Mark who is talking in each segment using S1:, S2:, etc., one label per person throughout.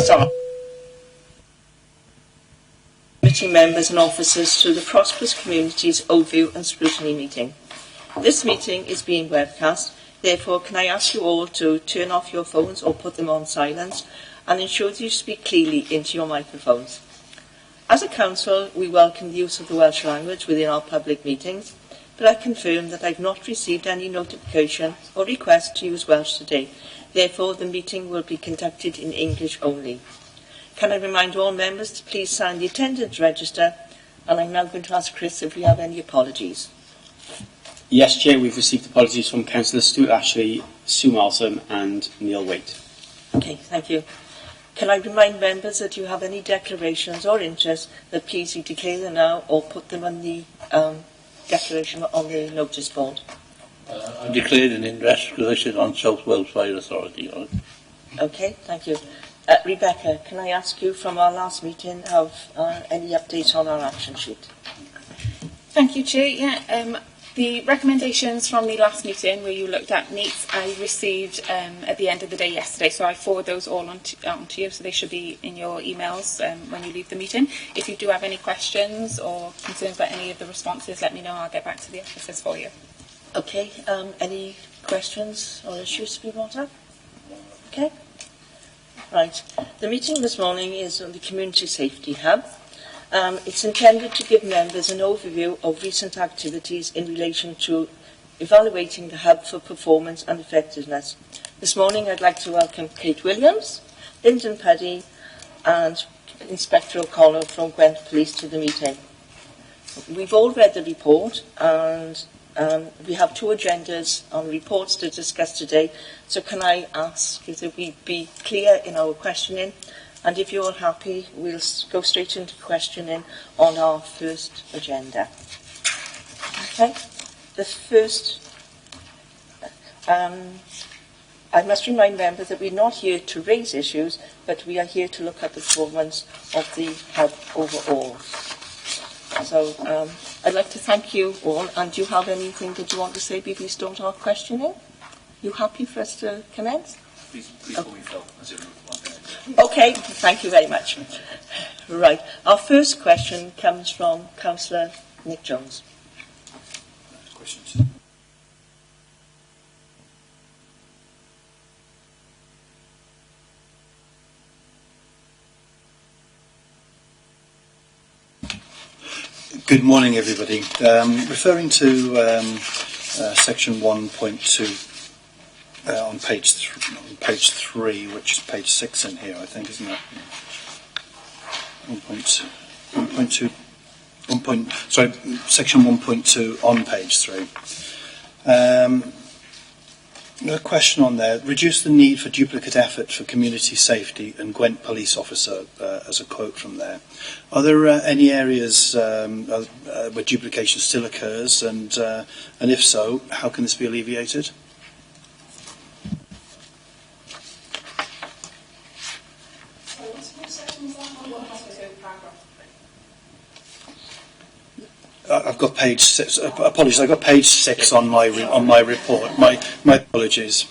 S1: start. Committee members and officers to the Prosperous Communities Overview and Scrutiny meeting. This meeting is being webcast, therefore can I ask you all to turn off your phones or put them on silent and ensure that you speak clearly into your microphones. As a council, we welcome the use of the Welsh language within our public meetings, but I confirm that I've not received any notification or request to use Welsh today. Therefore, the meeting will be conducted in English only. Can I remind all members to please sign the attendance register, and I'm now going to ask Chris if we have any apologies.
S2: Yes, Chair, we've received apologies from Councillors Stuart Ashley, Sue Malsom and Neil Waite.
S1: Okay, thank you. Can I remind members that you have any declarations or interests, that please you declare them now or put them on the declaration on the notice board.
S3: I declared an interest because I sit on South Wales Fire Authority on it. Okay,
S1: thank you. Rebecca, can I ask you from our last meeting, have any updates on our action sheet?
S4: Thank you, Chair. Yeah, the recommendations from the last meeting where you looked at needs, I received at the end of the day yesterday, so I forward those all on to you, so they should be in your emails when you leave the meeting. If you do have any questions or concerns about any of the responses, let me know. I'll get back to the officers for you.
S1: Okay, any questions or issues to be brought up? Okay. Right. The meeting this morning is on the Community Safety Hub. It's intended to give members an overview of recent activities in relation to evaluating the hub for performance and effectiveness. This morning I'd like to welcome Kate Williams, Lyndon Puddy and Inspector O'Connor from Gwent Police to the meeting. We've all read the report and we have two agendas on reports to discuss today, so can I ask if we be clear in our questioning, and if you're happy, we'll go straight into questioning on our first agenda. Okay, the first, I must remind members that we're not here to raise issues, but we are here to look at the performance of the hub overall. So I'd like to thank you all, and do you have anything that you want to say before we start our questioning? You happy for us to commence?
S5: Please call me Phil.
S1: Okay, thank you very much. Right, our first question comes from Councillor Nick Jones.
S5: Questions? Good morning, everybody. Referring to section 1.2 on page 3, which is page 6 in here, I think, isn't it? 1.2. Section 1.2 on page 3. A question on there: reduce the need for duplicate effort for community safety and Gwent police officer, as a quote from there. Are there any areas where duplication still occurs, and if so, how can this be alleviated? I've got page 6. Apologies, I've got page 6 on my report. My apologies.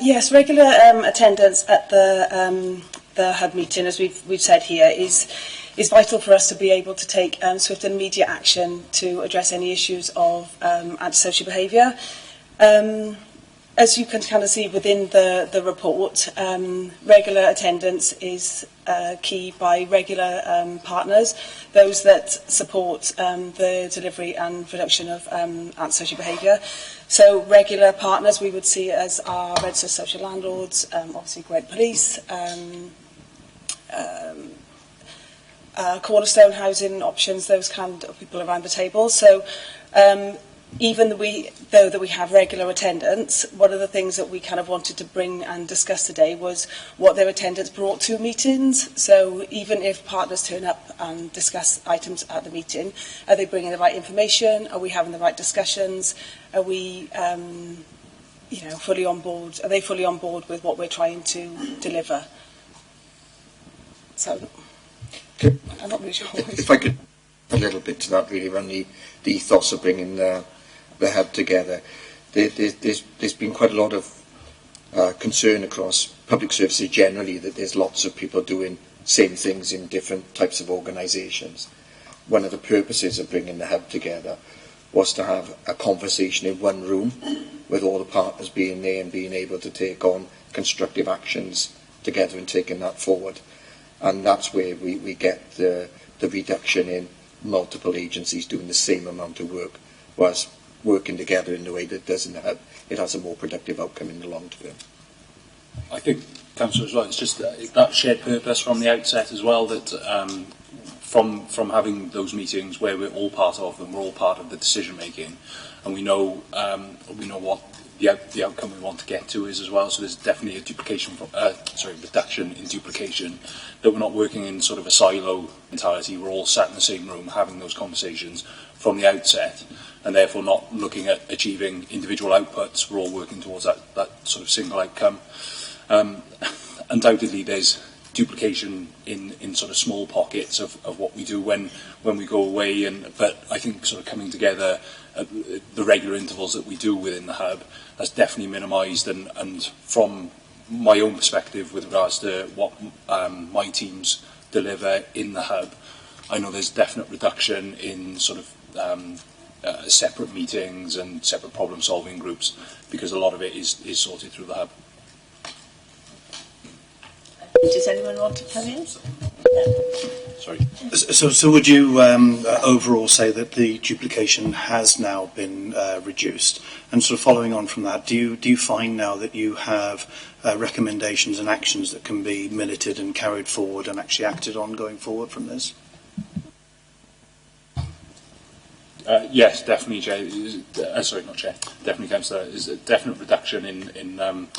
S6: Yes, regular attendance at the hub meeting, as we've said here, is vital for us to be able to take swift and immediate action to address any issues of antisocial behaviour. As you can kind of see within the report, regular attendance is key by regular partners, those that support the delivery and reduction of antisocial behaviour. So regular partners we would see as our registered social landlords, obviously Gwent Police, cornerstone housing options, those kind of people around the table. So even though that we have regular attendance, one of the things that we kind of wanted to bring and discuss today was what their attendance brought to meetings. So even if partners turn up and discuss items at the meeting, are they bringing the right information? Are we having the right discussions? Are we fully on board? Are they fully on board with what we're trying to deliver? So,
S7: Okay.
S6: I'm not really sure.
S7: If I could a little bit to that, really, around the ethos of bringing the hub together. There's been quite a lot of concern across public services generally that there's lots of people doing same things in different types of organisations. One of the purposes of bringing the hub together was to have a conversation in one room with all the partners being there and being able to take on constructive actions together and taking that forward. And that's where we get the reduction in multiple agencies doing the same amount of work, whereas working together in the way that it does in the hub, it has a more productive outcome in the long term.
S8: I think, Councillor, as well, it's just that shared purpose from the outset as well, that from having those meetings where we're all part of them, we're all part of the decision making, and we know what the outcome we want to get to is as well. So there's definitely a reduction in duplication. That we're not working in sort of a silo mentality. We're all sat in the same room having those conversations from the outset, and therefore not looking at achieving individual outputs. We're all working towards that sort of single outcome. Undoubtedly, there's duplication in sort of small pockets of what we do when we go away, but I think sort of coming together at the regular intervals that we do within the hub has definitely minimised, and from my own perspective with regards to what my teams deliver in the hub, I know there's definite reduction in sort of separate meetings and separate problem solving groups, because a lot of it is sorted through the hub.
S1: Does anyone want to come in?
S8: Sorry.
S5: So would you overall say that the duplication has now been reduced? And sort of following on from that, do you find now that you have recommendations and actions that can be minuted and carried forward and actually acted on going forward from this?
S8: Yes, definitely, Chair. Sorry, not Chair. Definitely, Councillor. There's a definite reduction in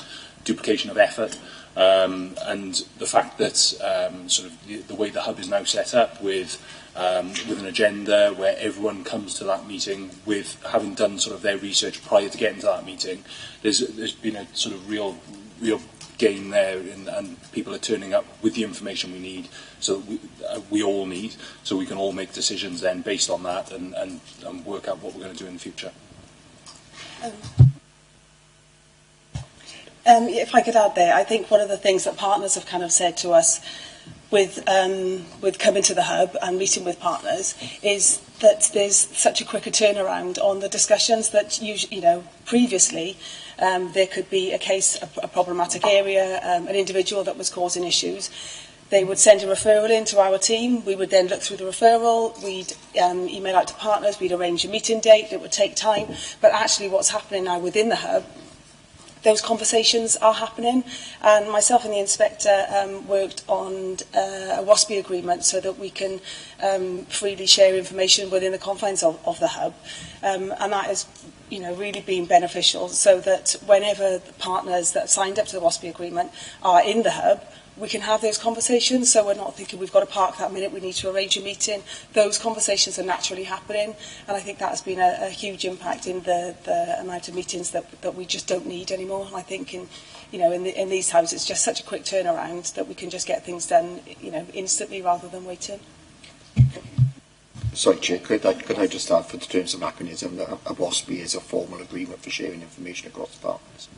S8: duplication of effort. And the fact that sort of the way the hub is now set up with an agenda where everyone comes to that meeting with having done sort of their research prior to getting to that meeting, there's been a sort of real gain there, and people are turning up with the information we need, so we all need, so we can all make decisions then based on that and work out what we're going to do in the future.
S6: If I could add there, I think one of the things that partners have kind of said to us with coming to the hub and meeting with partners is that there's such a quicker turnaround on the discussions that previously there could be a case, a problematic area, an individual that was causing issues. They would send a referral in to our team. We would then look through the referral. We'd email out to partners. We'd arrange a meeting date. It would take time. But actually what's happening now within the hub, those conversations are happening, and myself and the inspector worked on a WASPI agreement so that we can freely share information within the confines of the hub, and that has really been beneficial, so that whenever the partners that signed up to the WASPI agreement are in the hub, we can have those conversations, so we're not thinking we've got to park that minute, we need to arrange a meeting. Those conversations are naturally happening, and I think that has been a huge impact in the amount of meetings that we just don't need anymore. And I think in these times it's just such a quick turnaround that we can just get things done instantly rather than waiting.
S7: Sorry, Chair, could I just add, for the terms of mechanism, that a WASPI is a formal agreement for sharing information across partners.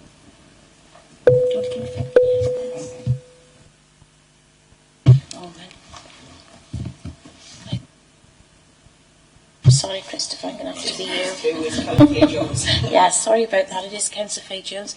S9: Sorry, Christopher, I'm going to have to be you. Yeah, sorry about that. It is Councillor Fay-Jones.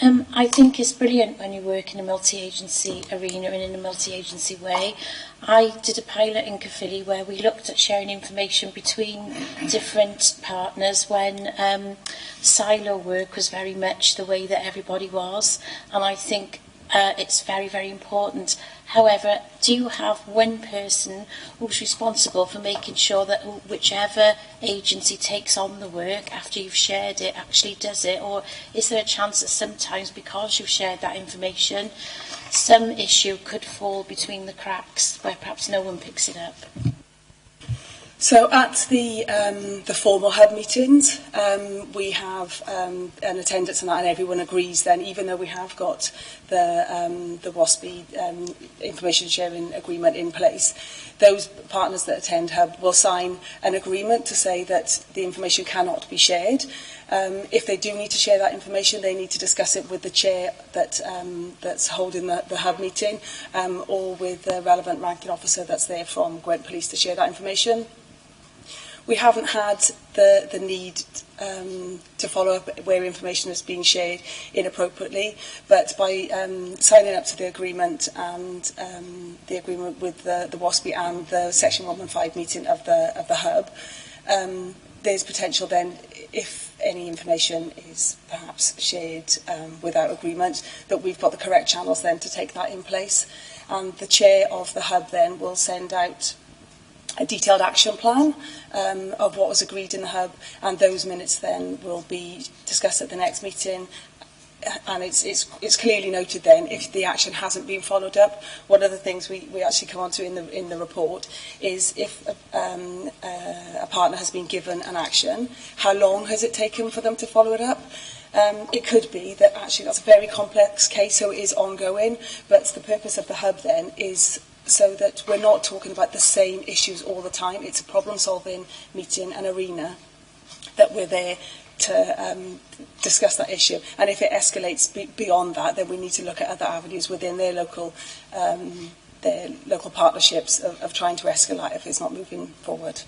S9: I think it's brilliant when you work in a multi-agency arena and in a multi-agency way. I did a pilot in Caerphilly where we looked at sharing information between different partners when silo work was very much the way that everybody was, and I think it's very, very important. However, do you have one person who's responsible for making sure that whichever agency takes on the work after you've shared it actually does it? Or is there a chance that sometimes, because you've shared that information, some issue could fall between the cracks where perhaps no one picks it up?
S6: So at the formal hub meetings, we have an attendance on that, and everyone agrees then, even though we have got the WASPI information sharing agreement in place, those partners that attend hub will sign an agreement to say that the information cannot be shared. If they do need to share that information, they need to discuss it with the chair that's holding the hub meeting, or with the relevant ranking officer that's there from Gwent Police to share that information. We haven't had the need to follow up where information is being shared inappropriately, but by signing up to the agreement and the agreement with the WASPI and the Section 115 meeting of the hub, there's potential then, if any information is perhaps shared without agreement, that we've got the correct channels then to take that in place. And the chair of the hub then will send out a detailed action plan of what was agreed in the hub, and those minutes then will be discussed at the next meeting. And it's clearly noted then if the action hasn't been followed up. One of the things we actually come on to in the report is if a partner has been given an action, how long has it taken for them to follow it up? It could be that actually that's a very complex case, so it is ongoing, but the purpose of the hub then is so that we're not talking about the same issues all the time. It's a problem-solving meeting, an arena, that we're there to discuss that issue. And if it escalates beyond that, then we need to look at other avenues within their local partnerships of trying to escalate if it's not moving forward.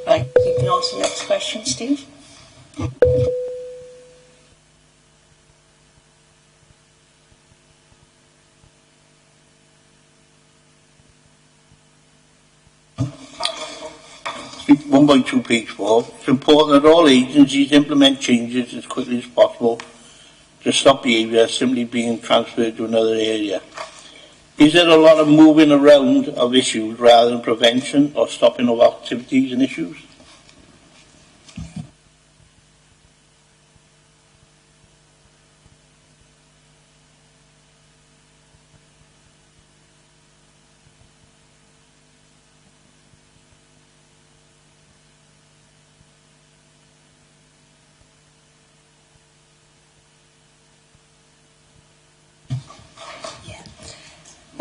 S1: Right, you can answer the next question, Steve.
S3: Speak 1.2 page 4. It's important that all agencies implement changes as quickly as possible to stop behaviour simply being transferred to another area. Is there a lot of moving around of issues rather than prevention or stopping of activities and issues?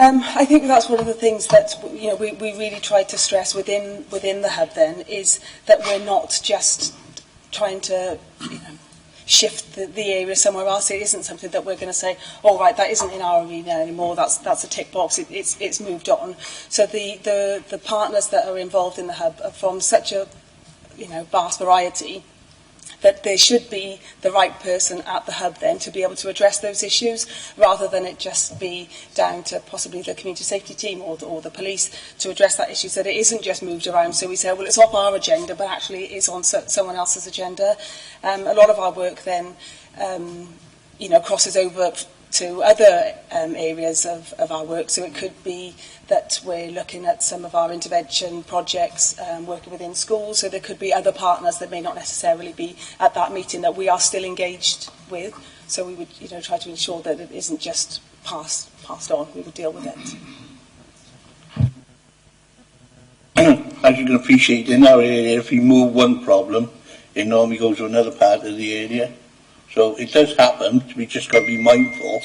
S6: I think that's one of the things that we really tried to stress within the hub then, is that we're not just trying to shift the area somewhere else. It isn't something that we're going to say, oh right, that isn't in our arena anymore, that's a tick box, it's moved on. So the partners that are involved in the hub are from such a vast variety that there should be the right person at the hub then to be able to address those issues, rather than it just be down to possibly the community safety team or the police to address that issue, so that it isn't just moved around. So we say, well, it's off our agenda, but actually it is on someone else's agenda. A lot of our work then crosses over to other areas of our work. So it could be that we're looking at some of our intervention projects working within schools. So there could be other partners that may not necessarily be at that meeting that we are still engaged with. So we would try to ensure that it isn't just passed on. We would deal with it.
S3: As you can appreciate, in our area, if we move one problem, it normally goes to another part of the area. So it does happen. We just got to be mindful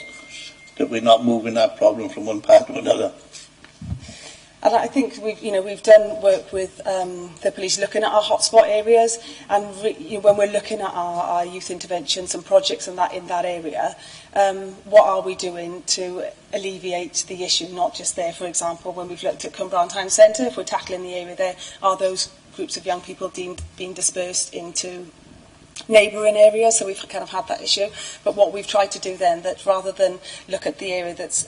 S3: that we're not moving that problem from one part to another.
S6: And I think we've done work with the police looking at our hotspot areas, and when we're looking at our youth interventions and projects and that in that area, what are we doing to alleviate the issue? Not just there, for example, when we've looked at Cumbrae Town Centre, if we're tackling the area there, are those groups of young people being dispersed into neighbouring areas? So we've kind of had that issue. But what we've tried to do then, that rather than look at the area that's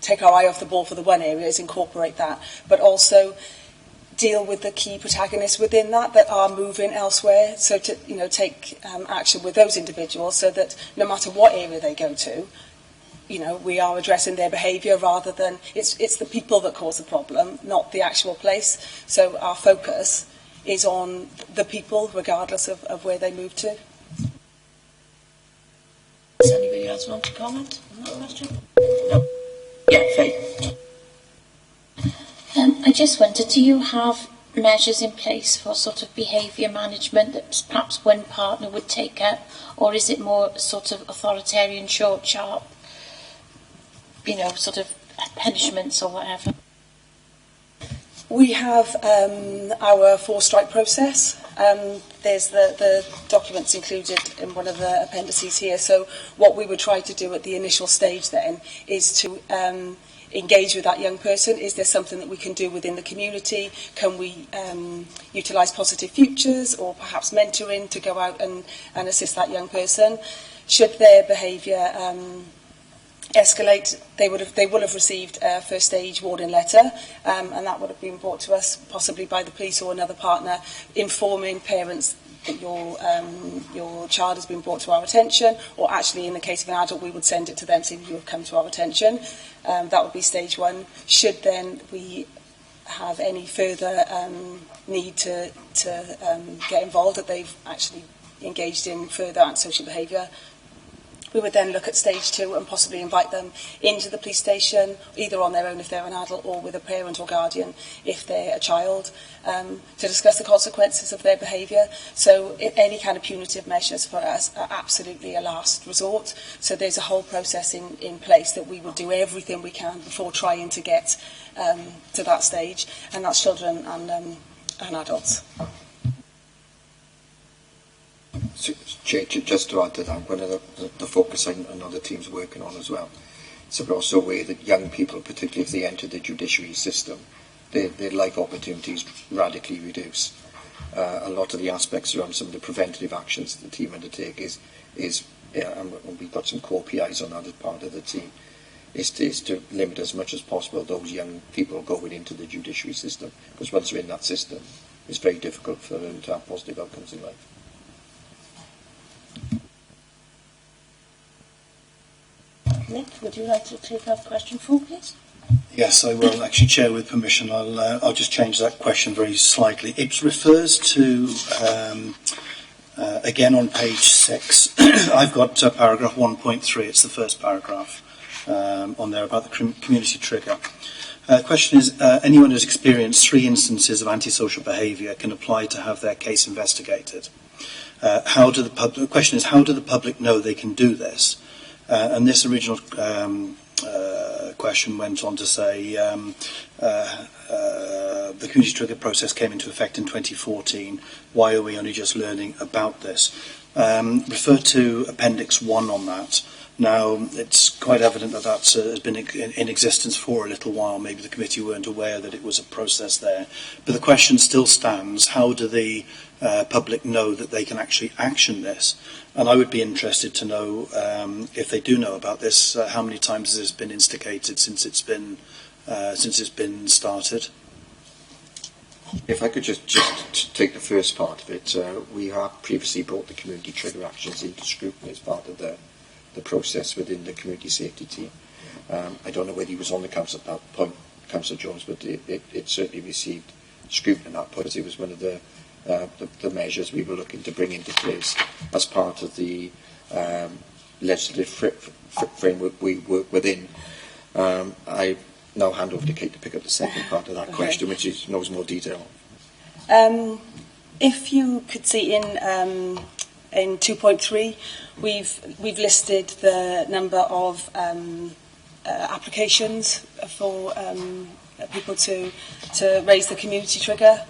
S6: take our eye off the ball for the one area, is incorporate that, but also deal with the key protagonists within that are moving elsewhere. So to take action with those individuals, so that no matter what area they go to, we are addressing their behaviour, rather than it's the people that cause the problem, not the actual place. So our focus is on the people, regardless of where they move to.
S1: Does anybody else want to comment on that question? No. Yeah, Faith.
S9: I just wondered, do you have measures in place for sort of behaviour management that perhaps one partner would take up, or is it more sort of authoritarian, short, sharp, you know, sort of punishments or whatever?
S6: We have our four-strike process. There's the documents included in one of the appendices here. So what we would try to do at the initial stage then is to engage with that young person. Is there something that we can do within the community? Can we utilise positive futures or perhaps mentoring to go out and assist that young person? Should their behaviour escalate, they will have received a first stage warning letter, and that would have been brought to us possibly by the police or another partner, informing parents that your child has been brought to our attention, or actually in the case of an adult we would send it to them saying you have come to our attention. That would be stage one. Should then we have any further need to get involved, that they've actually engaged in further antisocial behaviour, we would then look at stage two and possibly invite them into the police station, either on their own if they're an adult or with a parent or guardian if they're a child, to discuss the consequences of their behaviour. So any kind of punitive measures for us are absolutely a last resort. So there's a whole process in place that we will do everything we can before trying to get to that stage, and that's children and adults.
S7: So, just to add to that, one of the focus I know the team's working on as well, so we're also aware that young people, particularly if they enter the judiciary system, their life opportunities radically reduce. A lot of the aspects around some of the preventative actions that the team undertake is and we've got some core PIs on that as part of the team, is to limit as much as possible those young people going into the judiciary system, because once they're in that system, it's very difficult for them to have positive outcomes in life.
S1: Nick, would you like to take up question 4, please?
S5: Yes, I will. Actually, Chair, with permission, I'll just change that question very slightly. It refers to, again on page 6, I've got paragraph 1.3, it's the first paragraph on there about the community trigger. The question is, anyone who's experienced 3 instances of antisocial behaviour can apply to have their case investigated. The question is, how do the public know they can do this? And this original question went on to say the community trigger process came into effect in 2014. Why are we only just learning about this? Refer to Appendix 1 on that. Now, it's quite evident that that has been in existence for a little while. Maybe the committee weren't aware that it was a process there. But the question still stands, how do the public know that they can actually action this? And I would be interested to know, if they do know about this, how many times this has been instigated since it's been started.
S7: If I could just take the first part of it, we have previously brought the community trigger actions into scrutiny as part of the process within the community safety team. I don't know whether he was on the council at that point, Councillor Jones, but it certainly received scrutiny at that point. It was one of the measures we were looking to bring into place as part of the legislative framework we work within. I now hand over to Kate to pick up the second part of that question, which knows more detail.
S6: If you could see in 2.3, we've listed the number of applications for people to raise the community trigger.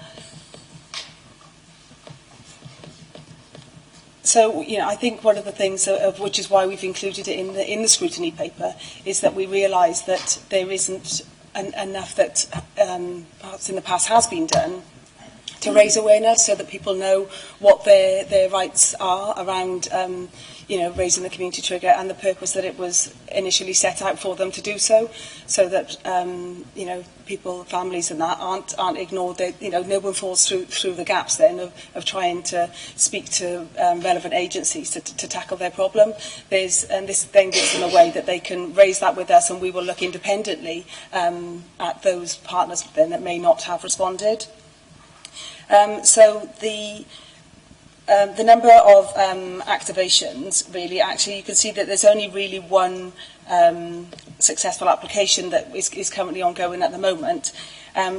S6: So, I think one of the things of which is why we've included it in the scrutiny paper is that we realise that there isn't enough that perhaps in the past has been done to raise awareness so that people know what their rights are around raising the community trigger and the purpose that it was initially set out for them to do so that people, families and that aren't ignored. No one falls through the gaps then of trying to speak to relevant agencies to tackle their problem. This then gives them a way that they can raise that with us, and we will look independently at those partners then that may not have responded. So the number of activations, really, actually, you can see that there's only really one successful application that is currently ongoing at the moment.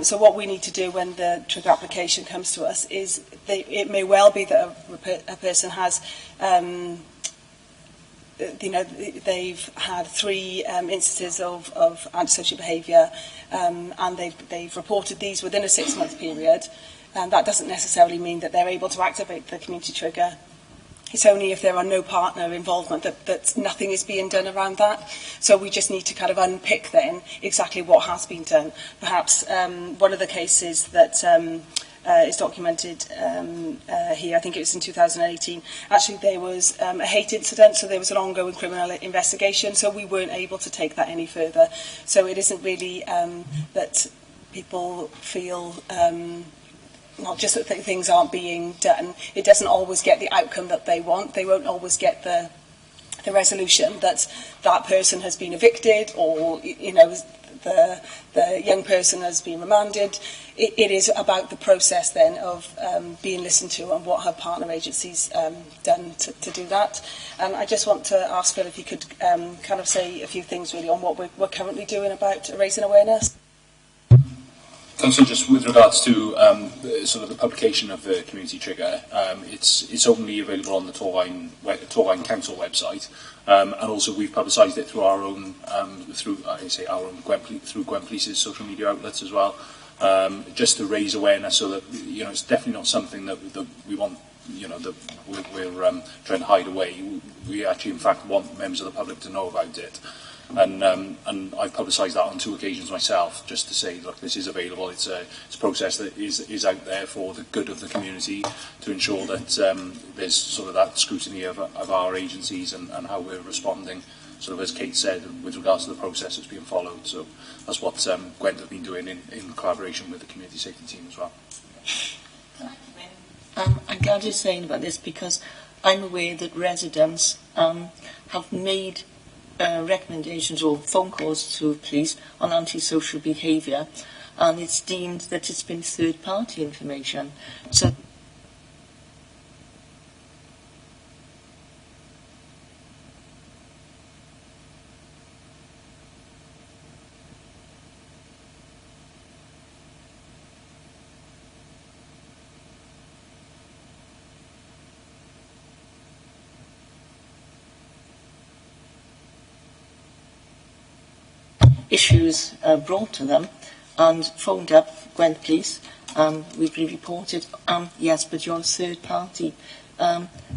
S6: So what we need to do when the trigger application comes to us is it may well be that a person has they've had 3 instances of antisocial behaviour, and they've reported these within a 6-month period. And that doesn't necessarily mean that they're able to activate the community trigger. It's only if there are no partner involvement that nothing is being done around that. So we just need to kind of unpick then exactly what has been done. Perhaps one of the cases that is documented here, I think it was in 2018, actually there was a hate incident, so there was an ongoing criminal investigation, so we weren't able to take that any further. So it isn't really that people feel not just that things aren't being done, it doesn't always get the outcome that they want. They won't always get the resolution that that person has been evicted, or the young person has been remanded. It is about the process then of being listened to and what have partner agencies done to do that. I just want to ask Phil if you could kind of say a few things really on what we're currently doing about raising awareness.
S8: Councillor, just with regards to sort of the publication of the community trigger, it's openly available on the Torfaen Council website, and also we've publicised it through our own through Gwent Police's social media outlets as well, just to raise awareness, so that it's definitely not something that we want that we're trying to hide away. We actually in fact want members of the public to know about it. And I've publicised that on 2 occasions myself, just to say, look, this is available. It's a process that is out there for the good of the community, to ensure that there's sort of that scrutiny of our agencies and how we're responding, sort of as Kate said, with regards to the process that's being followed. So that's what Gwent have been doing in collaboration with the community safety team as well.
S1: I'm glad you're saying about this, because I'm aware that residents have made recommendations or phone calls to police on antisocial behaviour, and it's deemed that it's been third-party information. So issues brought to them, and phoned up Gwent Police. We've been reported, yes, but you're a third party.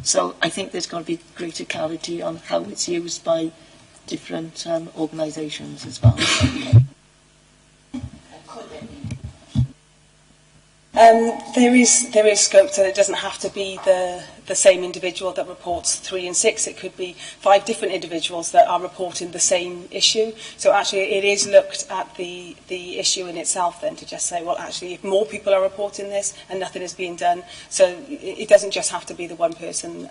S1: So I think there's got to be greater clarity on how it's used by different organisations as well.
S6: There is scope, so it doesn't have to be the same individual that reports 3 and 6. It could be 5 different individuals that are reporting the same issue. So actually it is looked at the issue in itself then, to just say, well, actually, if more people are reporting this and nothing is being done, so it doesn't just have to be the one person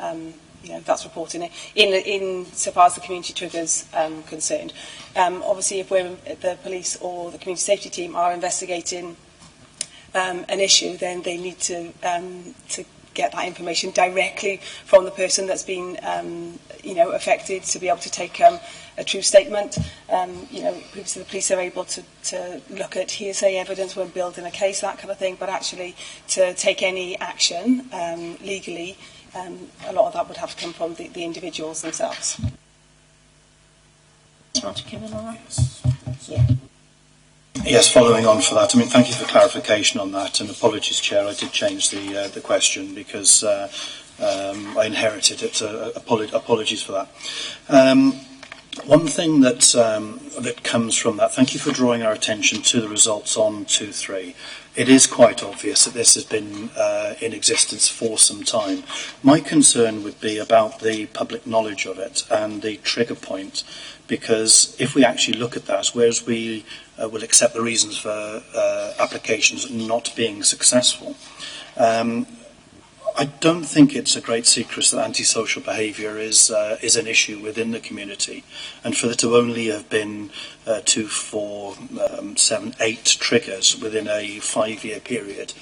S6: that's reporting it. In so far as the community triggers concerned, obviously, if the police or the community safety team are investigating an issue, then they need to get that information directly from the person that's been affected, to be able to take a true statement. Previously the police are able to look at hearsay evidence when building a case, that kind of thing, but actually to take any action legally, a lot of that would have to come from the individuals themselves.
S1: Do you want to come in on that? Yeah.
S5: Yes, following on for that, thank you for clarification on that, and apologies, Chair, I did change the question because I inherited it. Apologies for that. One thing that comes from that, thank you for drawing our attention to the results on 2-3. It is quite obvious that this has been in existence for some time. My concern would be about the public knowledge of it and the trigger point, because if we actually look at that, whereas we will accept the reasons for applications not being successful, I don't think it's a great secret that antisocial behaviour is an issue within the community, and for there to only have been 2, 4, 7, 8 triggers within a 5-year period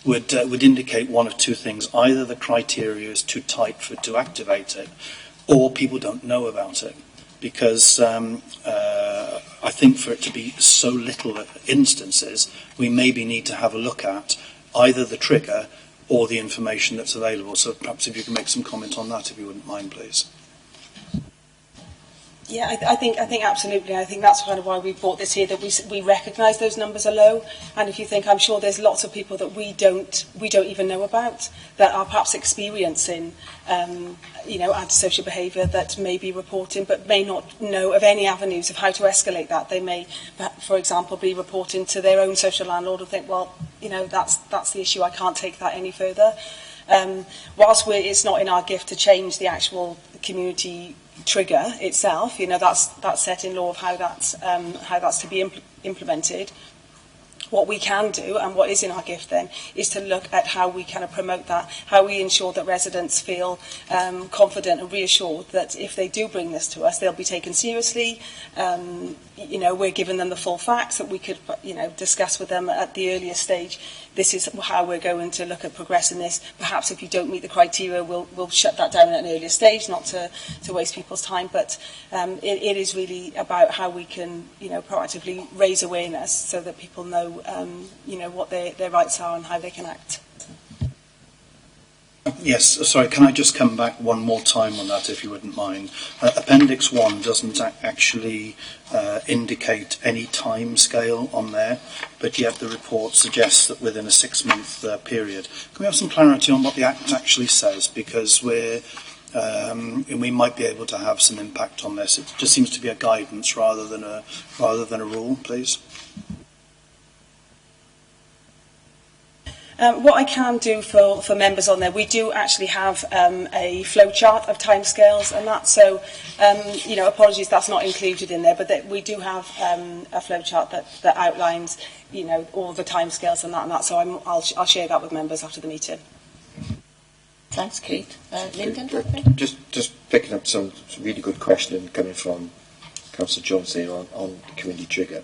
S5: would indicate one of 2 things: either the criteria is too tight to activate it, or people don't know about it. because I think for it to be so little instances, we maybe need to have a look at either the trigger or the information that's available. So perhaps if you can make some comment on that, if you wouldn't mind, please.
S6: Yeah, I think absolutely. I think that's kind of why we brought this here, that we recognise those numbers are low. And if you think, I'm sure there's lots of people that we don't even know about that are perhaps experiencing, antisocial behaviour that may be reporting, but may not know of any avenues of how to escalate that. They may, for example, be reporting to their own social landlord and think, well, that's the issue. I can't take that any further. Whilst it's not in our gift to change the actual community trigger itself, that's set in law of how that's to be implemented. What we can do, and what is in our gift then, is to look at how we kind of promote that, how we ensure that residents feel confident and reassured that if they do bring this to us, they'll be taken seriously. We're giving them the full facts that we could, discuss with them at the earliest stage. This is how we're going to look at progressing this. Perhaps if you don't meet the criteria, we'll shut that down at an earlier stage, not to waste people's time. But it is really about how we can, proactively raise awareness so that people know, what their rights are and how they can act.
S5: Yes, sorry, can I just come back one more time on that, if you wouldn't mind? Appendix 1 doesn't actually indicate any time scale on there, but yet the report suggests that within a 6-month period. Can we have some clarity on what the Act actually says? Because we might be able to have some impact on this. It just seems to be a guidance rather than a rule, please.
S6: What I can do for members on there, we do actually have a flow chart of timescales and that. So, apologies that's not included in there, but we do have a flow chart that outlines, all the timescales and that. So I'll share that with members after the meeting.
S1: Thanks, Kate. Lyndon?
S7: Just picking up some really good questioning coming from Councillor Jones there on the community trigger.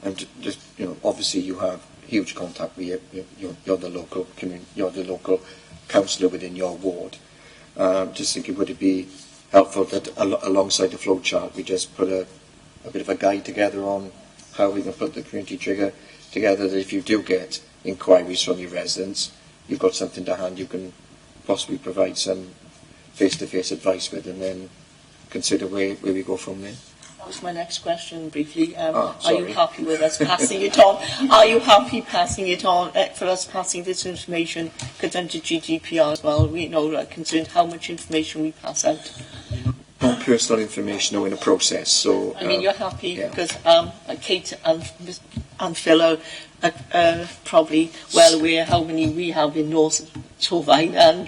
S7: And just, obviously you have huge contact with you're the local community, you're the local councillor within your ward. Just thinking, would it be helpful that alongside the flow chart we just put a bit of a guide together on how we can put the community trigger together, that if you do get inquiries from your residents, you've got something to hand you can possibly provide some face-to-face advice with, and then consider where we go from there.
S1: That was my next question, briefly. Are
S7: sorry.
S1: you happy with us passing it on? Are you happy passing it on, for us passing this information, because under GDPR as well, we know concerned how much information we pass out?
S7: On personal information or in a process, so...
S1: you're happy,
S7: yeah.
S1: Because Kate and Phil are probably well aware how many we have in North Torfaen and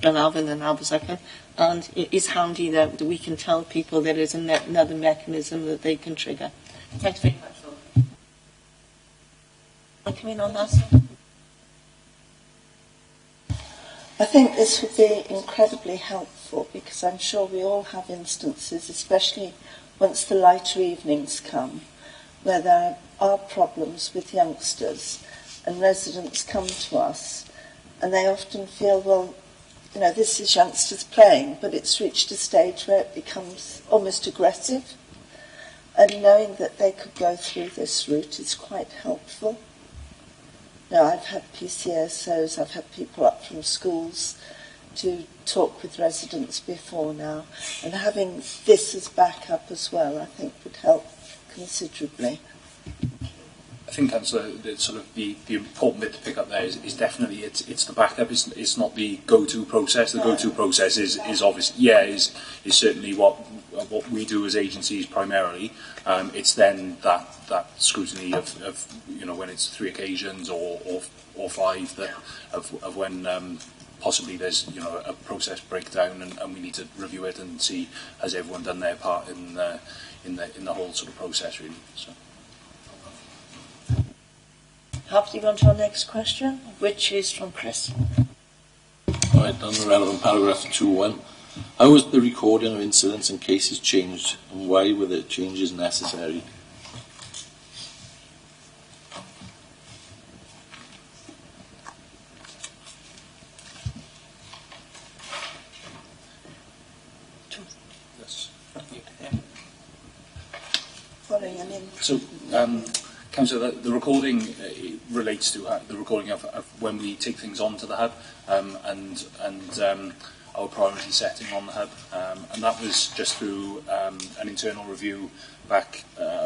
S1: Glenavon and Aberystwyth. And it is handy that we can tell people there is another mechanism that they can trigger. Thanks very much. I'll come in on that. I think this would be incredibly helpful, because I'm sure we all have instances, especially once the lighter evenings come, where there are problems with youngsters and residents come to us and they often feel, well, this is youngsters playing, but it's reached a stage where it becomes almost aggressive. And knowing that they could go through this route is quite helpful. Now, I've had PCSOs, I've had people up from schools to talk with residents before now, and having this as backup as well, I think would help considerably.
S8: I think, Councillor, the important bit to pick up there is definitely it's the backup. It's not the go-to process. The go-to process is obviously is certainly what we do as agencies primarily. It's then that scrutiny of when it's 3 occasions or 5 of when possibly there's a process breakdown and we need to review it and see has everyone done their part in the whole sort of process really. So.
S1: Happy to go on to our next question, which is from Chris.
S10: Right, on the relevant paragraph 2.1. How was the recording of incidents and cases changed, and why were the changes necessary?
S1: sorry, I mean...
S8: So, Councillor, the recording relates to the recording of when we take things onto the hub and our priority setting on the hub. And that was just through an internal review back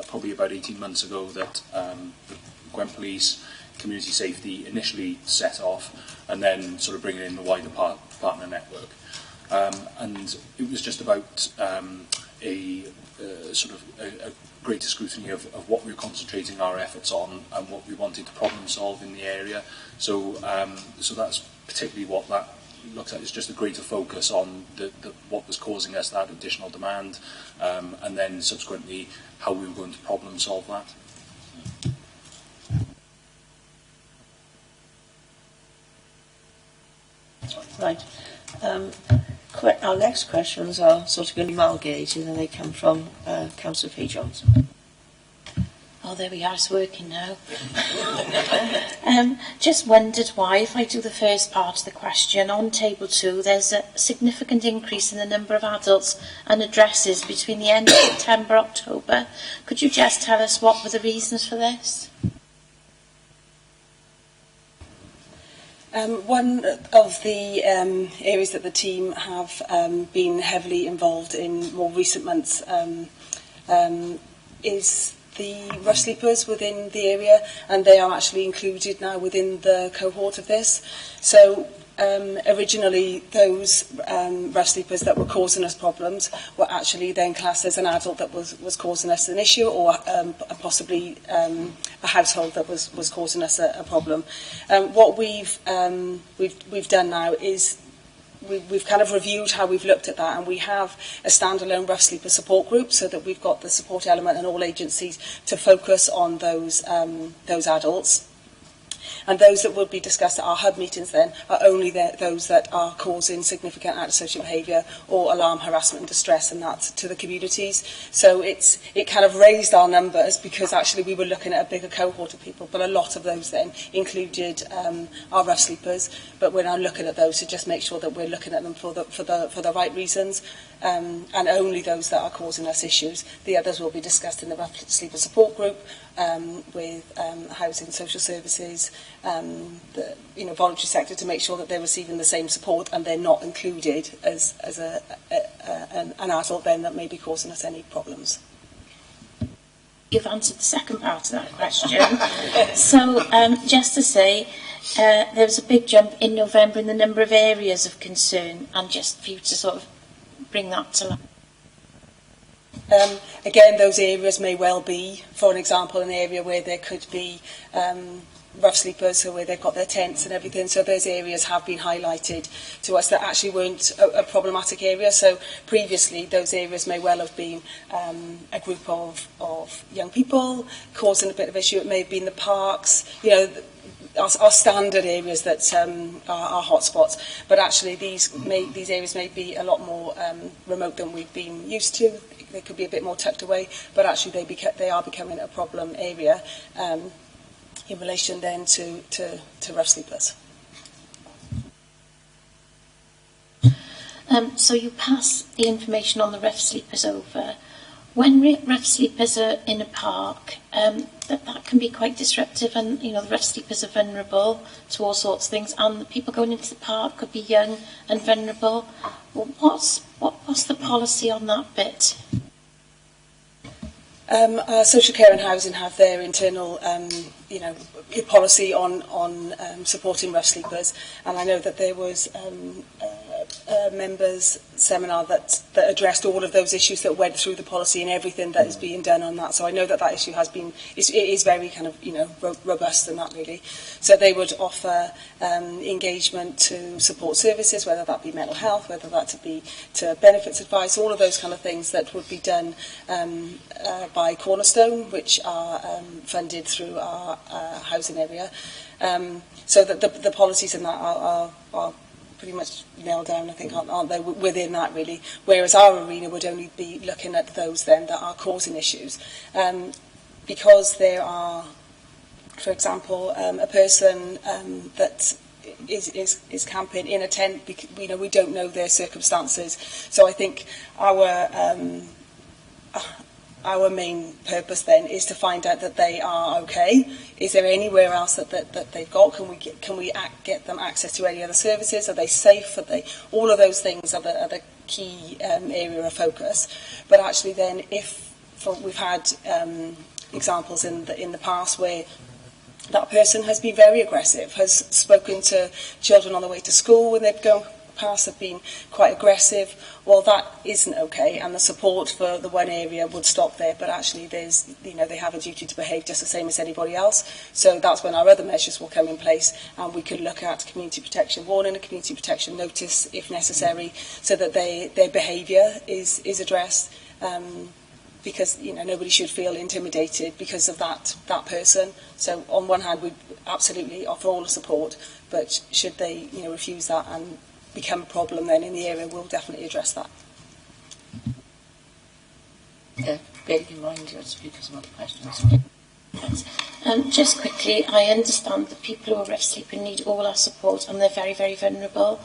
S8: probably about 18 months ago that the Gwent Police Community Safety initially set off, and then sort of bringing in the wider partner network. And it was just about a greater scrutiny of what we were concentrating our efforts on and what we wanted to problem solve in the area. So that's particularly what that looks at, is just a greater focus on what was causing us that additional demand, and then subsequently how we were going to problem solve that.
S1: Right. Our next questions are sort of going to be amalgamated, and they come from Councillor Fay Jones.
S9: Oh, there we are, it's working now. Just wondered why, if I do the first part of the question, on table 2, there's a significant increase in the number of adults and addresses between the end of September and October. Could you just tell us what were the reasons for this?
S6: One of the areas that the team have been heavily involved in more recent months is the rush sleepers within the area, and they are actually included now within the cohort of this. So originally those rush sleepers that were causing us problems were actually then classed as an adult that was causing us an issue, or possibly a household that was causing us a problem. What we've done now is we've kind of reviewed how we've looked at that, and we have a standalone rough sleeper support group, so that we've got the support element and all agencies to focus on those adults. And those that will be discussed at our hub meetings then are only those that are causing significant antisocial behaviour or alarm, harassment and distress, and that to the communities. So it kind of raised our numbers, because actually we were looking at a bigger cohort of people, but a lot of those then included our rough sleepers. But we're now looking at those to just make sure that we're looking at them for the right reasons, and only those that are causing us issues. The others will be discussed in the rough sleeper support group, with housing, social services, the voluntary sector, to make sure that they're receiving the same support and they're not included as an adult then that may be causing us any problems.
S9: You've answered the second part of that question. So just to say, there was a big jump in November in the number of areas of concern, and just for you to sort of bring that to life.
S6: Again, those areas may well be, for an example, an area where there could be rough sleepers, so where they've got their tents and everything. So those areas have been highlighted to us that actually weren't a problematic area. So previously, those areas may well have been a group of young people causing a bit of issue. It may have been the parks, our standard areas that are hotspots. But actually, these areas may be a lot more remote than we've been used to. They could be a bit more tucked away, but actually they are becoming a problem area in relation then to rough sleepers.
S9: So you pass the information on the rough sleepers over. When rough sleepers are in a park, that can be quite disruptive, and the rough sleepers are vulnerable to all sorts of things, and the people going into the park could be young and vulnerable. Well, what's the policy on that bit?
S6: Our social care and housing have their internal, policy on supporting rough sleepers, and I know that there was a members' seminar that addressed all of those issues, that went through the policy and everything that is being done on that. So I know that issue it is very kind of robust in that, really. So they would offer engagement to support services, whether that be mental health, whether that be to benefits advice, all of those kind of things that would be done by Cornerstone, which are funded through our housing area. So that the policies in that are pretty much nailed down, I think, aren't they, within that, really. Whereas our arena would only be looking at those then that are causing issues. Because there are, for example, a person that is camping in a tent, we don't know their circumstances. So I think our main purpose then is to find out that they are okay. Is there anywhere else that they've got? Can we get them access to any other services? Are they safe? All of those things are the key area of focus. But actually then, we've had examples in the past where that person has been very aggressive, has spoken to children on the way to school when they've gone past, have been quite aggressive. Well, that isn't okay, and the support for the one area would stop there. But actually, they have a duty to behave just the same as anybody else. So that's when our other measures will come in place, and we could look at community protection warning, a community protection notice if necessary, so that their behaviour is addressed. Because nobody should feel intimidated because of that person. So on one hand, we absolutely offer all the support, but should they refuse that and become a problem then in the area, we'll definitely address that.
S1: Bearing in mind your speakers and other questions.
S9: Thanks. Just quickly, I understand that people who are rough sleeping need all our support and they're very, very vulnerable.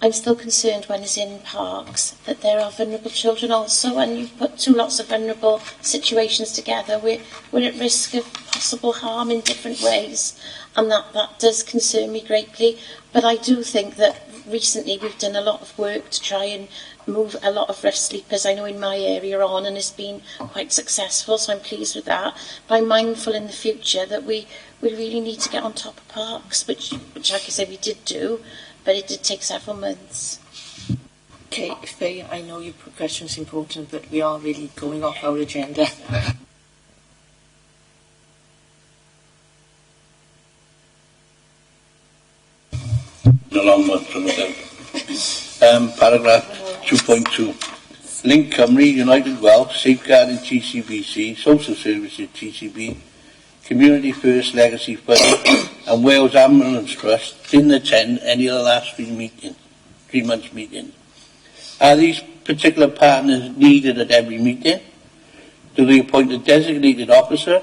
S9: I'm still concerned when it's in parks that there are vulnerable children also, and you put two lots of vulnerable situations together. We're at risk of possible harm in different ways, and that does concern me greatly. But I do think that recently we've done a lot of work to try and move a lot of rough sleepers, I know in my area, on, and it's been quite successful, so I'm pleased with that. But I'm mindful in the future that we really need to get on top of parks, which like I said, we did do, but it did take several months.
S1: Okay, Faye, I know your question is important, but we are really going off our agenda.
S3: A long one from the paragraph 2.2. Link Cymru, United Wealth, Safeguarding TCBC, Social Services TCB, Community First Legacy Fund and Wales Ambulance Trust didn't attend any of the last 3 months meetings. Are these particular partners needed at every meeting? Do they appoint a designated officer?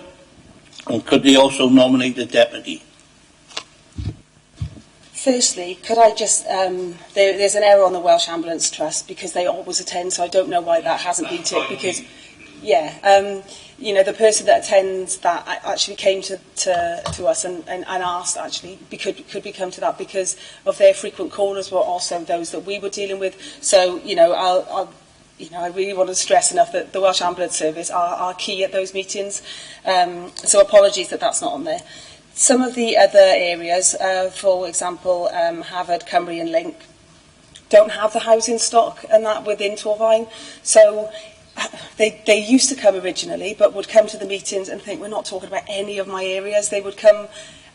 S3: And could they also nominate a deputy?
S6: Firstly, could I just, there's an error on the Welsh Ambulance Trust because they always attend, so I don't know why that hasn't been ticked because, the person that attends that actually came to us and asked, actually, could we come to that because of their frequent callers were also those that we were dealing with. So, I really want to stress enough that the Welsh Ambulance Service are key at those meetings. So apologies that that's not on there. Some of the other areas, for example, Harvard, Cymru and Link, don't have the housing stock and that within Torfaen. So they used to come originally, but would come to the meetings and think, we're not talking about any of my areas. They would come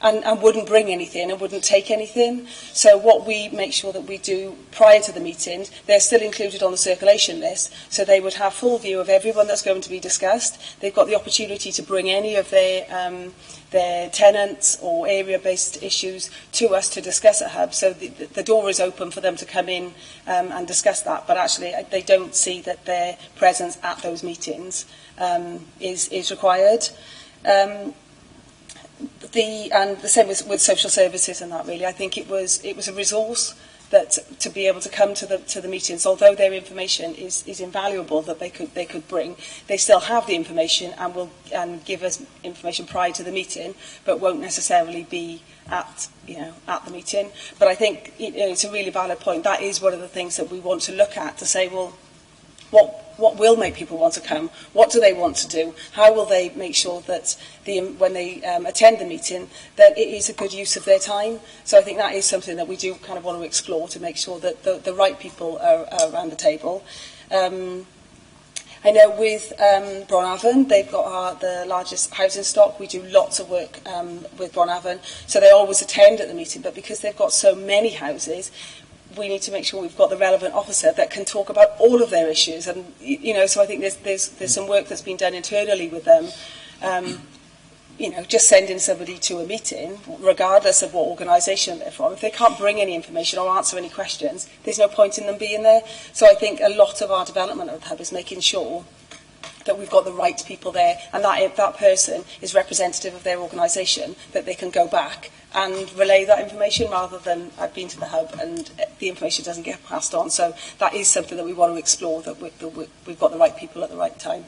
S6: and wouldn't bring anything and wouldn't take anything. So what we make sure that we do prior to the meetings, they're still included on the circulation list, so they would have full view of everyone that's going to be discussed. They've got the opportunity to bring any of their tenants or area-based issues to us to discuss at Hub, so the door is open for them to come in and discuss that, but actually they don't see that their presence at those meetings is required. And the same with social services and that, really. I think it was a resource that to be able to come to the meetings, although their information is invaluable that they could bring, they still have the information and will give us information prior to the meeting, but won't necessarily be at the meeting. But I think it's a really valid point. That is one of the things that we want to look at to say, well, what will make people want to come? What do they want to do? How will they make sure that when they attend the meeting, that it is a good use of their time? So I think that is something that we do kind of want to explore to make sure that the right people are around the table. I know with Bronavon, they've got the largest housing stock. We do lots of work with Bronavon, so they always attend at the meeting, but because they've got so many houses, we need to make sure we've got the relevant officer that can talk about all of their issues. And, so I think there's some work that's been done internally with them. Just sending somebody to a meeting, regardless of what organisation they're from, if they can't bring any information or answer any questions, there's no point in them being there. So I think a lot of our development of the Hub is making sure that we've got the right people there, and that if that person is representative of their organisation, that they can go back and relay that information rather than I've been to the Hub and the information doesn't get passed on. So that is something that we want to explore, that we've got the right people at the right time.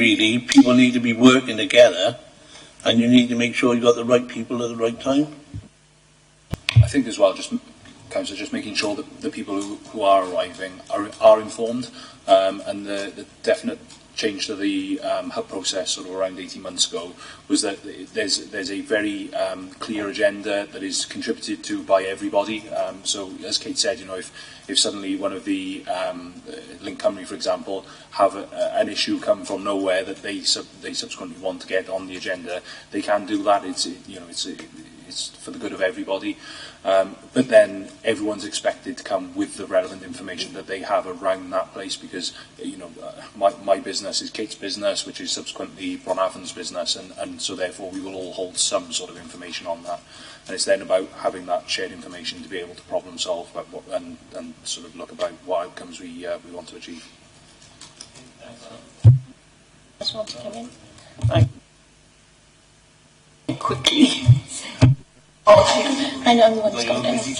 S3: really, people need to be working together, and you need to make sure you've got the right people at the right time.
S8: I think as well, Councillor, just making sure that the people who are arriving are informed, and the definite change to the hub process sort of around 18 months ago was that there's a very clear agenda that is contributed to by everybody. So as Kate said, you know, if suddenly one of the Link Cymru, for example, have an issue come from nowhere that they subsequently want to get on the agenda, they can do that. It's for the good of everybody. But then everyone's expected to come with the relevant information that they have around that place, because my business is Kate's business, which is subsequently Bronhaven's business, and so therefore we will all hold some sort of information on that. And it's then about having that shared information to be able to problem solve and sort of look about what outcomes we want to achieve.
S9: Just want to come in.
S1: Right.
S9: Quickly. I know I'm the one who's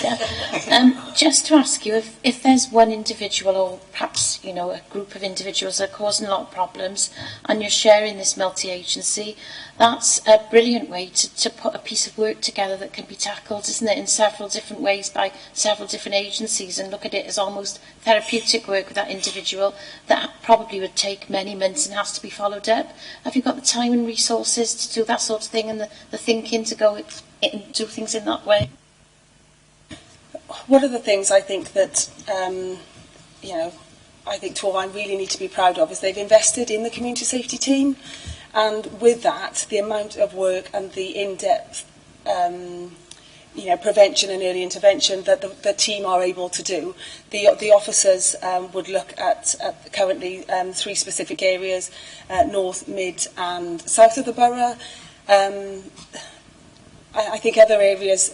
S9: got it. Just to ask you, if there's one individual or perhaps, a group of individuals that are causing a lot of problems and you're sharing this multi-agency, that's a brilliant way to put a piece of work together that can be tackled, isn't it, in several different ways by several different agencies, and look at it as almost therapeutic work with that individual that probably would take many months and has to be followed up. Have you got the time and resources to do that sort of thing, and the thinking to go and do things in that way?
S6: One of the things I think that, I think Torvine really need to be proud of is they've invested in the community safety team, and with that, the amount of work and the in-depth, prevention and early intervention that the team are able to do. The officers would look at currently 3 specific areas, north, mid and south of the borough. I think other areas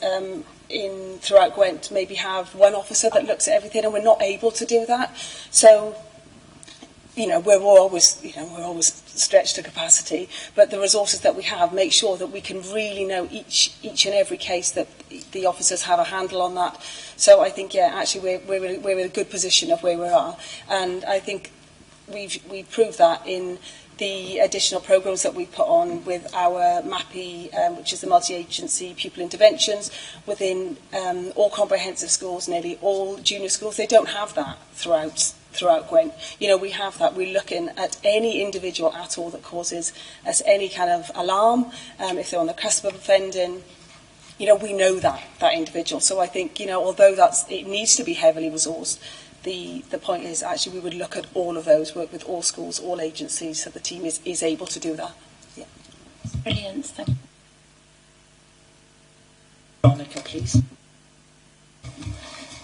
S6: throughout Gwent maybe have one officer that looks at everything, and we're not able to do that. So, we're always stretched to capacity, but the resources that we have make sure that we can really know each and every case, that the officers have a handle on that. So I think, actually we're in a good position of where we are, and I think we've proved that in the additional programmes that we put on with our MAPI, which is the multi-agency pupil interventions, within all comprehensive schools, nearly all junior schools. They don't have that throughout Gwent. We have that. We're looking at any individual at all that causes us any kind of alarm, if they're on the cusp of offending. We know that individual. So I think, although it needs to be heavily resourced, the point is actually we would look at all of those, work with all schools, all agencies, so the team is able to do that. Yeah.
S9: Brilliant. Thank you.
S1: Monica, please.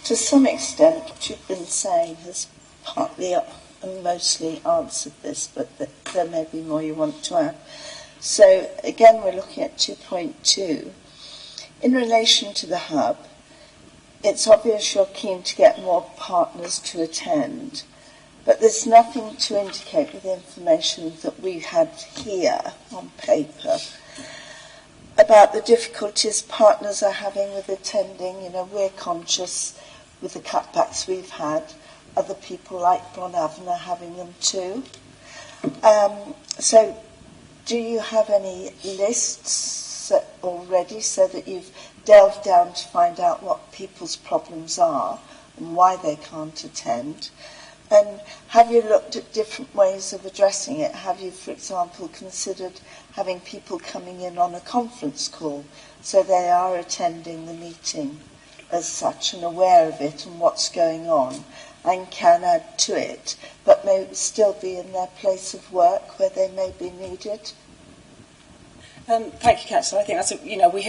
S11: To some extent, what you've been saying has partly and mostly answered this, but there may be more you want to add. So, again, we're looking at 2.2. In relation to the hub, it's obvious you're keen to get more partners to attend, but there's nothing to indicate with the information that we had here on paper about the difficulties partners are having with attending. We're conscious with the cutbacks we've had, other people like Bronhaven are having them too. So do you have any lists already, so that you've delved down to find out what people's problems are and why they can't attend? And have you looked at different ways of addressing it? Have you, for example, considered having people coming in on a conference call so they are attending the meeting as such and aware of it and what's going on, and can add to it, but may still be in their place of work where they may be needed?
S6: Thank you, Councillor. I think that's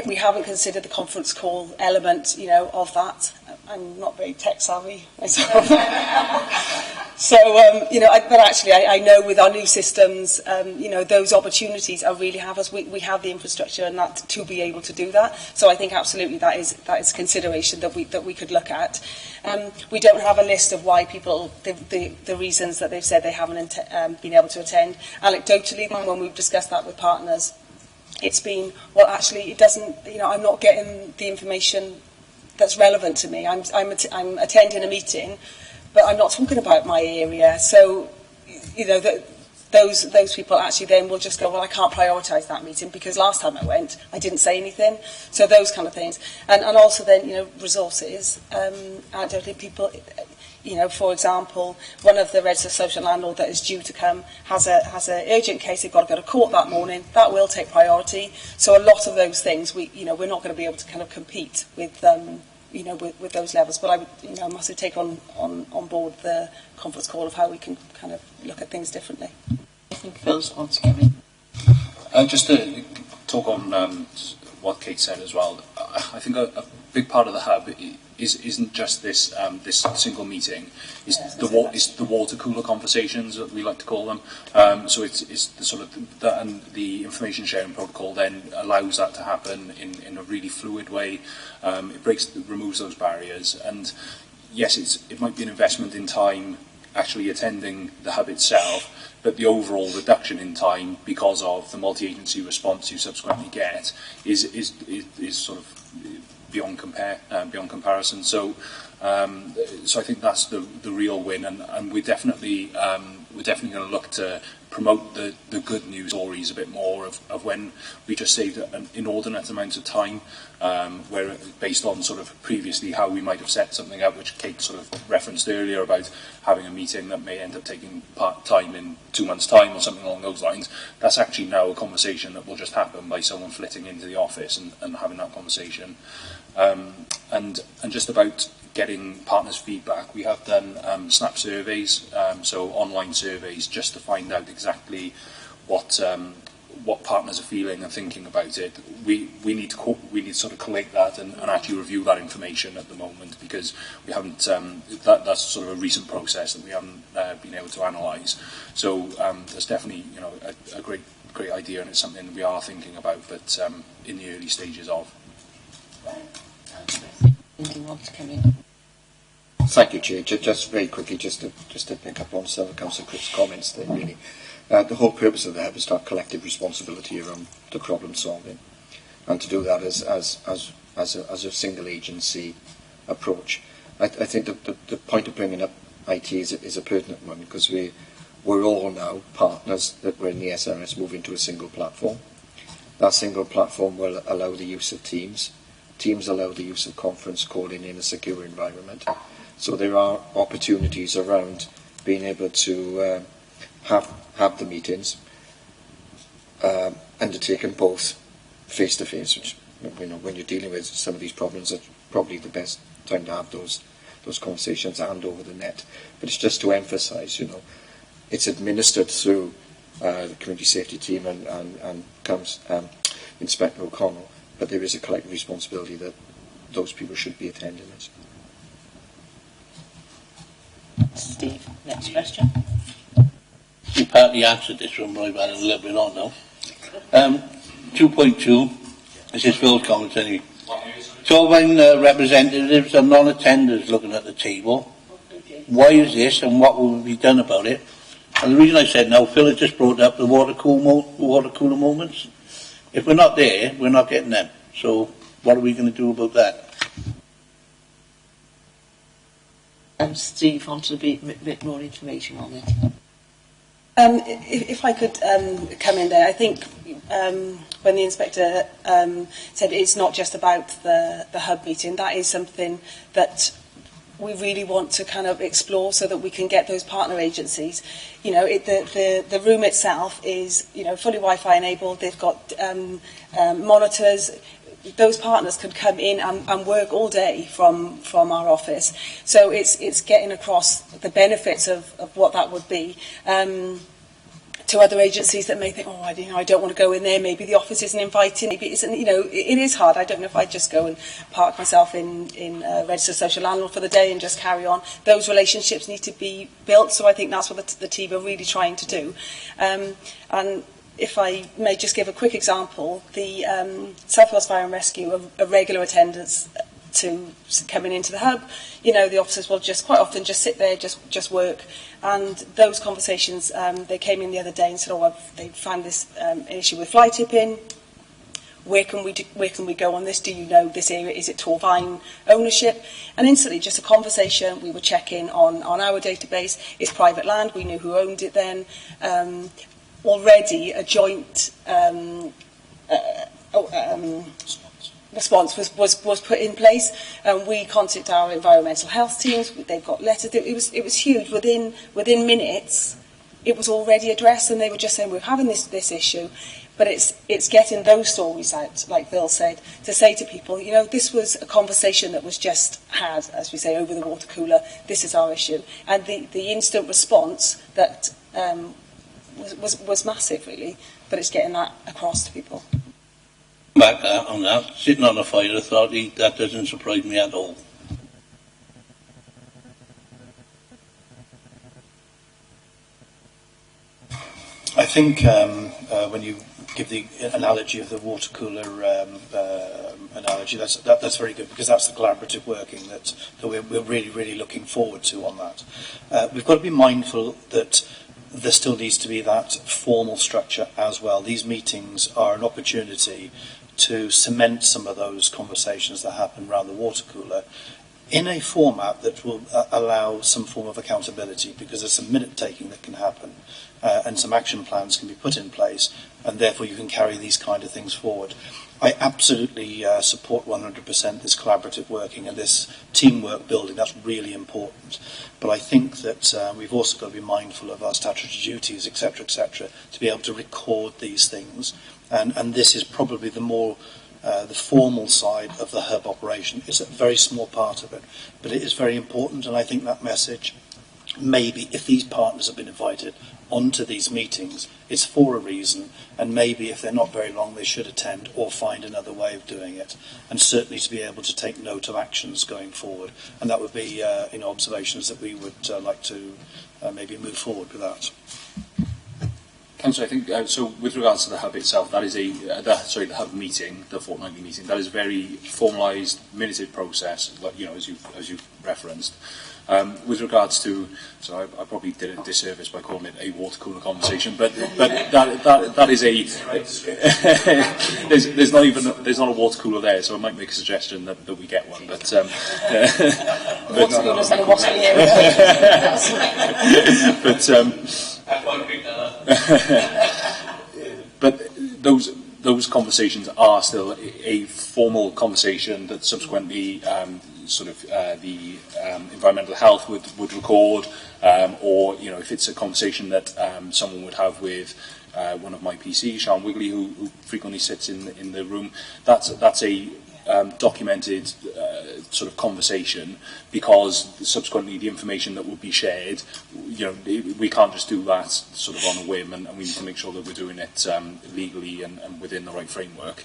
S6: we haven't considered the conference call element, of that. I'm not very tech savvy myself. So, but actually I know with our new systems, those opportunities are really have us. We have the infrastructure and that to be able to do that. So I think absolutely that is consideration that we could look at. We don't have a list of why people, the reasons that they've said they haven't been able to attend. Anecdotally, when we've discussed that with partners, it's been, well, actually, it doesn't, I'm not getting the information that's relevant to me. I'm attending a meeting, but I'm not talking about my area. So, those people actually then will just go, well, I can't prioritise that meeting because last time I went, I didn't say anything. So those kind of things. And also then, resources. I don't think people, for example, one of the registered social landlord that is due to come has an urgent case. They've got to go to court that morning. That will take priority. So a lot of those things, we're not going to be able to kind of compete with, with those levels. But I would, I must take on board the conference call of how we can kind of look at things differently.
S1: I think Phil's wants to come in.
S8: Just to talk on what Kate said as well, I think a big part of the hub isn't just this this single meeting. It's the water cooler conversations that we like to call them. So it's the sort of that, and the information sharing protocol then allows that to happen in a really fluid way. It removes those barriers, and yes, it might be an investment in time actually attending the hub itself, but the overall reduction in time because of the multi-agency response you subsequently get is sort of beyond comparison. So I think that's the real win, and we're definitely going to look to promote the good news stories a bit more of when we just saved an inordinate amount of time, where based on sort of previously how we might have set something up, which Kate sort of referenced earlier about having a meeting that may end up taking time in 2 months' time or something along those lines. That's actually now a conversation that will just happen by someone flitting into the office and having that conversation. And just about getting partners' feedback, we have done snap surveys, so online surveys, just to find out exactly what partners are feeling and thinking about it. We need to sort of collate that and actually review that information at the moment, because we haven't. That's sort of a recent process that we haven't been able to analyse. So there's definitely a great idea, and it's something we are thinking about, but in the early stages of.
S1: Anything wants to come in?
S7: Thank you, Chair. Just very quickly, just to pick up on some of Councillor Cripp's comments there, really. The whole purpose of the hub is to have collective responsibility around the problem solving, and to do that as a single agency approach. I think the point of bringing up IT is a pertinent one, because we're all now partners that we're in the SRS moving to a single platform. That single platform will allow the use of Teams. Teams allow the use of conference calling in a secure environment. So there are opportunities around being able to have the meetings undertaken both face to face, which when you're dealing with some of these problems, it's probably the best time to have those conversations, and over the net. But it's just to emphasise, it's administered through the community safety team and comes Inspector O'Connell, but there is a collective responsibility that those people should be attending this.
S1: Steve, next question.
S10: You partly answered this one, but I've had a little bit on now. 2.2, this is Phil's comments anyway. So when representatives and non-attenders looking at the table, why is this and what will be done about it? And the reason I said now, Phil has just brought up the water cooler moments. If we're not there, we're not getting them. So what are we going to do about that?
S1: Steve wanted a bit more information on it.
S6: If I could come in there, I think when the Inspector said it's not just about the hub meeting, that is something that we really want to kind of explore so that we can get those partner agencies. The room itself is fully Wi-Fi enabled. They've got monitors. Those partners could come in and work all day from our office. So it's getting across the benefits of what that would be to other agencies that may think, I don't want to go in there. Maybe the office isn't inviting. Maybe it isn't. It is hard. I don't know if I'd just go and park myself in registered social landlord for the day and just carry on. Those relationships need to be built. So I think that's what the team are really trying to do. And if I may just give a quick example, the South Wales Fire and Rescue are regular attendance to coming into the hub. The officers will just quite often just sit there, just work. And those conversations, they came in the other day and said, they found this an issue with fly tipping. where can we go on this? Do you know this area? Is it Torvine ownership? And instantly, just a conversation. We were checking on our database. It's private land. We knew who owned it then. Already, a joint response was put in place. We contacted our environmental health teams. They've got letters. It was huge. Within minutes, it was already addressed, and they were just saying we're having this issue. But it's getting those stories out, like Bill said, to say to people, you know, this was a conversation that was just had, as we say, over the water cooler. This is our issue, and the instant response that was massive, really. But it's getting that across to people.
S10: Back on that, sitting on a fire authority, that doesn't surprise me at all.
S5: I think when you give the analogy of the water cooler analogy, that's very good, because that's the collaborative working that we're really, really looking forward to on that. We've got to be mindful that there still needs to be that formal structure as well. These meetings are an opportunity to cement some of those conversations that happen around the water cooler in a format that will allow some form of accountability, because there's some minute taking that can happen and some action plans can be put in place, and therefore you can carry these kind of things forward. I absolutely support 100% this collaborative working and this teamwork building. That's really important. But I think that we've also got to be mindful of our statutory duties, etc., to be able to record these things. And this is probably the more the formal side of the hub operation. It's a very small part of it, but it is very important. And I think that message, maybe if these partners have been invited onto these meetings, it's for a reason, and maybe if they're not very long, they should attend or find another way of doing it, and certainly to be able to take note of actions going forward. And that would be observations that we would like to maybe move forward with that.
S8: Councillor, I think so. With regards to the hub itself, that is the hub meeting, the fortnightly meeting. That is a very formalised, minuted process, like, you know, as you referenced. With regards to, so I probably did a disservice by calling it a water cooler conversation, but that is a there's not a water cooler there, so I might make a suggestion that we get one. But water coolers and a water but those conversations are still a formal conversation that subsequently the environmental health would record, or, you know, if it's a conversation that someone would have with one of my PCs, Sean Wigley, who frequently sits in the room, that's a documented sort of conversation, because subsequently the information that will be shared, you know, we can't just do that sort of on a whim, and we need to make sure that we're doing it legally and within the right framework.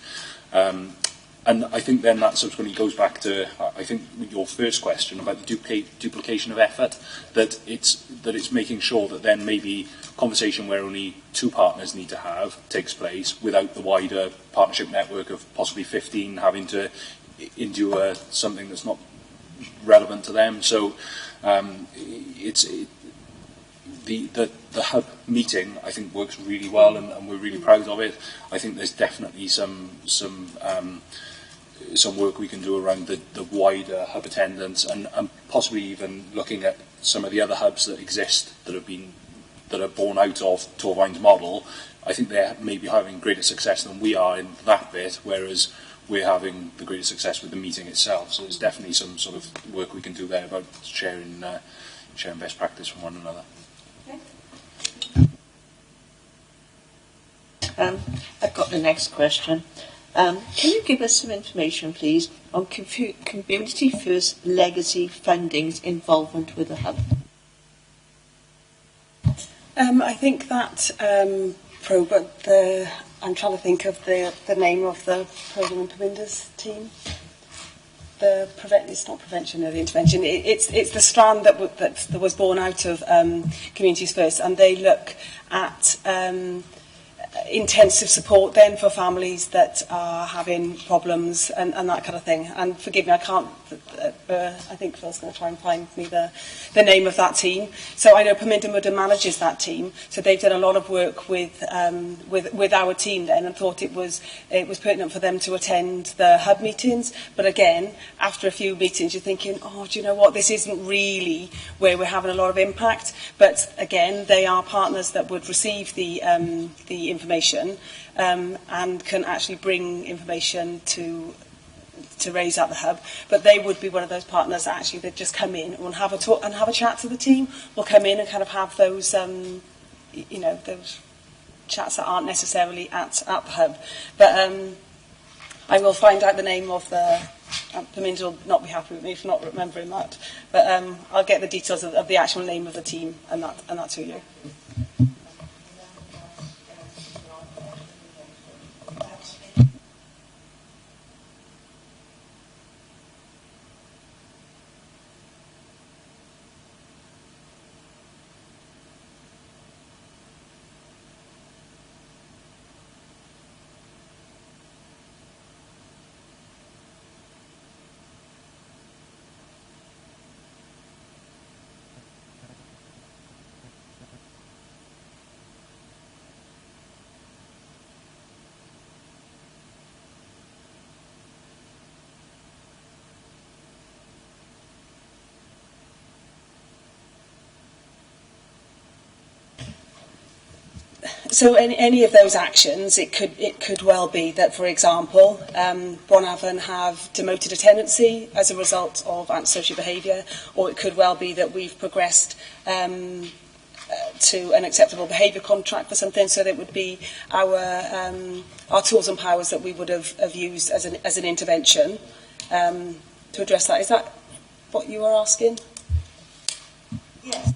S8: And I think then that subsequently goes back to, I think, your first question about the duplication of effort, that it's making sure that then maybe conversation where only two partners need to have takes place without the wider partnership network of possibly 15 having to endure something that's not relevant to them. So the hub meeting, I think, works really well, and we're really proud of it. I think there's definitely some work we can do around the wider hub attendance, and possibly even looking at some of the other hubs that exist that are born out of Torvine's model. I think they're maybe having greater success than we are in that bit, whereas we're having the greater success with the meeting itself. So there's definitely some sort of work we can do there about sharing best practice from one another.
S1: I've got the next question. Can you give us some information, please, on Community First Legacy Funding's involvement with the hub?
S6: I think that program, I'm trying to think of the name of the program and Paminda's team. It's not prevention or the intervention. It's the strand that was born out of Communities First, and they look at intensive support then for families that are having problems and that kind of thing. And forgive me, I can't, I think Phil's going to try and find me the name of that team. So I know Permyndon Wood manages that team, so they've done a lot of work with our team then, and thought it was pertinent for them to attend the hub meetings. But again, after a few meetings, you're thinking, oh, do you know what, this isn't really where we're having a lot of impact. But again, they are partners that would receive the information and can actually bring information to raise at the hub. But they would be one of those partners that actually they'd just come in and have a talk and have a chat to the team, or come in and kind of have those those chats that aren't necessarily at the hub. But I will find out the name of the Permyndon will not be happy with me for not remembering that, but I'll get the details of the actual name of the team and that to you. So any of those actions, it could well be that, for example, Bonavon have demoted a tenancy as a result of antisocial behaviour, or it could well be that we've progressed to an acceptable behaviour contract for something. So that would be our tools and powers that we would have used as an intervention to address that. Is that what you were asking?
S11: Yes.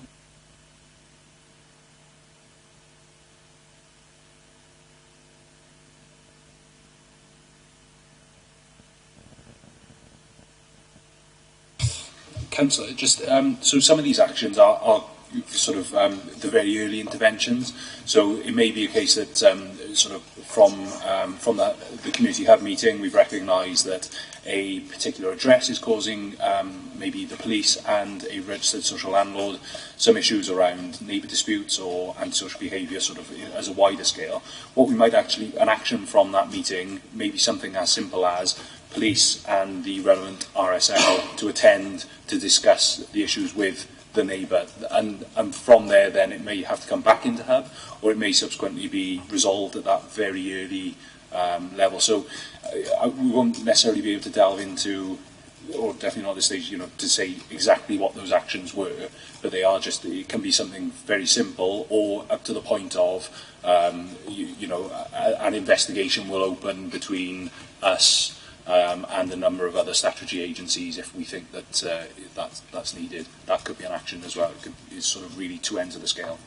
S8: Councillor, just so some of these actions are sort of the very early interventions. So it may be a case that sort of from the community hub meeting, we've recognised that a particular address is causing maybe the police and a registered social landlord some issues around neighbour disputes or antisocial behaviour, sort of as a wider scale. What we might actually, an action from that meeting, may be something as simple as police and the relevant RSL to attend to discuss the issues with the neighbour, and from there then it may have to come back into hub, or it may subsequently be resolved at that very early level. So we won't necessarily be able to delve into, or definitely not at this stage, to say exactly what those actions were, but they are just, it can be something very simple, or up to the point of an investigation will open between us and a number of other statutory agencies if we think that that's needed. That could be an action as well. It's sort of really two ends of the scale.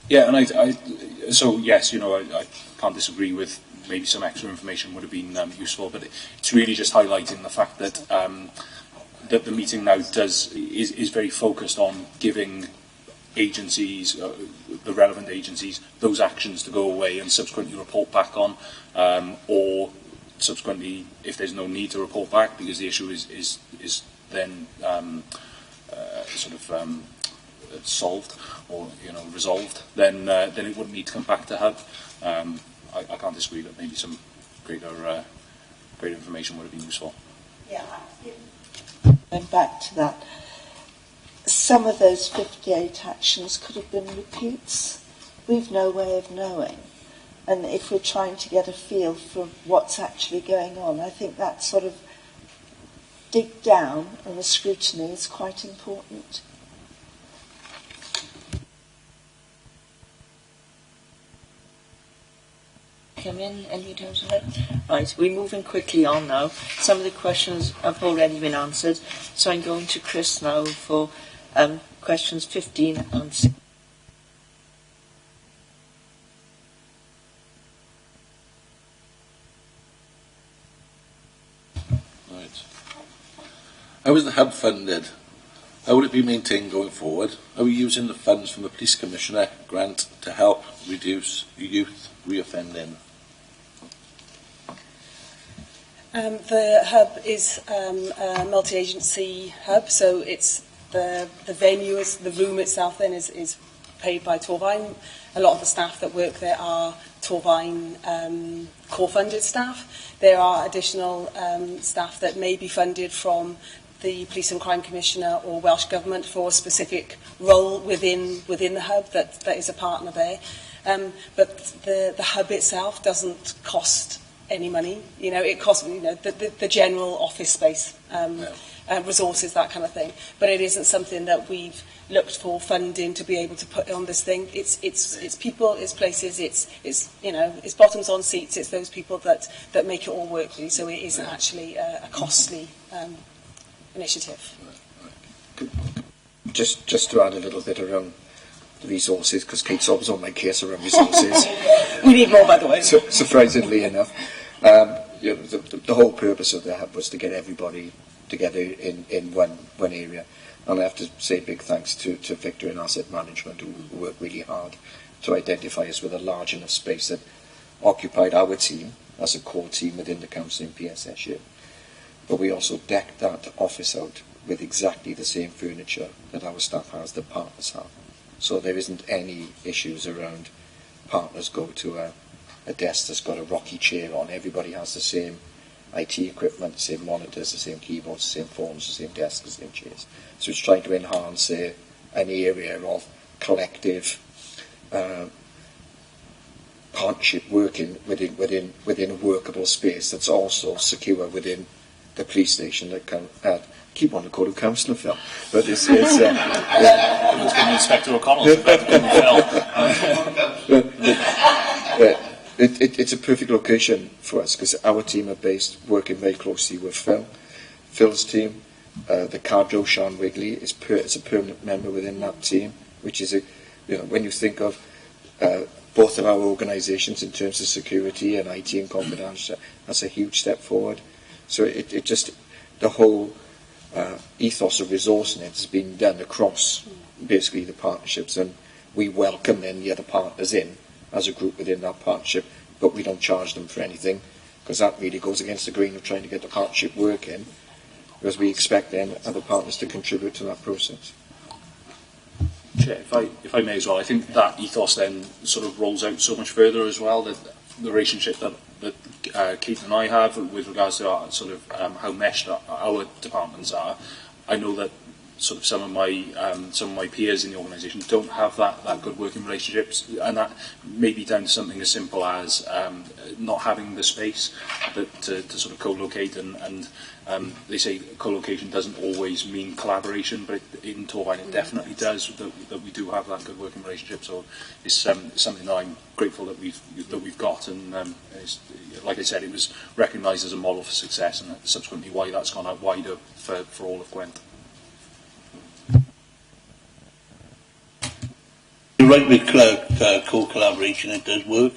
S8: Yeah, and so yes, I can't disagree with maybe some extra information would have been useful, but it's really just highlighting the fact that that the meeting now is very focused on giving agencies, the relevant agencies, those actions to go away and subsequently report back on, or subsequently, if there's no need to report back because the issue is then solved or resolved, then it wouldn't need to come back to hub. I can't disagree that maybe some greater information would have been useful.
S11: Yeah. Going back to that, some of those 58 actions could have been repeats. We've no way of knowing. And if we're trying to get a feel for what's actually going on, I think that sort of dig down and the scrutiny is quite important.
S1: come in? Any in terms of it? Right, we're moving quickly on now. Some of the questions have already been answered, so I'm going to Chris now for questions 15 and 16.
S12: Right. How is the hub funded? How will it be maintained going forward? Are we using the funds from the Police Commissioner grant to help reduce youth reoffending?
S6: The hub is a multi-agency hub, so it's the venue, the room itself then is paid by Torfaen. A lot of the staff that work there are Torfaen core-funded staff. There are additional staff that may be funded from the Police and Crime Commissioner or Welsh Government for a specific role within the hub that is a partner there. But the hub itself doesn't cost any money. You know, it costs the general office space, resources, that kind of thing. But it isn't something that we've looked for funding to be able to put on this thing. It's people, it's places, it's bottoms on seats. It's those people that make it all work. Really. So it isn't actually a costly initiative.
S7: Just to add a little bit around the resources, because Kate's always on my case around resources.
S6: We need more, by the way.
S7: Surprisingly enough. The whole purpose of the hub was to get everybody together in one area. And I have to say big thanks to Victor and Asset Management, who worked really hard to identify us with a large enough space that occupied our team as a core team within the council in PSS. But we also decked that office out with exactly the same furniture that our staff has, that partners have. So there isn't any issues around partners go to a desk that's got a rocky chair on. Everybody has the same IT equipment, the same monitors, the same keyboards, the same phones, the same desks, the same chairs. So it's trying to enhance an area of collective partnership working within a workable space that's also secure within the police station that can keep on the code of council film. But it's
S8: It's going to Inspector O'Connell.
S7: It's a perfect location for us because our team are based working very closely with Phil. Phil's team, the Cadro Sean Wigley is a permanent member within that team, which is when you think of both of our organisations in terms of security and IT and confidentiality, that's a huge step forward. So it just the whole ethos of resourcing it has been done across basically the partnerships, and we welcome then the other partners in as a group within that partnership, but we don't charge them for anything, because that really goes against the grain of trying to get the partnership working, because we expect then other partners to contribute to that process.
S8: Chair, if I may as well, I think that ethos then sort of rolls out so much further as well, that the relationship that Kate and I have with regards to how meshed our departments are. I know that sort of some of my peers in the organisation don't have that good working relationships, and that may be down to something as simple as not having the space to sort of co-locate, and they say co-location doesn't always mean collaboration, but in Torfaen it definitely does, that we do have that good working relationship. So it's something that I'm grateful that we've got, and like I said, it was recognised as a model for success, and subsequently why that's gone out wider for all of Gwent.
S10: You're right with co-collaboration, it does work.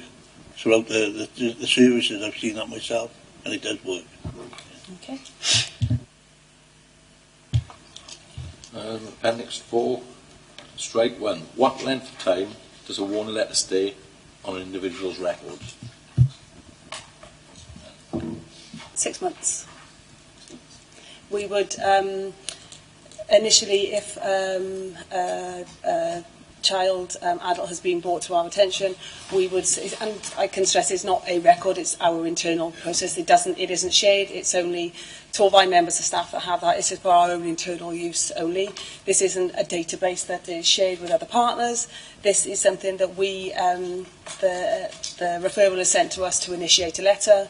S10: Throughout the services, I've seen that myself, and it does work.
S6: Okay.
S12: Appendix 4, strike 1. What length of time does a warning letter stay on an individual's records?
S6: 6 months. We would initially, if adult has been brought to our attention, we would, and I can stress it's not a record, it's our internal process. It isn't shared, it's only Torfaen members of staff that have that. It's for our own internal use only. This isn't a database that is shared with other partners. This is something that we, the referral is sent to us to initiate a letter.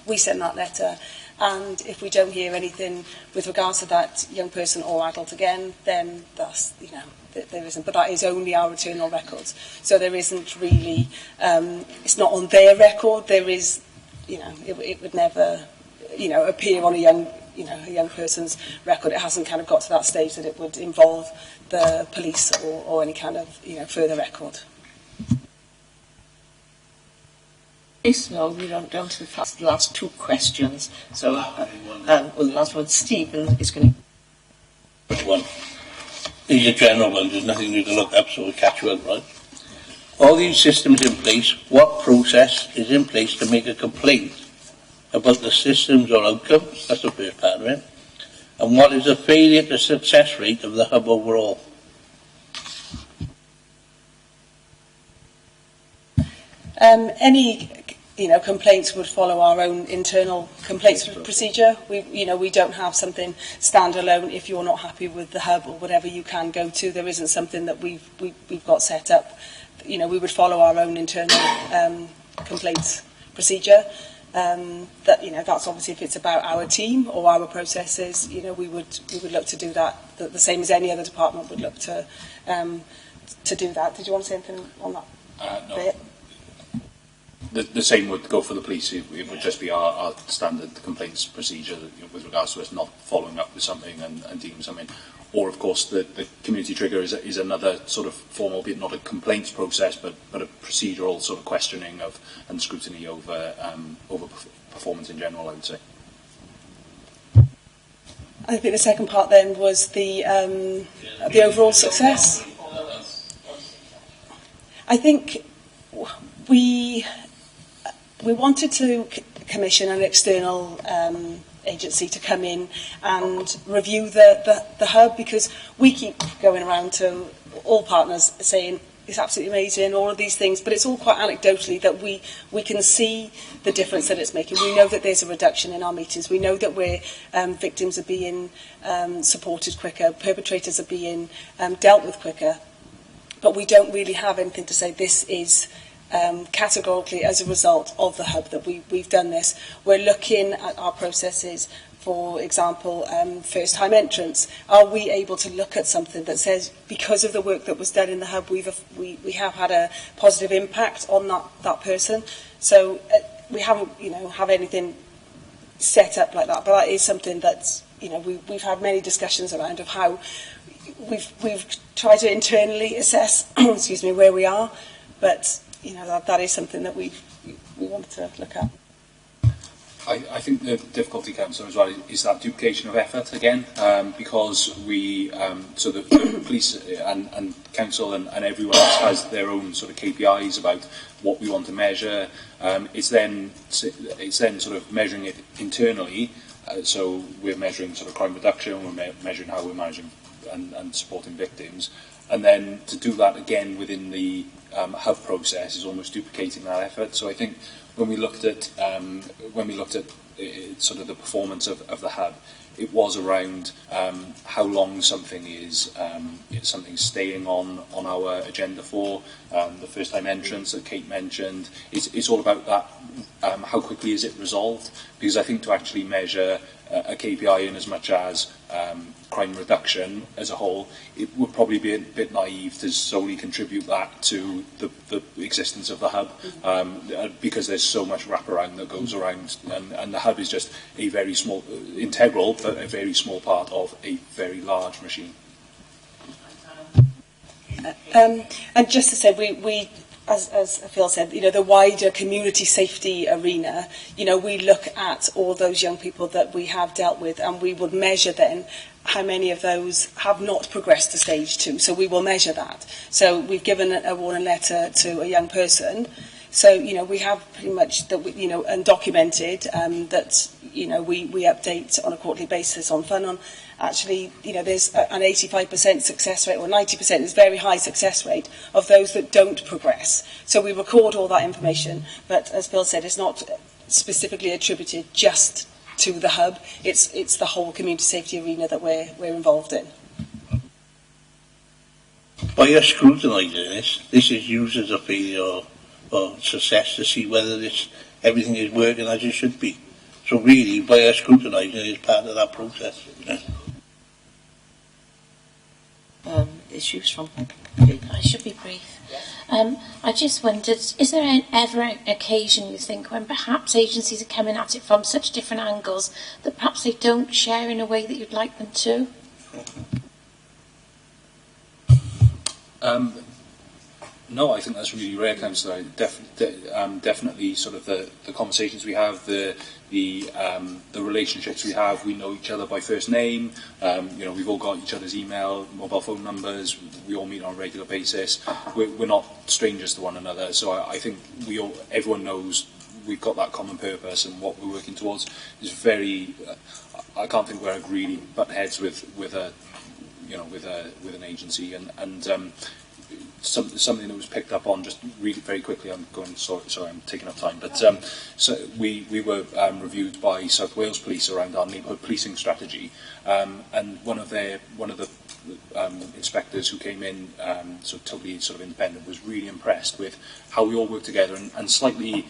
S6: We send that letter, and if we don't hear anything with regards to that young person or adult again, then that's, there isn't, but that is only our internal records. So there isn't really, it's not on their record. There is, it would never, appear on a young person's record. It hasn't kind of got to that stage that it would involve the police or any kind of, further record.
S1: So we're down to the last two questions. So, the last one, Stephen is going to...
S10: One. These are general ones, there's nothing you can look up, so we'll catch you up, right? All these systems in place, what process is in place to make a complaint about the systems or outcomes? That's the first part of it. And what is the failure to success rate of the hub overall?
S6: Any complaints would follow our own internal complaints procedure. We don't have something standalone. If you're not happy with the hub or whatever, you can go to. There isn't something that we've got set up. We would follow our own internal complaints procedure. That's obviously if it's about our team or our processes. We would look to do that. The same as any other department would look to do that. Did you want to say anything on that bit?
S8: The same would go for the police. It would just be our standard complaints procedure with regards to us not following up with something and deeming something. Or, of course, the community trigger is another sort of form, albeit not a complaints process, but a procedural sort of questioning of and scrutiny over performance in general, I would say.
S6: I think the second part then was the overall success. I think we wanted to commission an external agency to come in and review the hub, because we keep going around to all partners saying it's absolutely amazing, all of these things, but it's all quite anecdotally that we can see the difference that it's making. We know that there's a reduction in our meetings. We know that victims are being supported quicker, perpetrators are being dealt with quicker, but we don't really have anything to say this is categorically as a result of the hub that we've done this. We're looking at our processes, for example, first-time entrants. Are we able to look at something that says, because of the work that was done in the hub, we have had a positive impact on that person? So we haven't, have anything set up like that, but that is something that's, we've had many discussions around of how we've tried to internally assess, excuse me, where we are, but that is something that we want to look at.
S8: I think the difficulty comes as well is that duplication of effort again, because so the police and council and everyone else has their own sort of KPIs about what we want to measure. It's then sort of measuring it internally. So we're measuring sort of crime reduction, we're measuring how we're managing and supporting victims, and then to do that again within the hub process is almost duplicating that effort. So I think when we looked at sort of the performance of the hub, it was around how long something is something staying on our agenda for, the first time entrance that Kate mentioned. It's all about that, how quickly is it resolved, because I think to actually measure a KPI in as much as crime reduction as a whole, it would probably be a bit naive to solely contribute that to the existence of the hub, because there's so much wraparound that goes around, and the hub is just a very small, integral, but a very small part of a very large machine.
S6: And just to say, we as Phil said, the wider community safety arena, we look at all those young people that we have dealt with, and we would measure then how many of those have not progressed to stage 2. So we will measure that. So we've given a warning letter to a young person. So, we have pretty much, and documented that, we update on a quarterly basis on fun on. Actually, there's an 85% success rate, or 90% is very high success rate of those that don't progress. So we record all that information, but as Bill said, it's not specifically attributed just to the hub. It's the whole community safety arena that we're involved in.
S10: By us scrutinising this is used as a failure or success to see whether everything is working as it should be. So really, by us scrutinising it is part of that process.
S1: issues from.
S9: I should be brief. I just wondered, is there ever an occasion you think when perhaps agencies are coming at it from such different angles that perhaps they don't share in a way that you'd like them to?
S8: No, I think that's really rare, Councillor. Definitely, sort of the conversations we have, the relationships we have. We know each other by first name. We've all got each other's email, mobile phone numbers. We all meet on a regular basis. We're not strangers to one another. So I think everyone knows we've got that common purpose, and what we're working towards is very. I can't think where I've really butt heads with an agency, and something that was picked up on just really very quickly. Sorry, I'm taking up time. But so we were reviewed by South Wales Police around our neighbourhood policing strategy, and one of the inspectors who came in, totally sort of independent, was really impressed with how we all work together, and slightly.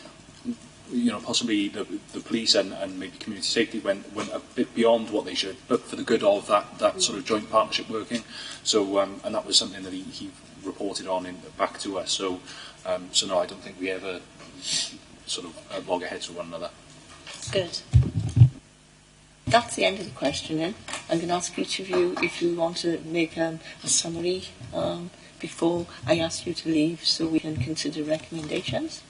S8: Possibly the police and maybe community safety went a bit beyond what they should, but for the good of that sort of joint partnership working. So and that was something that he reported on back to us. So no, I don't think we ever sort of log ahead with one another.
S1: Good. That's the end of the questioning. I'm going to ask each of you if you want to make a summary before I ask you to leave, so we can consider recommendations.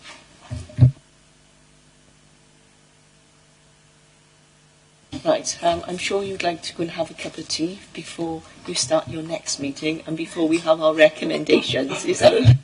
S1: Right, I'm sure you'd like to go and have a cup of tea before you start your next meeting and before we have our recommendations. Is that right?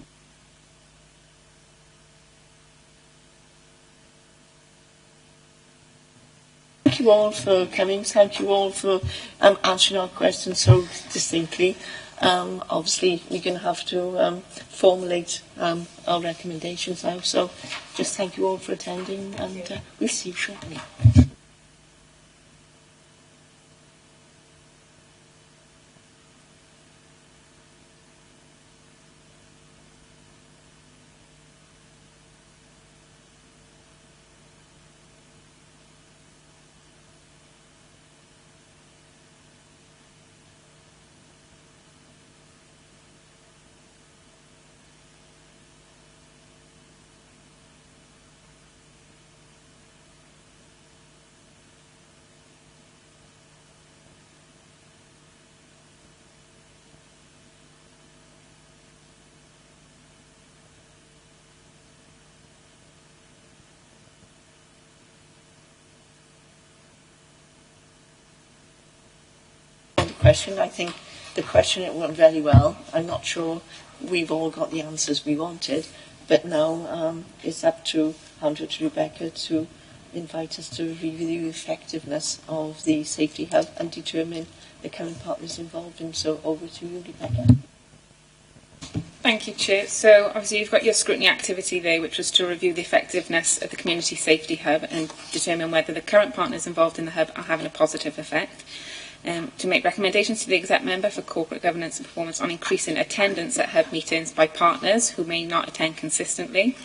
S1: Thank you all for coming. Thank you all for answering our questions so distinctly. Obviously, we're going to have to formulate our recommendations now. So just thank you all for attending, and we'll see you shortly. Question. I think the question, it went very well. I'm not sure we've all got the answers we wanted, but now it's up to Andrew to Rebecca to invite us to review the effectiveness of the safety hub and determine the current partners involved. And so over to you, Rebecca.
S4: Thank you, Chair. So obviously you've got your scrutiny activity there, which was to review the effectiveness of the Community Safety Hub and determine whether the current partners involved in the hub are having a positive effect. To make recommendations to the exec member for corporate governance and performance on increasing attendance at hub meetings by partners who may not attend consistently,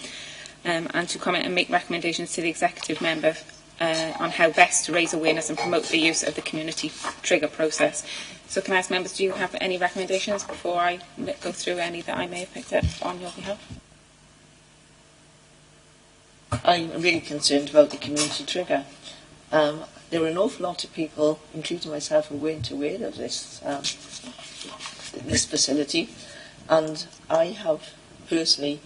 S4: and to comment and make recommendations to the executive member on how best to raise awareness and promote the use of the community trigger process. So can I ask members, do you have any recommendations before I go through any that I may have picked up on your behalf?
S1: I'm really concerned about the community trigger. There were an awful lot of people, including myself, who weren't aware of this facility, and I have personally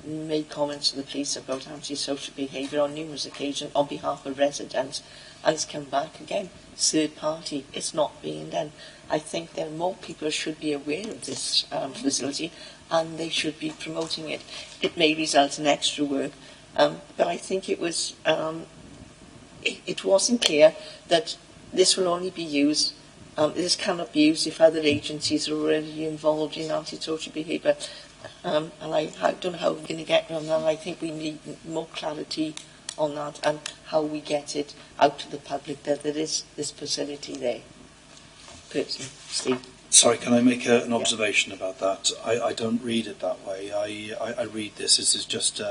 S1: made comments to the police about antisocial behaviour on numerous occasions on behalf of residents, and it's come back again. Third party, it's not being done. I think that more people should be aware of this facility, and they should be promoting it. It may result in extra work, but I think it was. It wasn't clear that this will only be used, this cannot be used if other agencies are already involved in antisocial behaviour. And I don't know how we're going to get around that. I think we need more clarity on that and how we get it out to the public that there is this facility there. Personally, Steve.
S5: Sorry, can I make an observation about that? I don't read it that way. I read this as just...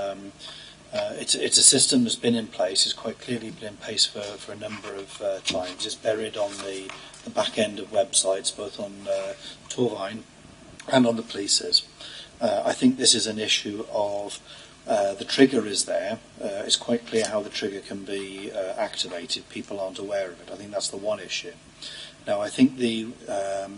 S5: it's a system that's been in place. It's quite clearly been in place for a number of times. It's buried on the back end of websites, both on Torvine, and on the police's. I think this is an issue of the trigger is there. It's quite clear how the trigger can be activated. People aren't aware of it. I think that's the one issue. Now, I think the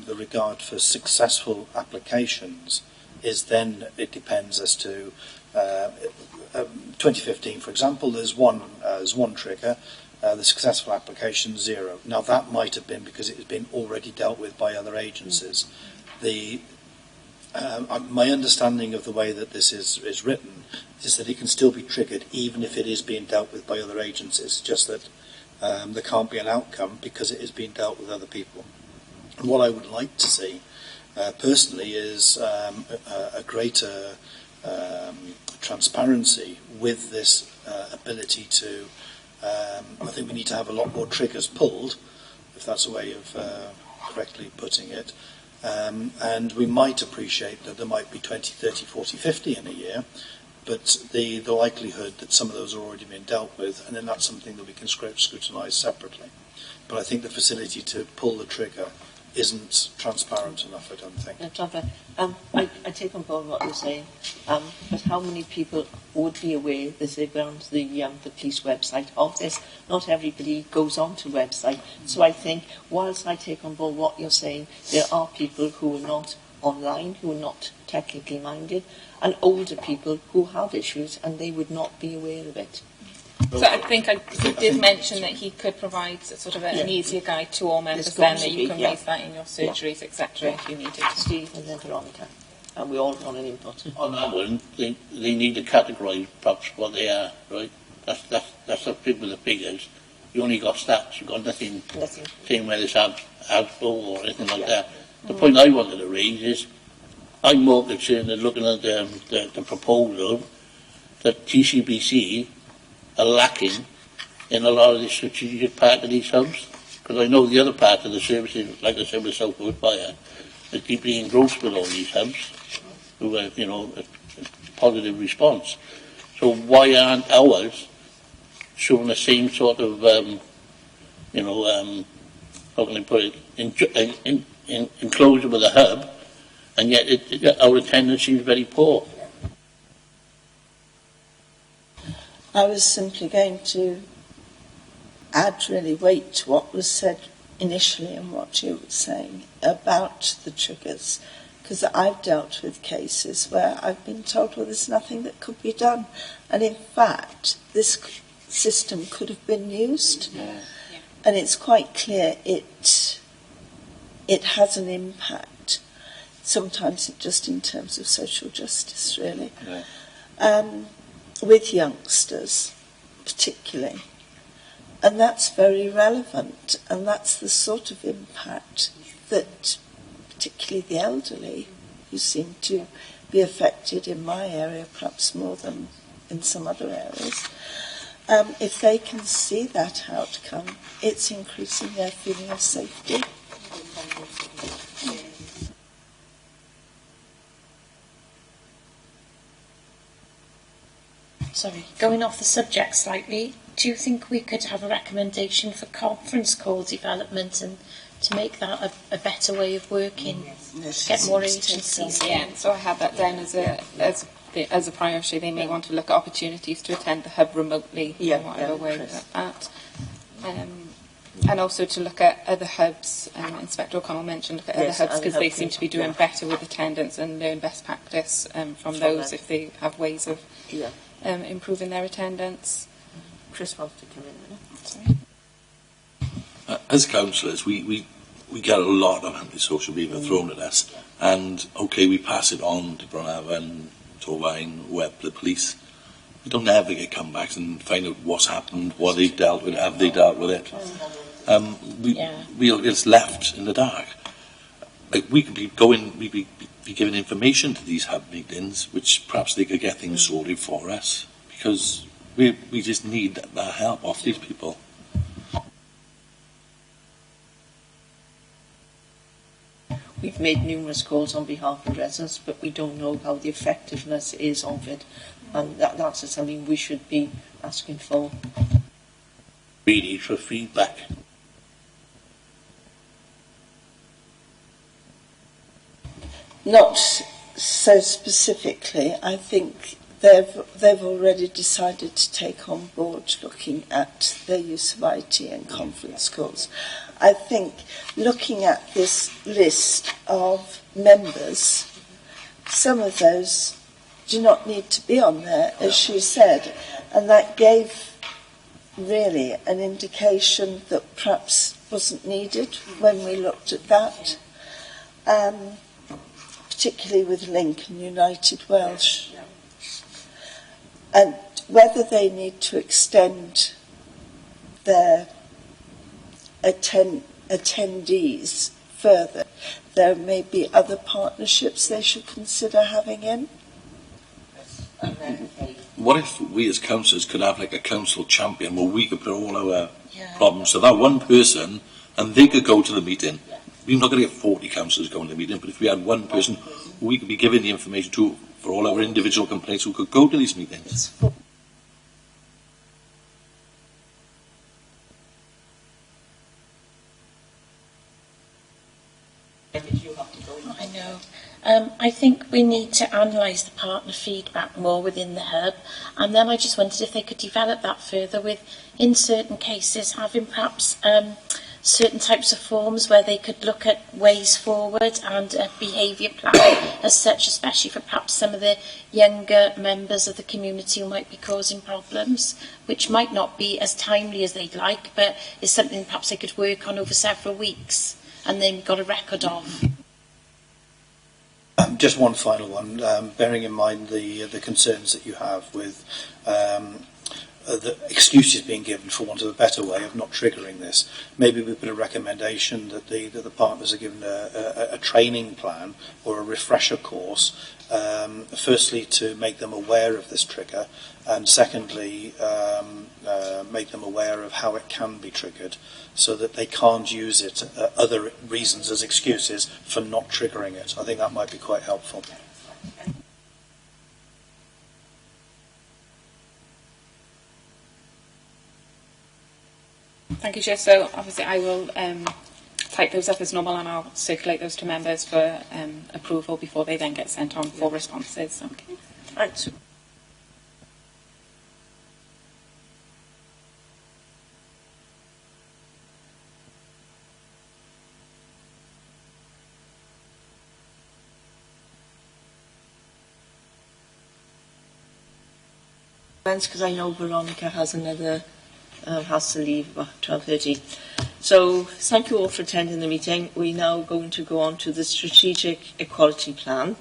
S5: regard for successful applications is then it depends as to 2015, for example. There's one trigger. The successful application 0. Now, that might have been because it has been already dealt with by other agencies. My understanding of the way that this is written is that it can still be triggered even if it is being dealt with by other agencies, just that there can't be an outcome because it is being dealt with other people. And what I would like to see, personally, is a greater transparency with this ability to, I think we need to have a lot more triggers pulled, if that's a way of correctly putting it. And we might appreciate that there might be 20, 30, 40, 50 in a year, but the likelihood that some of those are already being dealt with, and then that's something that we can scrutinise separately. But I think the facility to pull the trigger isn't transparent enough, I don't think.
S1: Jonathan, I take on board what you're saying, but how many people would be aware that they go onto the police website of this? Not everybody goes onto the website. So I think, whilst I take on board what you're saying, there are people who are not online, who are not technically minded, and older people who have issues and they would not be aware of it.
S4: So I think he did mention that he could provide sort of an easier guide to all members then, that you can raise that in your surgeries, etc. if you need it.
S1: Steve and then Veronica. And we all want an input.
S10: On that one, they need to categorise perhaps what they are, right? That's the thing with the figures. You only got stats, you've got nothing saying whether it's ASBO or anything like that. The point I wanted to raise is, I'm more concerned than looking at the proposal that TCBC are lacking in a lot of the strategic part of these hubs. Because I know the other part of the services, like I said with South Wood Fire, are deeply engrossed with all these hubs, who have, a positive response. So why aren't ours showing the same sort of, how can I put it, enclosure with a hub, and yet our attendance seems very poor?
S11: I was simply going to add really weight to what was said initially and what you were saying about the triggers, because I've dealt with cases where I've been told, well, there's nothing that could be done, and in fact this system could have been used, and it's quite clear it has an impact, sometimes just in terms of social justice, really. With youngsters particularly, and that's very relevant, and that's the sort of impact that particularly the elderly, who seem to be affected in my area perhaps more than in some other areas, if they can see that outcome, it's increasing their feeling of safety.
S9: Sorry, going off the subject slightly, do you think we could have a recommendation for conference call development and to make that a better way of working, get more agencies in?
S4: Yeah, so I have that down as a priority. They may want to look at opportunities to attend the hub remotely in whatever way that. And also to look at other hubs. Inspector O'Connell mentioned look at other hubs because they seem to be doing better with attendance and learn best practice from those if they have ways of improving their attendance.
S1: Chris wants to come in.
S12: Sorry. As councillors, we get a lot of anti-social behaviour thrown at us, and okay, we pass it on to Bronavon, Torvine, Web, the police. We don't ever get comebacks and find out what's happened, what they've dealt with, have they dealt with it. We're just left in the dark. Like we could be going, we'd be giving information to these hub meetings, which perhaps they could get things sorted for us, because we just need that help off these people.
S1: We've made numerous calls on behalf of residents, but we don't know how the effectiveness is of it, and that's something we should be asking for.
S10: We need for feedback.
S11: not so specifically. I think they've already decided to take on board looking at their use of IT and conference calls. I think looking at this list of members, some of those do not need to be on there, as she said, and that gave really an indication that perhaps wasn't needed when we looked at that, particularly with Lincoln United Welsh. And whether they need to extend their attendees further, there may be other partnerships they should consider having in.
S12: What if we as councillors could have like a council champion where we could put all our problems to that one person and they could go to the meeting? We're not going to get 40 councillors going to the meeting, but if we had one person who we could be giving the information to for all our individual complaints who could go to these meetings.
S9: I know. I think we need to analyse the partner feedback more within the hub, and then I just wondered if they could develop that further with, in certain cases, having perhaps certain types of forms where they could look at ways forward and a behaviour plan as such, especially for perhaps some of the younger members of the community who might be causing problems, which might not be as timely as they'd like, but is something perhaps they could work on over several weeks and then got a record of.
S5: Just one final one, bearing in mind the concerns that you have with the excuses being given, for want of a better way, of not triggering this. Maybe we put a recommendation that the partners are given a training plan or a refresher course, firstly to make them aware of this trigger, and secondly make them aware of how it can be triggered, so that they can't use it other reasons as excuses for not triggering it. I think that might be quite helpful.
S4: Thank you, Chair. So obviously I will type those up as normal and I'll circulate those to members for approval before they then get sent on for responses. Okay.
S1: Right. Because I know Veronica has another has to leave about 12:30. So thank you all for attending the meeting. We're now going to go on to the Strategic Equality Plan.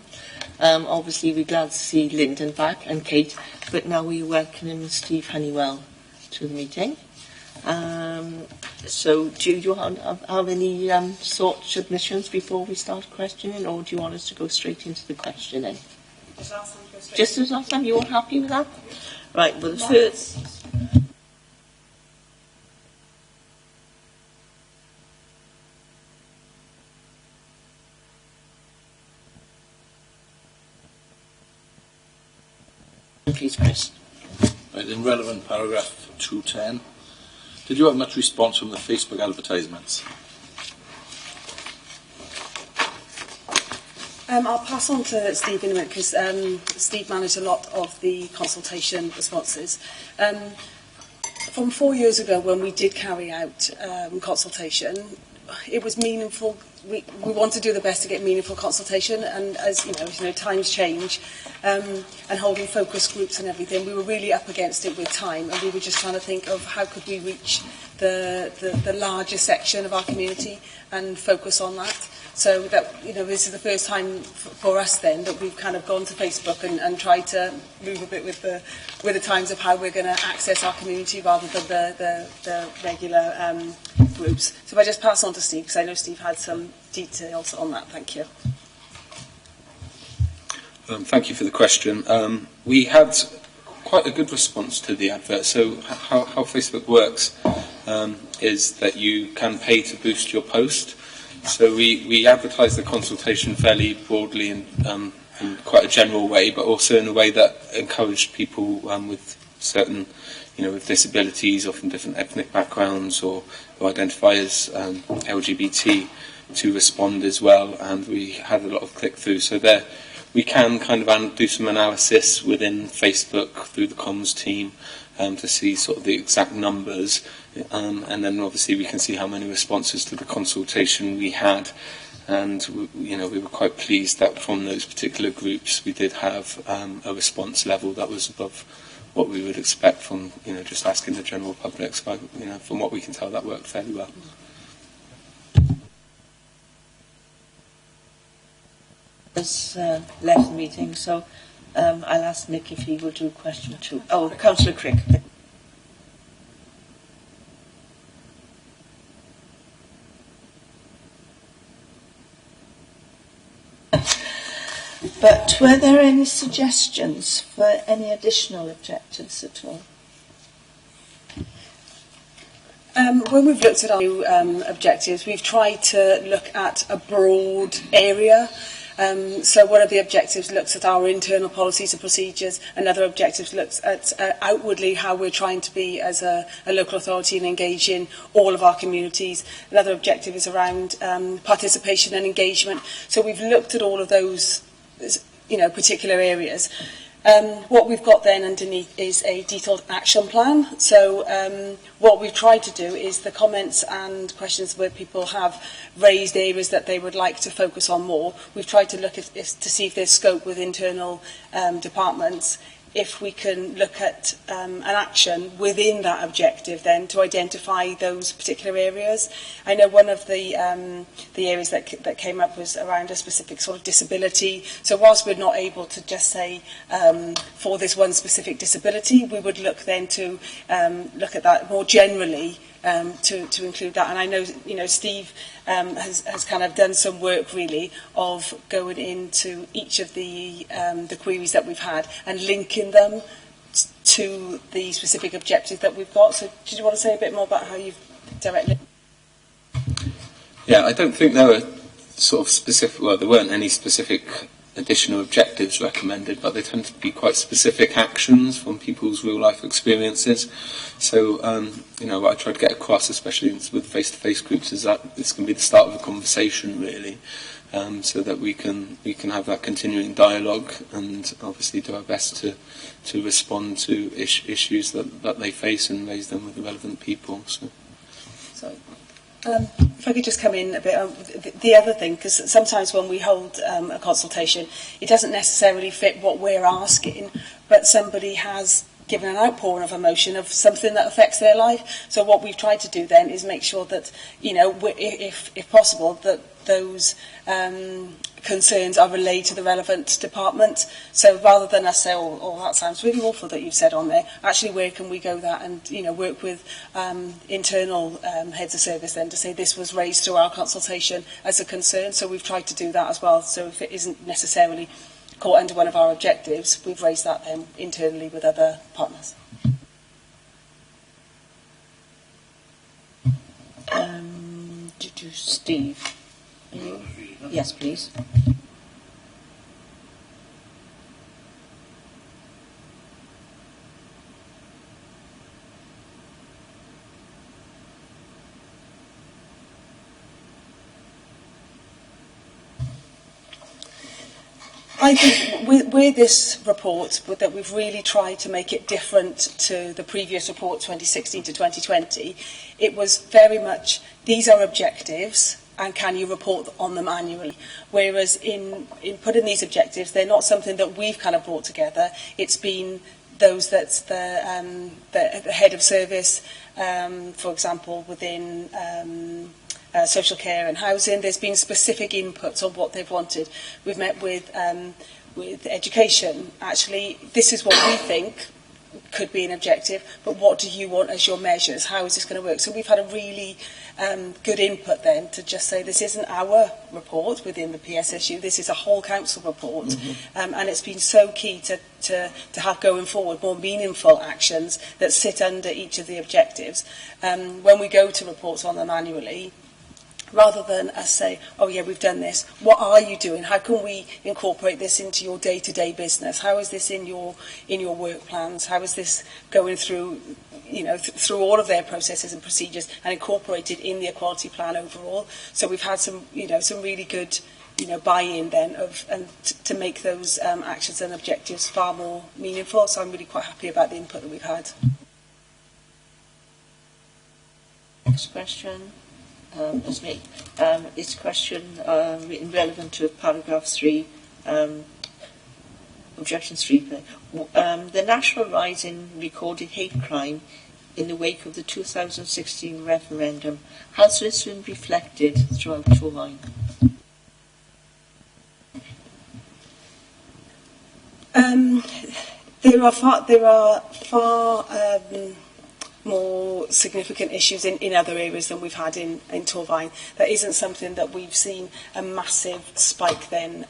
S1: Obviously we're glad to see Lyndon back and Kate, but now we're welcoming Steve Honeywell to the meeting. So do you have any sort submissions before we start questioning, or do you want us to go straight into the questioning? Just as last time, you all happy with that? Right, well the first... Please, Chris.
S12: Right, in relevant paragraph 210, did you have much response from the Facebook advertisements?
S6: I'll pass on to Steve in a minute, because Steve managed a lot of the consultation responses. From 4 years ago, when we did carry out consultation, it was meaningful. We want to do the best to get meaningful consultation, and as you know, times change, and holding focus groups and everything, we were really up against it with time, and we were just trying to think of how could we reach the larger section of our community and focus on that. So that, this is the first time for us then that we've kind of gone to Facebook and tried to move a bit with the times of how we're going to access our community rather than the regular groups. So if I just pass on to Steve, because I know Steve had some details on that. Thank you.
S13: Thank you for the question. We had quite a good response to the advert. So how Facebook works is that you can pay to boost your post. So we advertise the consultation fairly broadly in quite a general way, but also in a way that encouraged people with certain, with disabilities or from different ethnic backgrounds or who identify as LGBT respond as well, and we had a lot of click-through. So there, we can kind of do some analysis within Facebook through the comms team to see sort of the exact numbers, and then obviously we can see how many responses to the consultation we had. And we were quite pleased that from those particular groups we did have a response level that was above what we would expect from just asking the general public. So from what we can tell, that worked fairly well.
S1: Has left the meeting, so I'll ask Nick if he will do question 2. Oh, Councillor Crick. But were there any suggestions for any additional objectives at all?
S6: When we've looked at our new objectives, we've tried to look at a broad area. So one of the objectives looks at our internal policies and procedures. Another objective looks at outwardly how we're trying to be as a local authority and engage in all of our communities. Another objective is around participation and engagement. So we've looked at all of those particular areas. What we've got then underneath is a detailed action plan. So what we've tried to do is the comments and questions where people have raised areas that they would like to focus on more. We've tried to look to see if there's scope with internal departments, if we can look at an action within that objective then to identify those particular areas. I know one of the areas that came up was around a specific sort of disability. So whilst we're not able to just say for this one specific disability, we would look then to look at that more generally to include that. And I know, Steve has kind of done some work really of going into each of the queries that we've had and linking them to the specific objective that we've got. So did you want to say a bit more about how you've directly?
S13: Yeah, I don't think there were sort of specific, well, there weren't any specific additional objectives recommended, but they tend to be quite specific actions from people's real life experiences. So, what I try to get across, especially with face-to-face groups, is that this can be the start of a conversation, really, so that we can have that continuing dialogue and obviously do our best to respond to issues that they face and raise them with the relevant people. So.
S6: If I could just come in a bit, the other thing, because sometimes when we hold a consultation, it doesn't necessarily fit what we're asking, but somebody has given an outpouring of emotion of something that affects their life. So what we've tried to do then is make sure that, if possible, that those concerns are relayed to the relevant department. So rather than us say, oh, that sounds really awful that you've said on there, actually where can we go that and work with internal heads of service then to say this was raised through our consultation as a concern. So we've tried to do that as well. So if it isn't necessarily caught under one of our objectives, we've raised that then internally with other partners.
S1: Steve? Yes, please.
S6: I think with this report, that we've really tried to make it different to the previous report, 2016 to 2020. It was very much, these are objectives, and can you report on them annually? Whereas in putting these objectives, they're not something that we've kind of brought together. It's been those that's the head of service, for example, within social care and housing. There's been specific inputs on what they've wanted. We've met with education. Actually, this is what we think could be an objective, but what do you want as your measures? How is this going to work? So we've had a really good input then to just say this isn't our report within the PSSU, this is a whole council report, and it's been so key to have going forward more meaningful actions that sit under each of the objectives. When we go to reports on them annually, rather than us say, oh yeah, we've done this. What are you doing? How can we incorporate this into your day-to-day business? How is this in your work plans? How is this going through, through all of their processes and procedures and incorporated in the equality plan overall? So we've had some, some really good, buy-in then to make those actions and objectives far more meaningful. So I'm really quite happy about the input that we've had.
S1: Next question is me. It's a question written relevant to paragraph 3, objection 3. The national rise in recorded hate crime in the wake of the 2016 referendum, has this been reflected throughout Torfaen?
S6: There are far more significant issues in other areas than we've had in Torfaen. That isn't something that we've seen a massive spike then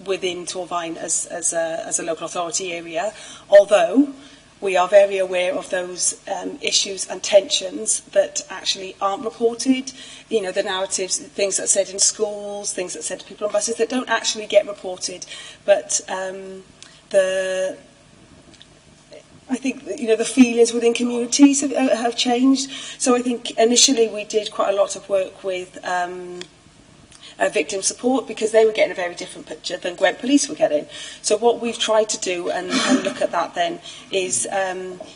S6: within Torfaen as a local authority area, although we are very aware of those issues and tensions that actually aren't reported. The narratives, things that are said in schools, things that are said to people on buses that don't actually get reported. But I think the feelings within communities have changed. So I think initially we did quite a lot of work with victim support, because they were getting a very different picture than Gwent Police were getting. So what we've tried to do and look at that then is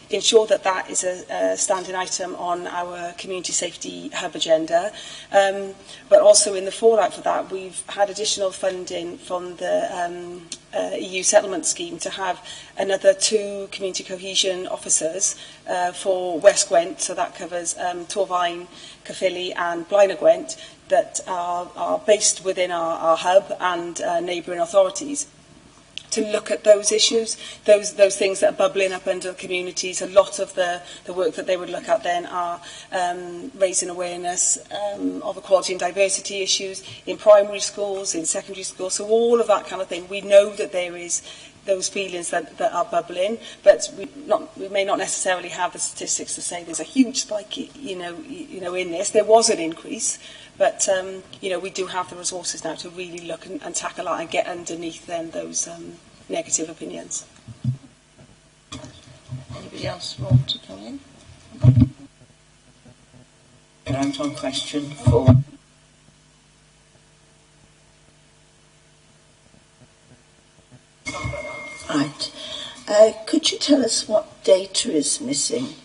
S6: ensure that that is a standing item on our community safety hub agenda. But also in the fallout for that, we've had additional funding from the EU settlement scheme to have another 2 community cohesion officers for West Gwent, so that covers Torfaen, Caerphilly and Blaenau Gwent, that are based within our hub and neighbouring authorities, to look at those issues, those things that are bubbling up under the communities. A lot of the work that they would look at then are raising awareness of equality and diversity issues in primary schools, in secondary schools, so all of that kind of thing. We know that there is those feelings that are bubbling, but we may not necessarily have the statistics to say there's a huge spike, in this. There was an increase, but we do have the resources now to really look and tackle that and get underneath then those negative opinions.
S1: Anybody else want to come in? Around on question 4.
S11: Right. Could you tell us what data is missing?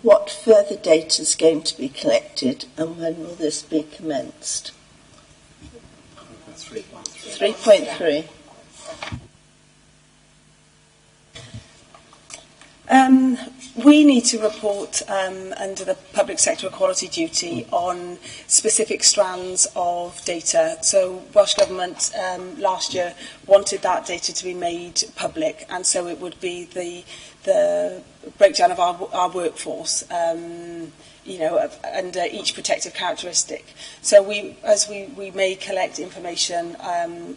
S11: What further data is going to be collected, and when will this be commenced? 3.3.
S6: We need to report under the public sector equality duty on specific strands of data. So Welsh Government last year wanted that data to be made public, and so it would be the breakdown of our workforce, under each protective characteristic. So we may collect information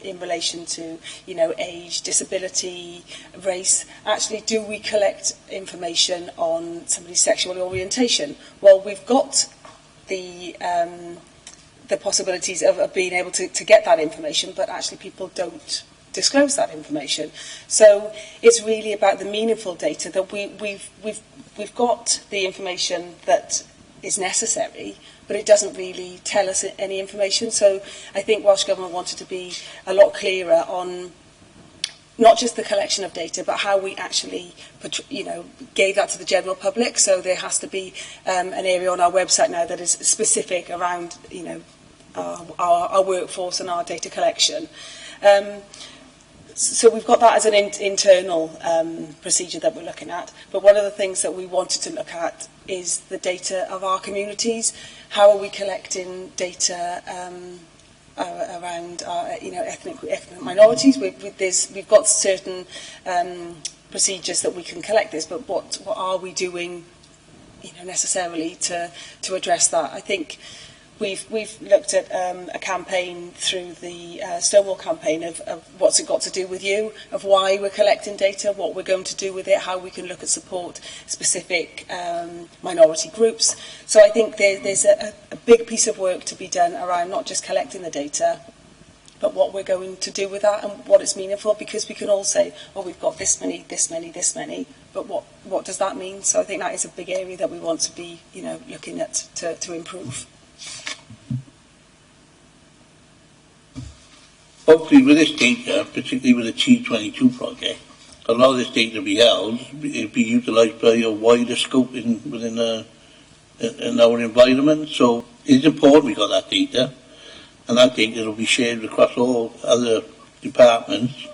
S6: in relation to, age, disability, race. Actually, do we collect information on somebody's sexual orientation? Well, we've got the possibilities of being able to get that information, but actually people don't disclose that information. So it's really about the meaningful data that we've got the information that is necessary, but it doesn't really tell us any information. So I think Welsh Government wanted to be a lot clearer on not just the collection of data, but how we actually, gave that to the general public. So there has to be an area on our website now that is specific around, our workforce and our data collection. So we've got that as an internal procedure that we're looking at. But one of the things that we wanted to look at is the data of our communities. How are we collecting data around our, ethnic minorities? We've got certain procedures that we can collect this, but what are we doing, necessarily to address that? I think we've looked at a campaign through the Stonewall campaign of what's it got to do with you, of why we're collecting data, what we're going to do with it, how we can look at support specific minority groups. So I think there's a big piece of work to be done around not just collecting the data, but what we're going to do with that and what it's meaningful, because we can all say, oh, we've got this many, but what does that mean? So I think that is a big area that we want to be, looking at to improve.
S3: Hopefully with this data, particularly with the T22 project, a lot of this data be held, it'd be utilised by a wider scope within our environment. So it's important we got that data, and that data will be shared across all other departments,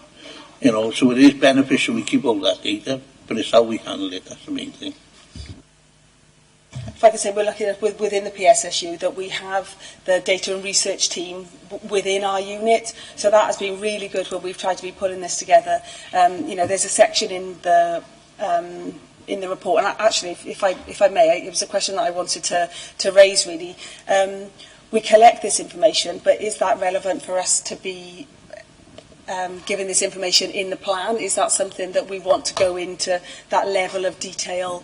S3: so it is beneficial we keep all that data, but it's how we handle it, that's the main thing.
S6: If I could say, we're lucky enough within the PSSU that we have the data and research team within our unit, so that has been really good when we've tried to be putting this together. There's a section in the report, and actually, if I may, it was a question that I wanted to raise really. We collect this information, but is that relevant for us to be giving this information in the plan? Is that something that we want to go into that level of detail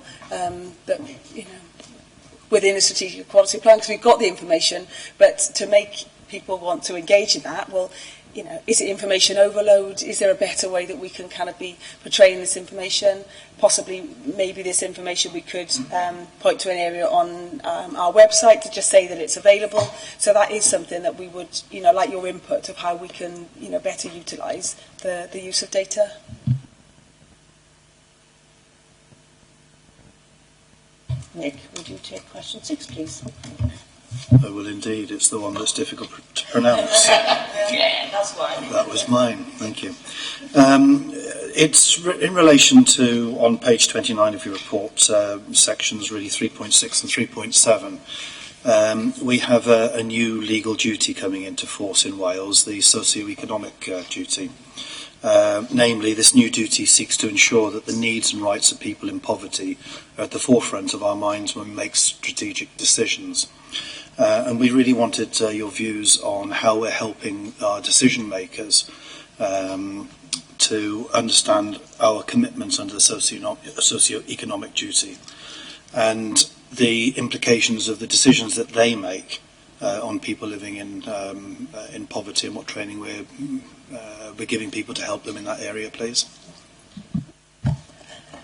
S6: within a strategic quality plan? Because we've got the information, but to make people want to engage in that, well, is it information overload? Is there a better way that we can kind of be portraying this information? Possibly, maybe this information we could point to an area on our website to just say that it's available. So that is something that we would, like your input of how we can, better utilise the use of data.
S1: Nick, would you take question 6, please?
S5: I will indeed. It's the one that's difficult to pronounce.
S1: Yeah, that's why.
S5: That was mine. Thank you. It's in relation to, on page 29 of your report, sections really 3.6 and 3.7. We have a new legal duty coming into force in Wales, the socio-economic duty. Namely, this new duty seeks to ensure that the needs and rights of people in poverty are at the forefront of our minds when we make strategic decisions. And we really wanted your views on how we're helping our decision makers to understand our commitments under the socio-economic duty and the implications of the decisions that they make on people living in poverty, and what training we're giving people to help them in that area, please.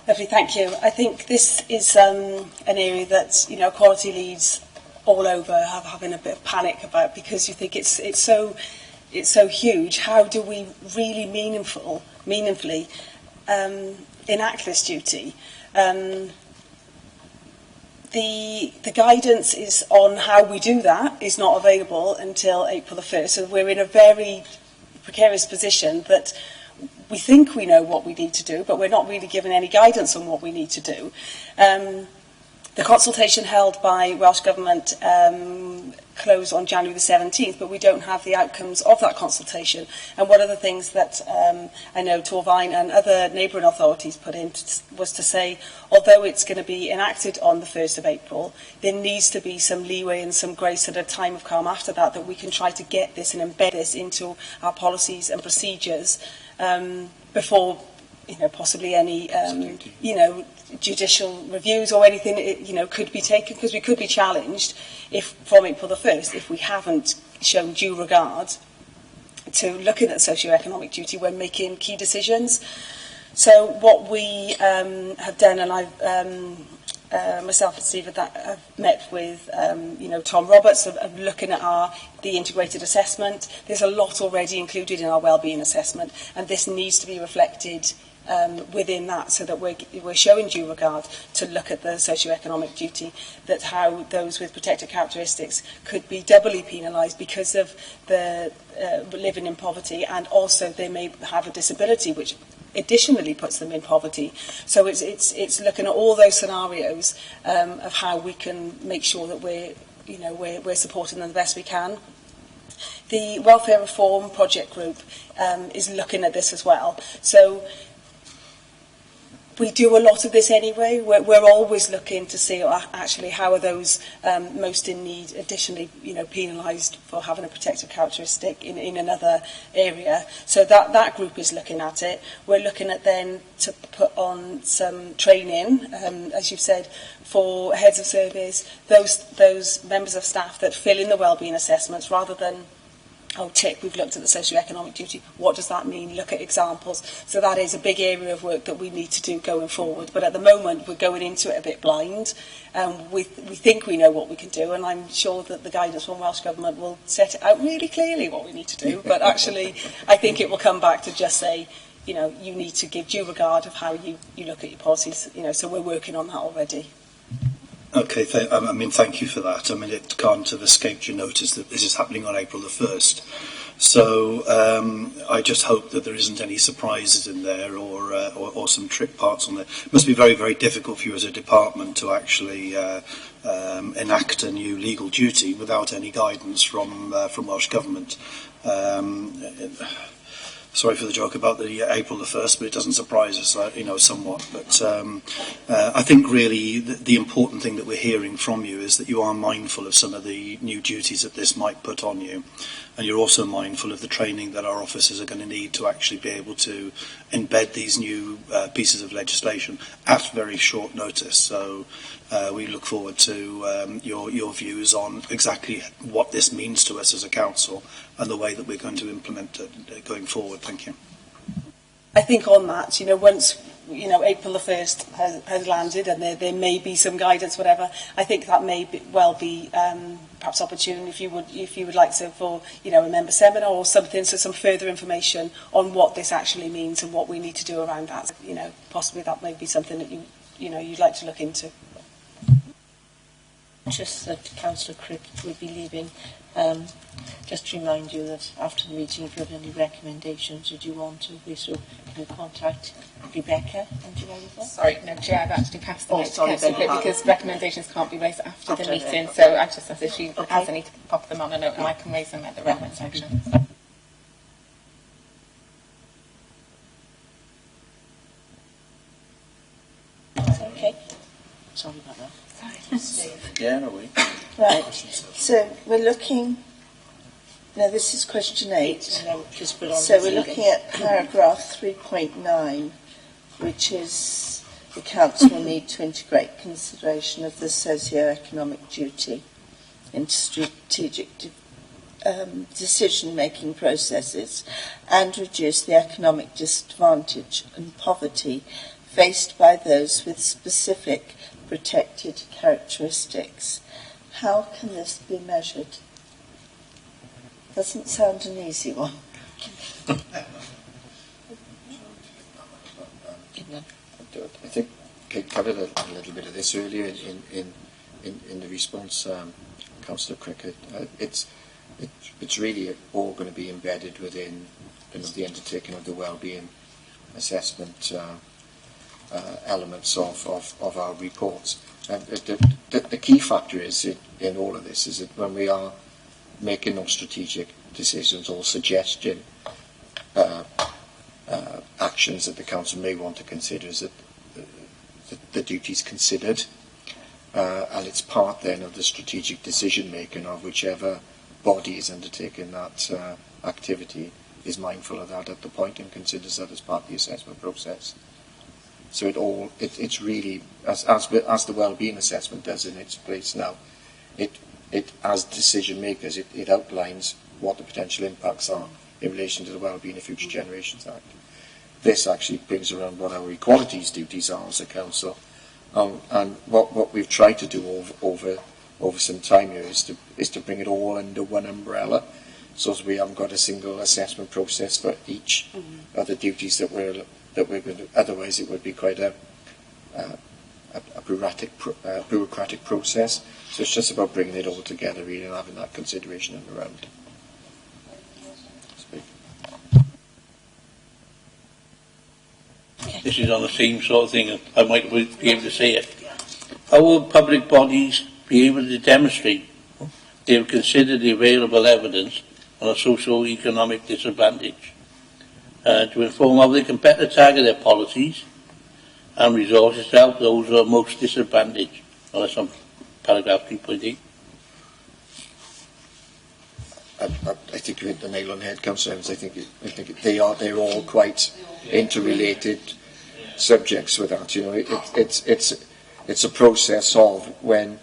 S6: Lovely, thank you. I think this is an area that quality leads all over having a bit of panic about, because you think it's so huge. How do we really meaningfully enact this duty? The guidance is on how we do that is not available until April the 1st, so we're in a very precarious position that we think we know what we need to do, but we're not really given any guidance on what we need to do. The consultation held by Welsh Government closed on January the 17th, but we don't have the outcomes of that consultation. And one of the things that I know Torfaen and other neighbouring authorities put in was to say, although it's going to be enacted on the 1st of April, there needs to be some leeway and some grace at a time of calm after that we can try to get this and embed this into our policies and procedures before possibly any judicial reviews or anything could be taken, because we could be challenged if from April the 1st if we haven't shown due regard to looking at socio-economic duty when making key decisions. So what we have done, and I've myself and Steve have met with Tom Roberts of looking at the integrated assessment. There's a lot already included in our wellbeing assessment, and this needs to be reflected within that, so that we're showing due regard to look at the socio-economic duty, that how those with protected characteristics could be doubly penalised because of the living in poverty, and also they may have a disability which additionally puts them in poverty. So it's looking at all those scenarios of how we can make sure that we're supporting them the best we can. The Welfare Reform Project Group is looking at this as well. So we do a lot of this anyway. We're always looking to see actually how are those most in need additionally, penalised for having a protective characteristic in another area. So that group is looking at it. We're looking at then to put on some training, as you've said, for heads of service, those members of staff that fill in the wellbeing assessments, rather than tick, we've looked at the socio-economic duty. What does that mean? Look at examples. So that is a big area of work that we need to do going forward. But at the moment, we're going into it a bit blind. We think we know what we can do, and I'm sure that the guidance from Welsh Government will set it out really clearly what we need to do. But actually, I think it will come back to just say, you need to give due regard of how you look at your policies. So we're working on that already.
S5: Okay, thank you for that. It can't have escaped your notice that this is happening on April the 1st. So I just hope that there isn't any surprises in there or some trick parts on there. It must be very, very difficult for you as a department to actually enact a new legal duty without any guidance from Welsh Government. Sorry for the joke about the April the 1st, but it doesn't surprise us, somewhat. But I think really the important thing that we're hearing from you is that you are mindful of some of the new duties that this might put on you. And you're also mindful of the training that our officers are going to need to actually be able to embed these new pieces of legislation at very short notice. So we look forward to your views on exactly what this means to us as a council and the way that we're going to implement it going forward. Thank you.
S6: I think on that, once April the 1st has landed and there may be some guidance, whatever, I think that may well be perhaps opportune if you would like to for a member seminar or something, so some further information on what this actually means and what we need to do around that. Possibly that may be something that you'd like to look into.
S1: Just that Councillor Crick will be leaving. Just to remind you that after the meeting, if you have any recommendations that you want to be, so you can contact Rebecca and do everything.
S4: Sorry, no, Chair, I've actually passed the note to Councillor Crick because recommendations can't be raised after the meeting. So I just asked if she has any to pop them on a note and I can raise them at the relevant section.
S1: Okay. Sorry about that.
S3: Yeah, no way.
S11: Right, so we're looking, now this is question 8, so we're looking at paragraph 3.9, which is the council will need to integrate consideration of the socio-economic duty into strategic decision-making processes and reduce the economic disadvantage and poverty faced by those with specific protected characteristics. How can this be measured? Doesn't sound an easy one.
S7: I think Kate covered a little bit of this earlier in the response, Councillor Cricket. It's really all going to be embedded within the undertaking of the wellbeing assessment elements of our reports. And the key factor is in all of this is that when we are making those strategic decisions or suggesting actions that the council may want to consider, is that the duties considered, and it's part then of the strategic decision making of whichever body is undertaking that activity is mindful of that at the point and considers that as part of the assessment process. So it's really, as the wellbeing assessment does in its place now, it as decision makers, it outlines what the potential impacts are in relation to the Wellbeing of Future Generations Act. This actually brings around what our equalities duties are as a council, and what we've tried to do over some time here is to bring it all under one umbrella, so that we haven't got a single assessment process for each of the duties that we're going to. Otherwise, it would be quite a bureaucratic process. So it's just about bringing it all together, really, and having that consideration in the round.
S10: This is on the same sort of thing. I might be able to say it. How will public bodies be able to demonstrate they have considered the available evidence on a socio-economic disadvantage to inform how they can better target their policies and resources to help those who are most disadvantaged. Well, that's on paragraph 3.8.
S7: I think you hit the nail on the head, Councillor Evans. I think they're all quite interrelated subjects with that. You know, it's a process of when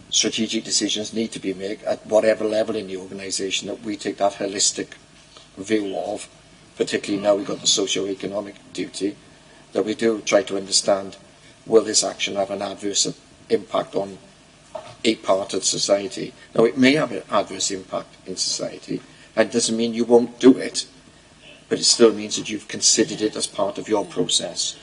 S7: strategic decisions need to be made at whatever level in the organisation, that we take that holistic view of, particularly now we've got the socio-economic duty, that we do try to understand, will this action have an adverse impact on a part of society? Now, it may have an adverse impact in society, and it doesn't mean you won't do it, but it still means that you've considered it as part of your process.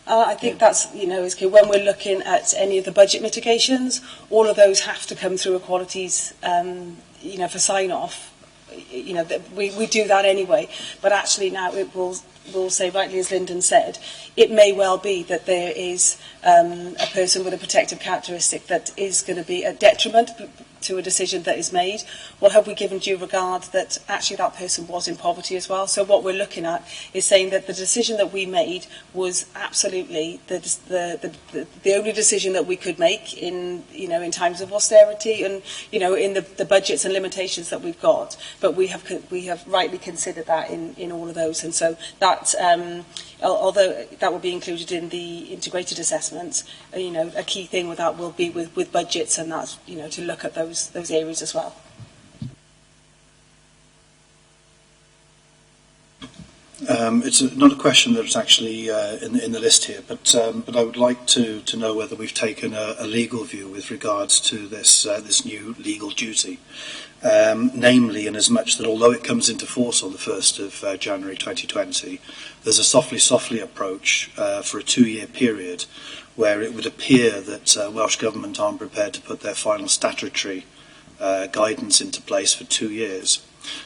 S6: I think that's, is key. When we're looking at any of the budget mitigations, all of those have to come through equalities, for sign-off. We do that anyway, but actually now it will say, rightly as Lyndon said, it may well be that there is a person with a protective characteristic that is going to be a detriment to a decision that is made. Well, have we given due regard that actually that person was in poverty as well? So what we're looking at is saying that the decision that we made was absolutely the only decision that we could make in times of austerity and in the budgets and limitations that we've got. But we have rightly considered that in all of those, and so that although that will be included in the integrated assessments, a key thing with that will be with budgets, and that's to look at those areas as well.
S5: It's not a question that's actually in the list here, but I would like to know whether we've taken a legal view with regards to this new legal duty. Namely, in as much that although it comes into force on the 1st of January 2020, there's a softly approach for a 2-year period where it would appear that Welsh Government aren't prepared to put their final statutory guidance into place for 2 years.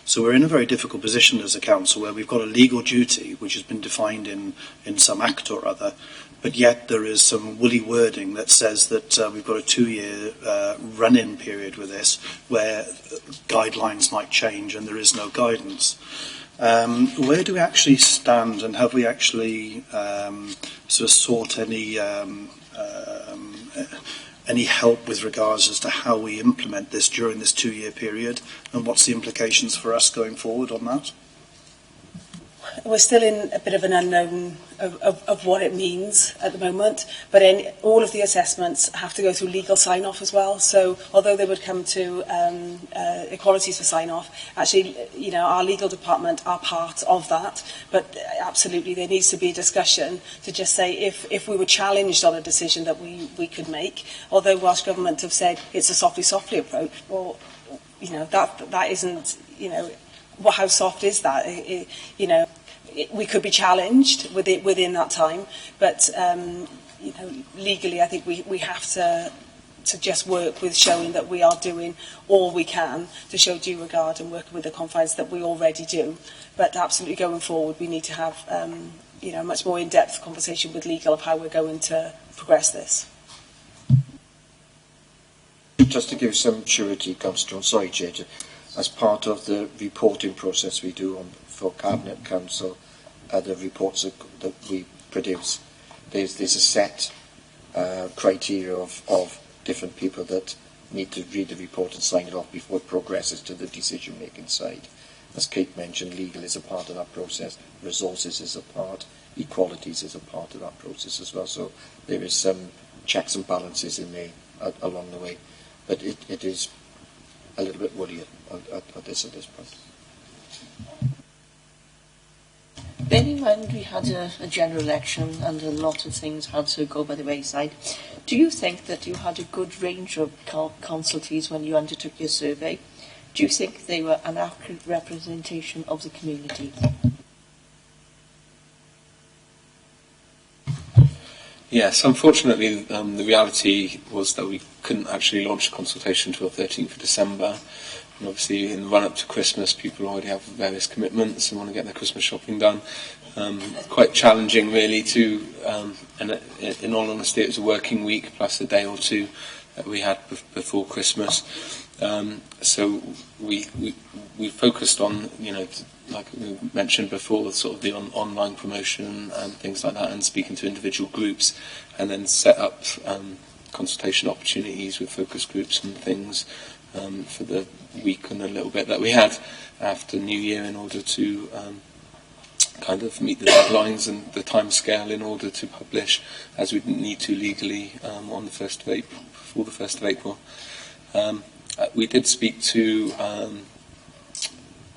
S5: So we're in a very difficult position as a council where we've got a legal duty which has been defined in some act or other, but yet there is some woolly wording that says that we've got a 2-year run-in period with this where guidelines might change and there is no guidance. Where do we actually stand, and have we actually sort of sought any help with regards as to how we implement this during this 2-year period, and what's the implications for us going forward on that?
S6: We're still in a bit of an unknown of what it means at the moment, but all of the assessments have to go through legal sign-off as well. So although they would come to equalities for sign-off, actually, our legal department are part of that. But absolutely, there needs to be a discussion to just say if we were challenged on a decision that we could make, although Welsh Government have said it's a softly approach, well, that isn't, well, how soft is that? We could be challenged within that time, but legally, I think we have to just work with showing that we are doing all we can to show due regard and working with the confines that we already do. But absolutely, going forward, we need to have a much more in-depth conversation with legal of how we're going to progress this.
S7: Just to give some surety, Councillor, sorry, Jay, as part of the reporting process we do for Cabinet Council, the reports that we produce, there's a set criteria of different people that need to read the report and sign it off before it progresses to the decision-making side. As Kate mentioned, legal is a part of that process, resources is a part, equalities is a part of that process as well. So there is some checks and balances in there along the way, but it is a little bit woolly at this point.
S1: Bearing in mind we had a general election and a lot of things had to go by the wayside, do you think that you had a good range of consultees when you undertook your survey? Do you think they were an accurate representation of the community?
S13: Yes, unfortunately, the reality was that we couldn't actually launch a consultation until 13th of December. And obviously, in the run-up to Christmas, people already have various commitments and want to get their Christmas shopping done. Quite challenging, really, and in all honesty, it was a working week plus a day or two that we had before Christmas. So we focused on, like we mentioned before, sort of the online promotion and things like that, and speaking to individual groups, and then set up consultation opportunities with focus groups and things for the week and a little bit that we had after New Year, in order to kind of meet the deadlines and the time scale in order to publish, as we need to legally, on the 1st of April, before the 1st of April. We did speak to,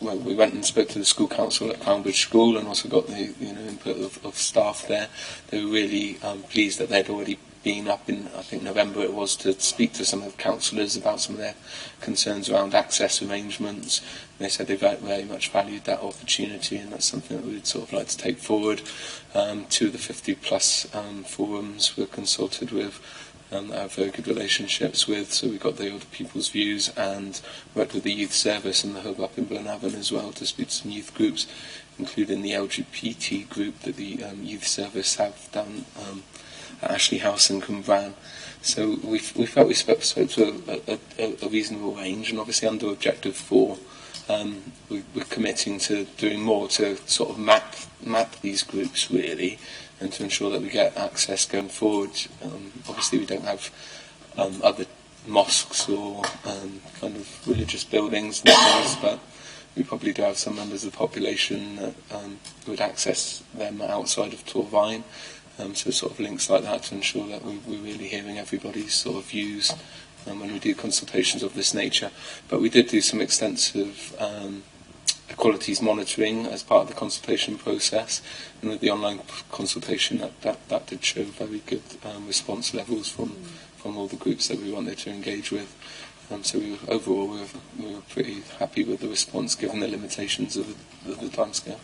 S13: well, we went and spoke to the school council at Cranbridge School, and also got the input of staff there. They were really pleased that they'd already been up in, I think November it was, to speak to some of the councillors about some of their concerns around access arrangements. They said they very much valued that opportunity, and that's something that we'd sort of like to take forward. 2 of the 50 plus forums were consulted with, that I have very good relationships with, so we got the older people's views, and worked with the youth service and the hub up in Blaenavon as well to speak to some youth groups, including the LGBT group that the youth service have done at Ashley House and Cwmbran. So we felt we spoke to a reasonable range, and obviously under Objective 4 we're committing to doing more to sort of map these groups really, and to ensure that we get access going forward. Obviously we don't have other mosques or kind of religious buildings and things, but we probably do have some members of the population that would access them outside of Torvine. So sort of links like that to ensure that we're really hearing everybody's sort of views when we do consultations of this nature. But we did do some extensive equalities monitoring as part of the consultation process, and with the online consultation that did show very good response levels from all the groups that we wanted to engage with. So overall we were pretty happy with the response given the limitations of the timescale.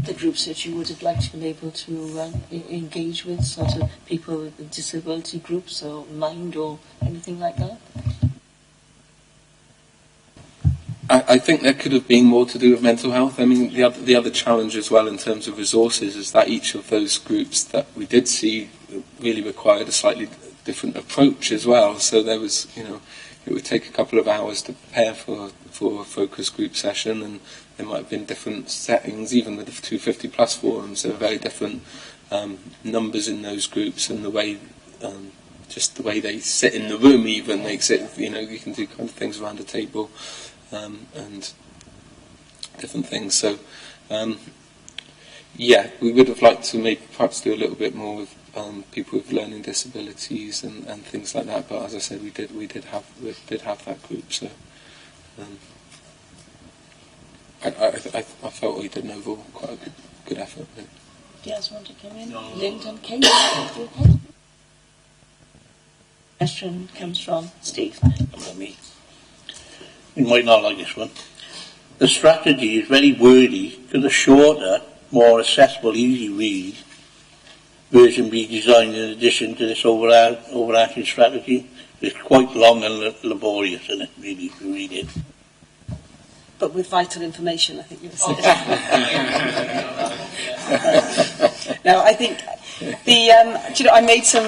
S1: The groups that you would have liked to be able to engage with, sort of people with disability groups or mind or anything like that?
S13: I think there could have been more to do with mental health. I mean, the other challenge as well in terms of resources is that each of those groups that we did see really required a slightly different approach as well. So there was, it would take a couple of hours to prepare for a focus group session, and there might have been different settings, even with the 250 plus forums. There were very different numbers in those groups, and the way, just the way they sit in the room even makes it, you can do kind of things around a table and different things. So, yeah, we would have liked to maybe perhaps do a little bit more with people with learning disabilities and things like that. But as I said, we did have that group. So. I felt we did an overall quite a good effort.
S1: Do you guys want to come in?
S12: No.
S1: Lyndon, Kate? Question comes from Steve.
S3: Me. You might not like this one. The strategy is very wordy. Could a shorter, more accessible, easy read version be designed in addition to this overarching strategy? It's quite long and laborious, isn't it, really, to read it.
S6: But with vital information, I think you were saying. No, I think I made some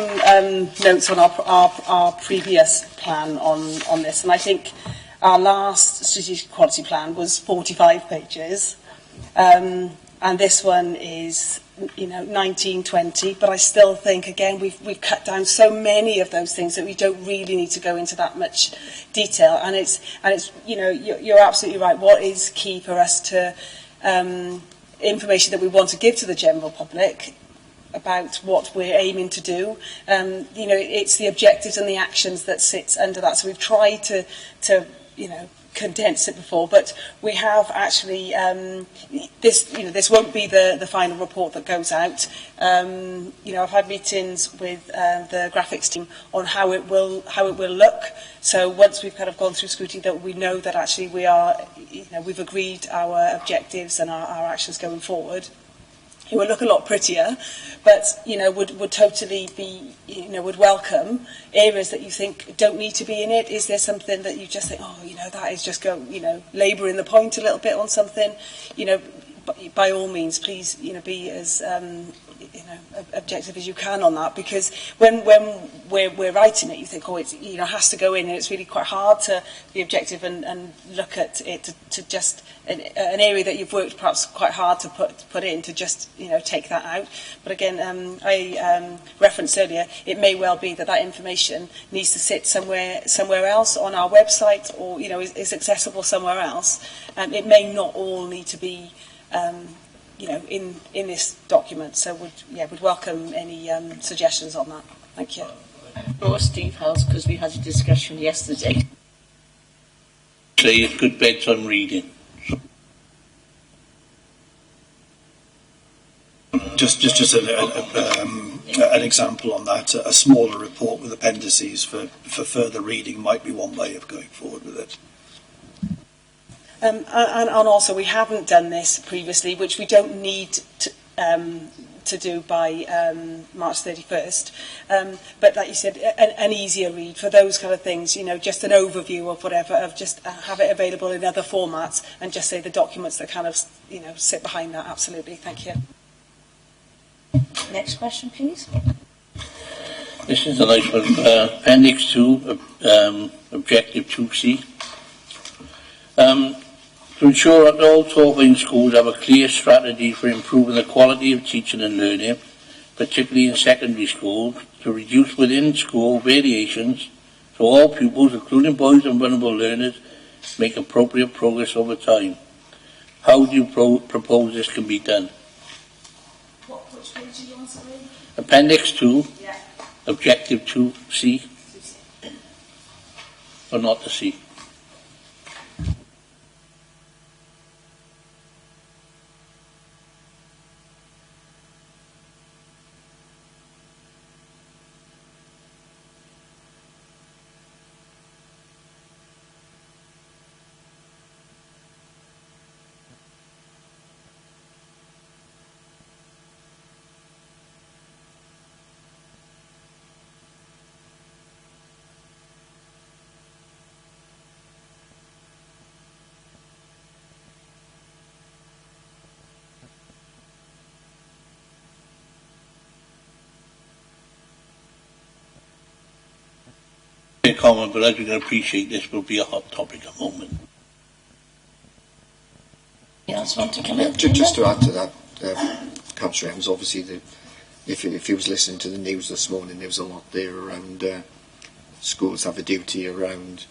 S6: notes on our previous plan on this, and I think our last strategic quality plan was 45 pages, and this one is 19, 20, but I still think, again, we've cut down so many of those things that we don't really need to go into that much detail. And it's you're absolutely right. What is key for us to information that we want to give to the general public about what we're aiming to do. It's the objectives and the actions that sits under that. So we've tried to condense it before, but we have actually this won't be the final report that goes out. I've had meetings with the graphics team on how it will look. So once we've kind of gone through scrutiny, that we know that actually we've agreed our objectives and our actions going forward. It would look a lot prettier, but would totally be would welcome areas that you think don't need to be in it. Is there something that you just think, that is just labouring the point a little bit on something? By all means, please be as objective as you can on that, because when we're writing it, you think, oh, it's, has to go in, and it's really quite hard to be objective and look at it to just an area that you've worked perhaps quite hard to put in, to just take that out. But again, I referenced earlier, it may well be that information needs to sit somewhere else on our website, or is accessible somewhere else. It may not all need to be in this document. So would welcome any suggestions on that. Thank you.
S11: Or Steve House, because we had a discussion yesterday.
S10: Say it's good bedtime reading.
S5: Just an example on that. A smaller report with appendices for further reading might be one way of going forward with it. And
S6: also, we haven't done this previously, which we don't need to do by March 31st. But like you said, an easier read for those kind of things, just an overview of whatever, of just have it available in other formats, and just say the documents that kind of, sit behind that. Absolutely. Thank you.
S11: Next question, please.
S10: This is a nice one. Appendix 2, Objective 2C. To ensure that all Torfaen schools have a clear strategy for improving the quality of teaching and learning, particularly in secondary schools, to reduce within-school variations so all pupils, including boys and vulnerable learners, make appropriate progress over time. How do you propose this can be done?
S6: Which page are you on, sorry?
S10: Appendix 2,
S6: yeah.
S10: Objective 2C, or not to C. Comment, but as you can appreciate, this will be a hot topic at the moment.
S11: Want to come in?
S7: Just to add to that, Councillor Evans, obviously, if he was listening to the news this morning, there was a lot there around schools have a duty around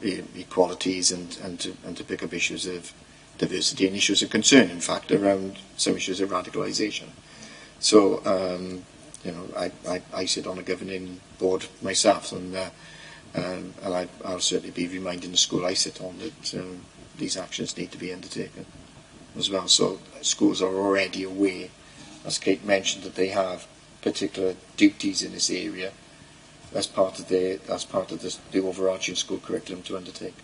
S7: equalities and to pick up issues of diversity and issues of concern, in fact, around some issues of radicalisation. So, I sit on a governing board myself, and I'll certainly be reminding the school I sit on that these actions need to be undertaken as well. So schools are already aware, as Kate mentioned, that they have particular duties in this area as part of the overarching school curriculum to undertake.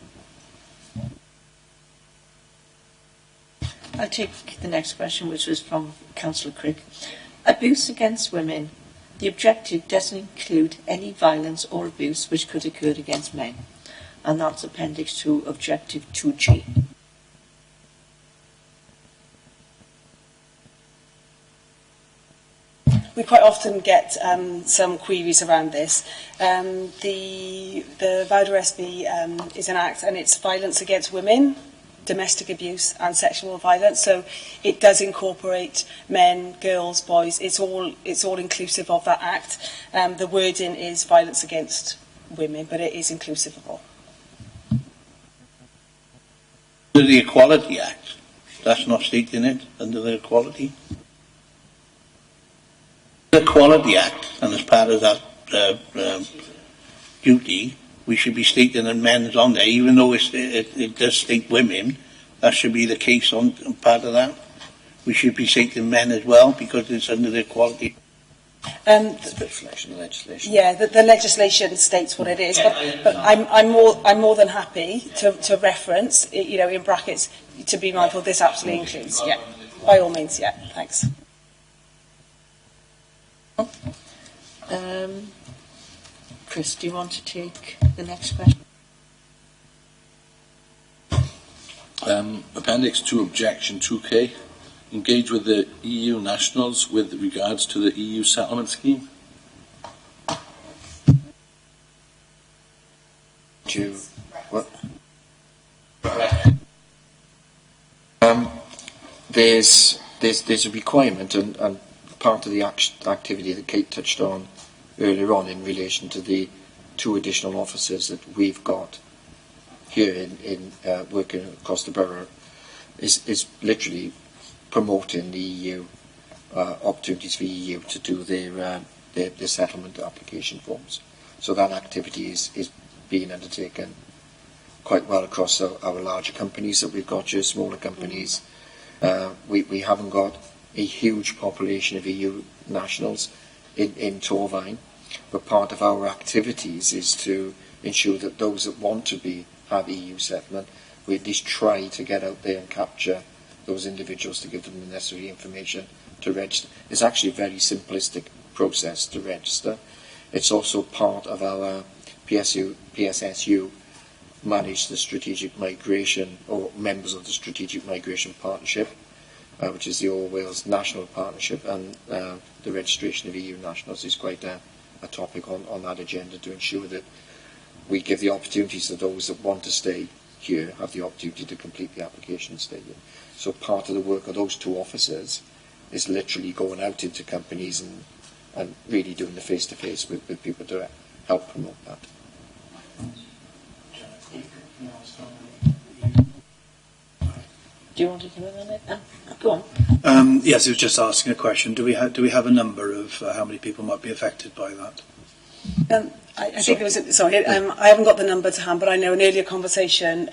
S1: I'll take the next question, which was from Councillor Crick. Abuse against women. The objective doesn't include any violence or abuse which could occur against men. And that's Appendix 2, Objective 2G.
S6: We quite often get some queries around this. The Vowder SB is an act, and it's violence against women, domestic abuse and sexual violence, so it does incorporate men, girls, boys. It's all inclusive of that act. The wording is violence against women, but it is inclusive of all.
S10: Under the Equality Act, that's not stated in it, under the Equality. The Equality Act, and as part of that duty, we should be stating that men's on there, even though it does state women. That should be the case on part of that. We should be stating men as well, because it's under the equality.
S7: Legislation.
S6: Yeah, the legislation states what it is, but I'm more than happy to reference, in brackets, to be mindful this absolutely includes. Yeah, by all means. Yeah, thanks.
S1: Chris, do you want to take the next question?
S12: Appendix 2, Objection 2K. engage with the EU nationals with regards to the EU settlement scheme?
S7: There's a requirement, and part of the activity that Kate touched on earlier on in relation to the 2 additional officers that we've got here in working across the borough is literally promoting the EU opportunities for EU to do their settlement application forms. So that activity is being undertaken quite well across our larger companies that we've got here, smaller companies. We haven't got a huge population of EU nationals in Torvine, but part of our activities is to ensure that those that want to have EU settlement, we at least try to get out there and capture those individuals to give them the necessary information to register. It's actually a very simplistic process to register. It's also part of our PSSU manage the strategic migration, or members of the Strategic Migration Partnership, which is the All Wales National Partnership, and the registration of EU nationals is quite a topic on that agenda to ensure that we give the opportunities to those that want to stay here, have the opportunity to complete the application and stay here. So part of the work of those 2 officers is literally going out into companies and really doing the face-to-face with people to help promote that.
S1: Do you want to come in on it? Go on.
S5: Yes, it was just asking a question. Do we have a number of how many people might be affected by that?
S6: I think there was I haven't got the number to hand, but I know an earlier conversation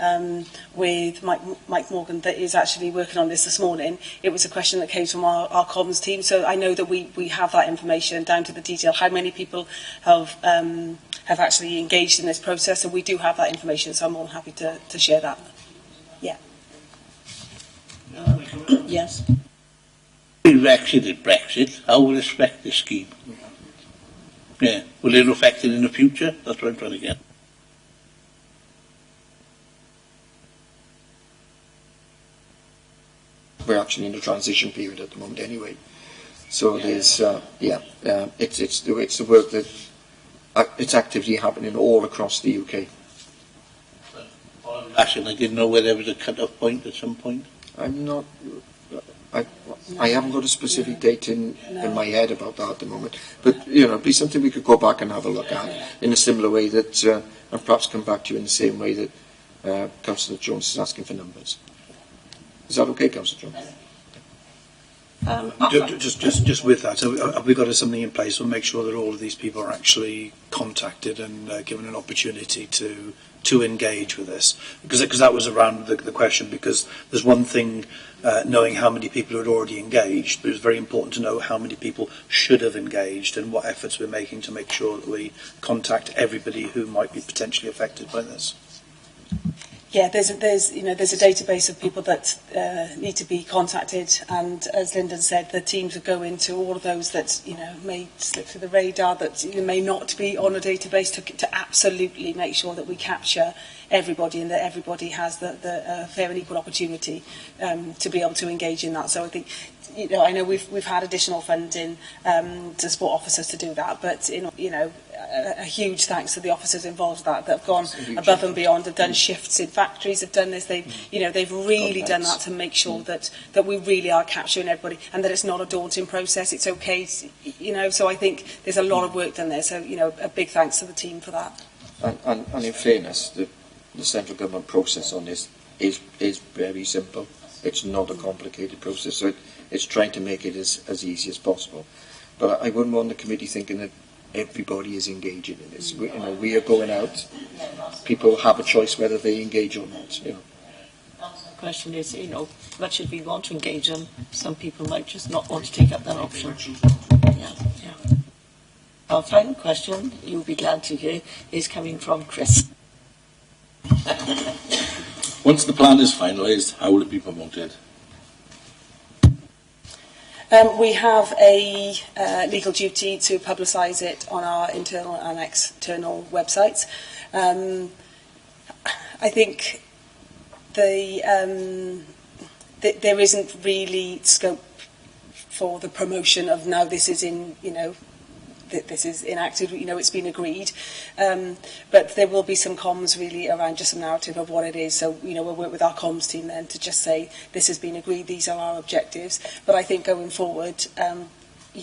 S6: with Mike Morgan that is actually working on this morning. It was a question that came from our comms team, so I know that we have that information down to the detail, how many people have actually engaged in this process, and we do have that information, so I'm more than happy to share that. Yeah.
S1: Yes.
S10: If we exited Brexit, how will it affect the scheme? Yeah, will it affect it in the future? That's what I'm trying to get.
S7: We're actually in a transition period at the moment anyway. So there's, it's the work that, it's activity happening all across the UK.
S10: Actually, I didn't know whether there was a cut-off point at some point.
S7: I'm not, I haven't got a specific date in my head about that at the moment. But, it'd be something we could go back and have a look at in a similar way that, and perhaps come back to you in the same way that Councillor Jones is asking for numbers. Is that okay, Councillor Jones?
S5: Just with that, have we got something in place to make sure that all of these people are actually contacted and given an opportunity to engage with this? Because that was around the question, because there's one thing knowing how many people had already engaged, but it was very important to know how many people should have engaged and what efforts we're making to make sure that we contact everybody who might be potentially affected by this.
S6: Yeah, there's a database of people that need to be contacted, and as Lyndon said, the teams will go into all of those that may slip through the radar, that may not be on a database, to absolutely make sure that we capture everybody and that everybody has the fair and equal opportunity to be able to engage in that. So I think, I know we've had additional funding to support officers to do that, but a huge thanks to the officers involved that have gone above and beyond, have done shifts in factories, have done this. They've really done that to make sure that we really are capturing everybody, and that it's not a daunting process. It's okay, So I think there's a lot of work done there. So a big thanks to the team for that.
S7: And in fairness, the central government process on this is very simple. It's not a complicated process. So it's trying to make it as easy as possible. But I wouldn't want the committee thinking that everybody is engaging in this. We are going out. People have a choice whether they engage or not.
S1: The question is, much as we want to engage them, some people might just not want to take up that option. Yeah. Our final question, you'll be glad to hear, is coming from Chris.
S12: Once the plan is finalised, how will it be promoted?
S6: We have a legal duty to publicise it on our internal and external websites. I think there isn't really scope for the promotion of now this is in, this is enacted, it's been agreed. But there will be some comms really around just some narrative of what it is. So, we'll work with our comms team then to just say this has been agreed, these are our objectives. But I think going forward,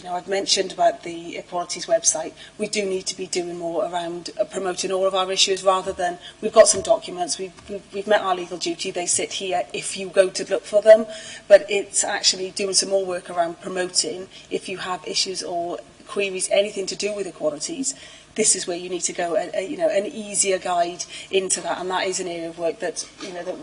S6: I've mentioned about the Equalities website. We do need to be doing more around promoting all of our issues rather than, we've got some documents, we've met our legal duty, they sit here if you go to look for them. But it's actually doing some more work around promoting if you have issues or queries, anything to do with equalities. This is where you need to go, an easier guide into that, and that is an area of work that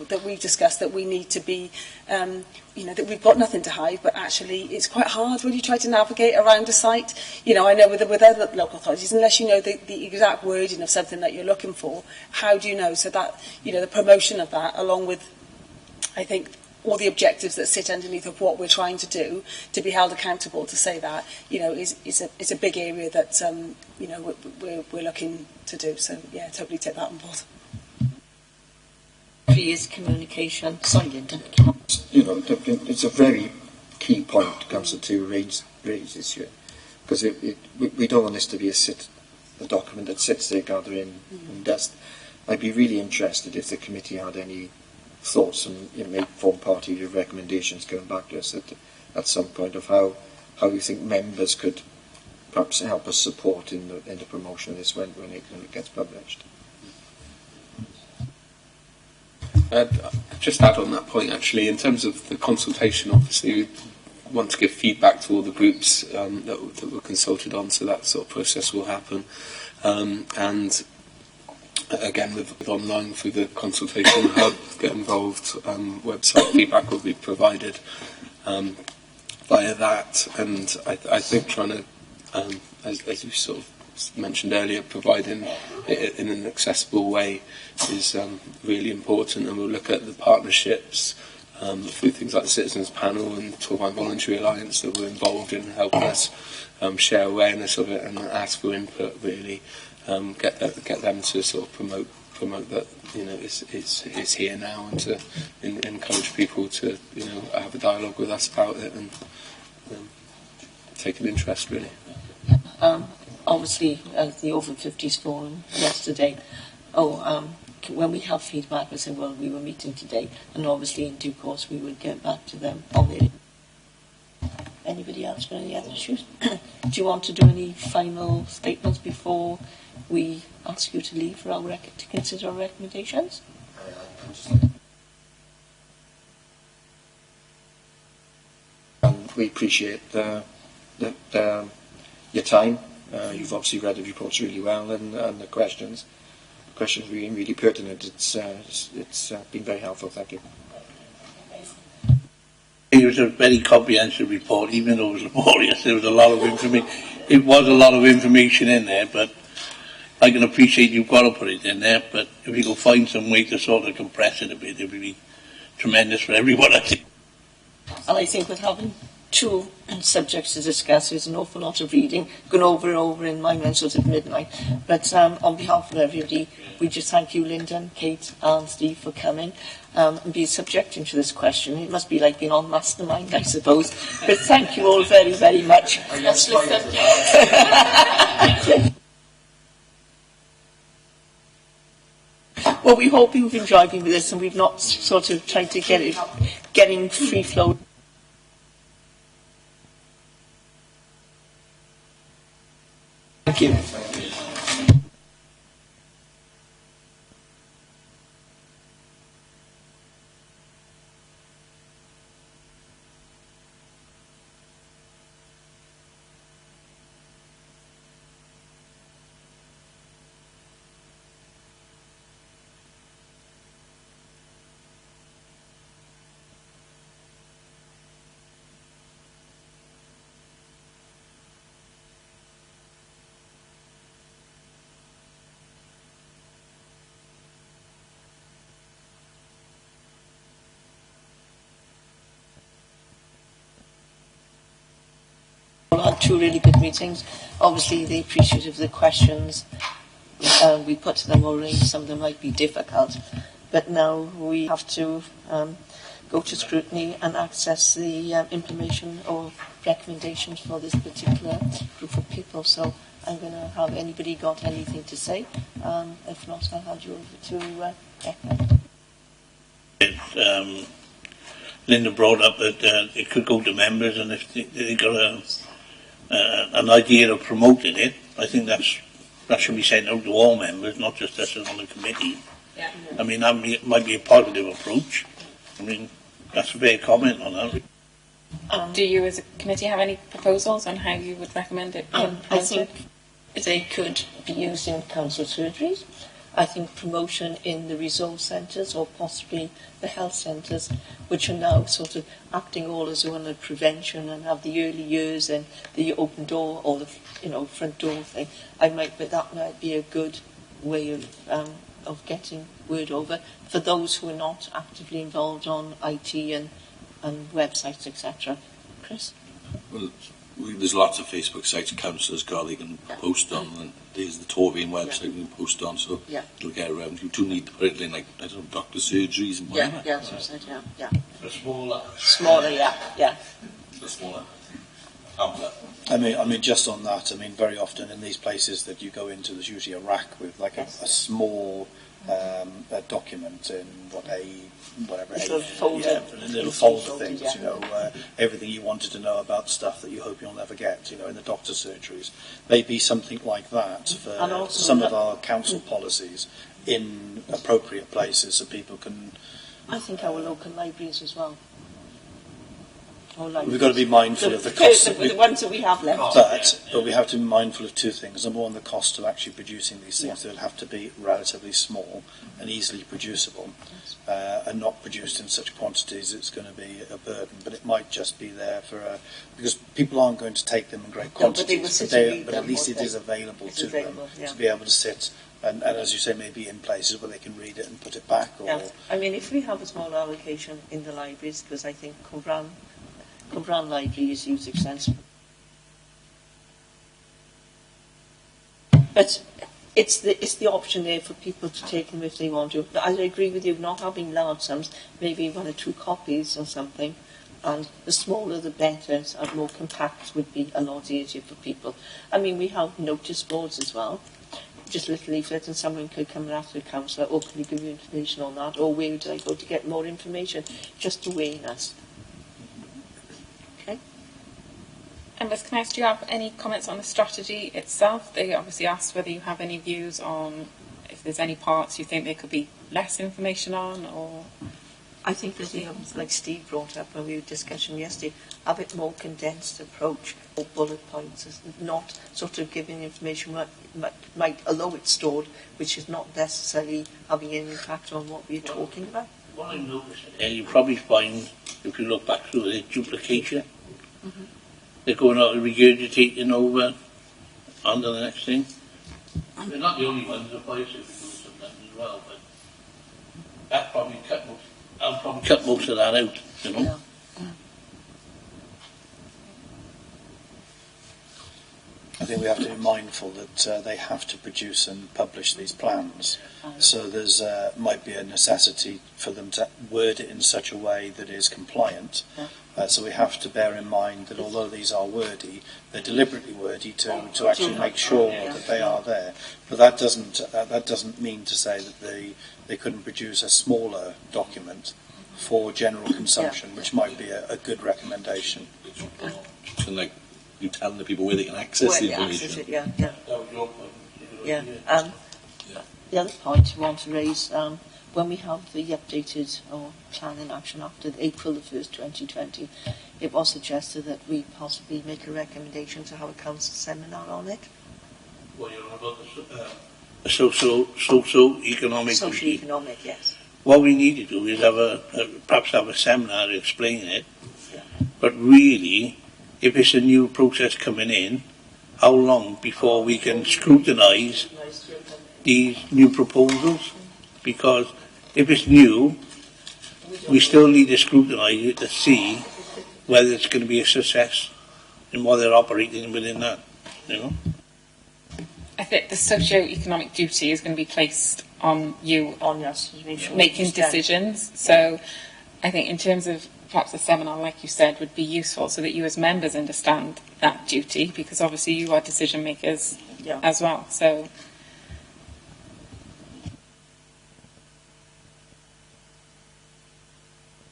S6: that we've discussed, that we need to be, that we've got nothing to hide, but actually it's quite hard when you try to navigate around a site. I know with other local authorities, unless you know the exact wording of something that you're looking for, how do you know? So that the promotion of that, along with, I think, all the objectives that sit underneath of what we're trying to do, to be held accountable to say that, is a big area that, we're looking to do. So, yeah, totally take that on board.
S1: Is communication. Sorry, Linda.
S7: It's a very key point Councillor to raise this year, because we don't want this to be a document that sits there gathering dust. I'd be really interested if the committee had any thoughts and may form part of your recommendations going back to us at some point of how you think members could perhaps help us support in the promotion of this when it gets published.
S13: Just add on that point, actually, in terms of the consultation, obviously we want to give feedback to all the groups that were consulted on, so that sort of process will happen. And again, with online through the consultation hub, get involved, website feedback will be provided via that. And I think trying to, as you sort of mentioned earlier, providing it in an accessible way is really important. And we'll look at the partnerships through things like the Citizens Panel and Torvine Voluntary Alliance that were involved in helping us share awareness of it and ask for input, really. Get them to sort of promote that it's here now, and to encourage people to have a dialogue with us about it and take an interest, really.
S1: Obviously, as the Over 50s forum yesterday, when we have feedback, we say, well, we were meeting today, and obviously in due course we would get back to them on it. Anybody else got any other issues? Do you want to do any final statements before we ask you to leave for to consider our recommendations?
S7: We appreciate your time. You've obviously read the reports really well, and the questions being really pertinent. It's been very helpful. Thank you.
S10: It was a very comprehensive report, even though it was laborious. There was a lot of information. It was a lot of information in there, but I can appreciate you've got to put it in there. But if you could find some way to sort of compress it a bit, it would be tremendous for everyone, I think.
S1: And I think with having two subjects to discuss, there's an awful lot of reading, going over and over in my mind sort of midnight. But on behalf of everybody, we just thank you, Lyndon, Kate and Steve, for coming and being subjecting to this question. It must be like being on Mastermind, I suppose. But thank you all very, very much. Well, we hope you've enjoyed being with us, and we've not sort of tried to getting free flow. Thank you. Had two really good meetings. Obviously, they appreciative of the questions we put to them already. Some of them might be difficult, but now we have to go to scrutiny and access the information or recommendations for this particular group of people. So I'm going to have anybody got anything to say. If not, I'll hand you over to Becca.
S3: Linda brought up that it could go to members, and if they got an idea of promoting it, I think that should be sent out to all members, not just us on the committee.
S4: Yeah.
S3: I mean, that might be a positive approach. I mean, that's a fair comment on that.
S4: Do you as a committee have any proposals on how you would recommend it?
S1: I think they could be used in council surgeries. I think promotion in the resource centres or possibly the health centres, which are now sort of acting all as one of prevention and have the early years and the open door or the front door thing. That might be a good way of getting word over for those who are not actively involved on IT and websites, etc. Chris?
S12: Well, there's lots of Facebook sites councillors got they can post on, and there's the Torvine website we can post on, so it'll get around. You do need to put it in, like, I don't know, doctor surgeries and whatever.
S1: Yeah, that's what I said, yeah.
S10: The smaller.
S1: Smaller, yeah.
S12: The smaller.
S5: I mean, just on that, I mean, very often in these places that you go into, there's usually a rack with like a small a document in whatever
S1: little
S5: folder things, everything you wanted to know about stuff that you hope you'll never get, in the doctor surgeries. Maybe something like that for some of our council policies in appropriate places so people can...
S1: I think our local libraries as well.
S5: We've got to be mindful of the cost.
S1: The ones that we have left.
S5: But we have to be mindful of two things. Number one, the cost of actually producing these things. They'll have to be relatively small and easily producible, and not produced in such quantities it's going to be a burden. But it might just be there because people aren't going to take them in great quantities. But at least it is available to them to be able to sit. And as you say, maybe in places where they can read it and put it back.
S1: I mean, if we have a small allocation in the libraries, because I think Cumbraen Library is used extensively. But it's the option there for people to take them if they want to. I agree with you, not having large sums, maybe 1 or 2 copies or something, and the smaller the better, and more compact would be a lot easier for people. I mean, we have notice boards as well, just little leaflets, and someone could come and ask the councillor, can you give me information on that, or where would I go to get more information, just awareness.
S4: Liz, can I ask, do you have any comments on the strategy itself? They obviously asked whether you have any views on if there's any parts you think there could be less information on, or...
S1: I think that like Steve brought up when we were discussing yesterday, a bit more condensed approach, or bullet points, not sort of giving information might although it's stored, which is not necessarily having any impact on what we're talking about.
S3: What I noticed, you probably find, if you look back through it, duplication. Mm-hmm. They're going out and regurgitating over onto the next thing. They're not the only ones, the fire service doing sometimes as well, but that probably cut most of that out,
S1: Yeah.
S5: I think we have to be mindful that they have to produce and publish these plans. So there's might be a necessity for them to word it in such a way that is compliant. So we have to bear in mind that although these are wordy, they're deliberately wordy to actually make sure that they are there. But that doesn't mean to say that they couldn't produce a smaller document for general consumption, which might be a good recommendation.
S12: And like you telling the people where they can access the information.
S1: The other point we want to raise, when we have the updated plan in action after April the 1st, 2020, it was suggested that we possibly make a recommendation to have a council seminar on it.
S3: What you're on about the socio-economic.
S1: Socio-economic, yes.
S3: What we need to do is perhaps have a seminar explaining it. But really, if it's a new process coming in, how long before we can scrutinise these new proposals? Because if it's new, we still need to scrutinise it to see whether it's going to be a success and what they're operating within that,
S4: I think the socio-economic duty is going to be placed on you
S1: on us
S4: making decisions. So I think in terms of perhaps a seminar, like you said, would be useful so that you as members understand that duty, because obviously you are decision makers as well. So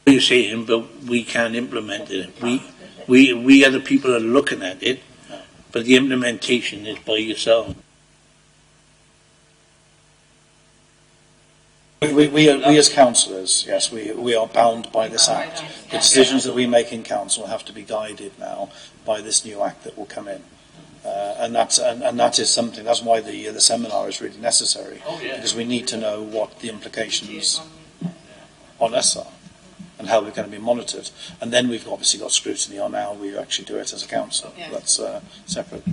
S10: you're saying, but we can't implement it. We are the people that are looking at it, but the implementation is by yourself.
S5: We as councillors, yes, we are bound by this Act. The decisions that we make in council have to be guided now by this new Act that will come in. And that is something, that's why the seminar is really necessary, because we need to know what the implications on us are and how we're going to be monitored. And then we've obviously got scrutiny on how we actually do it as a council. That's separate.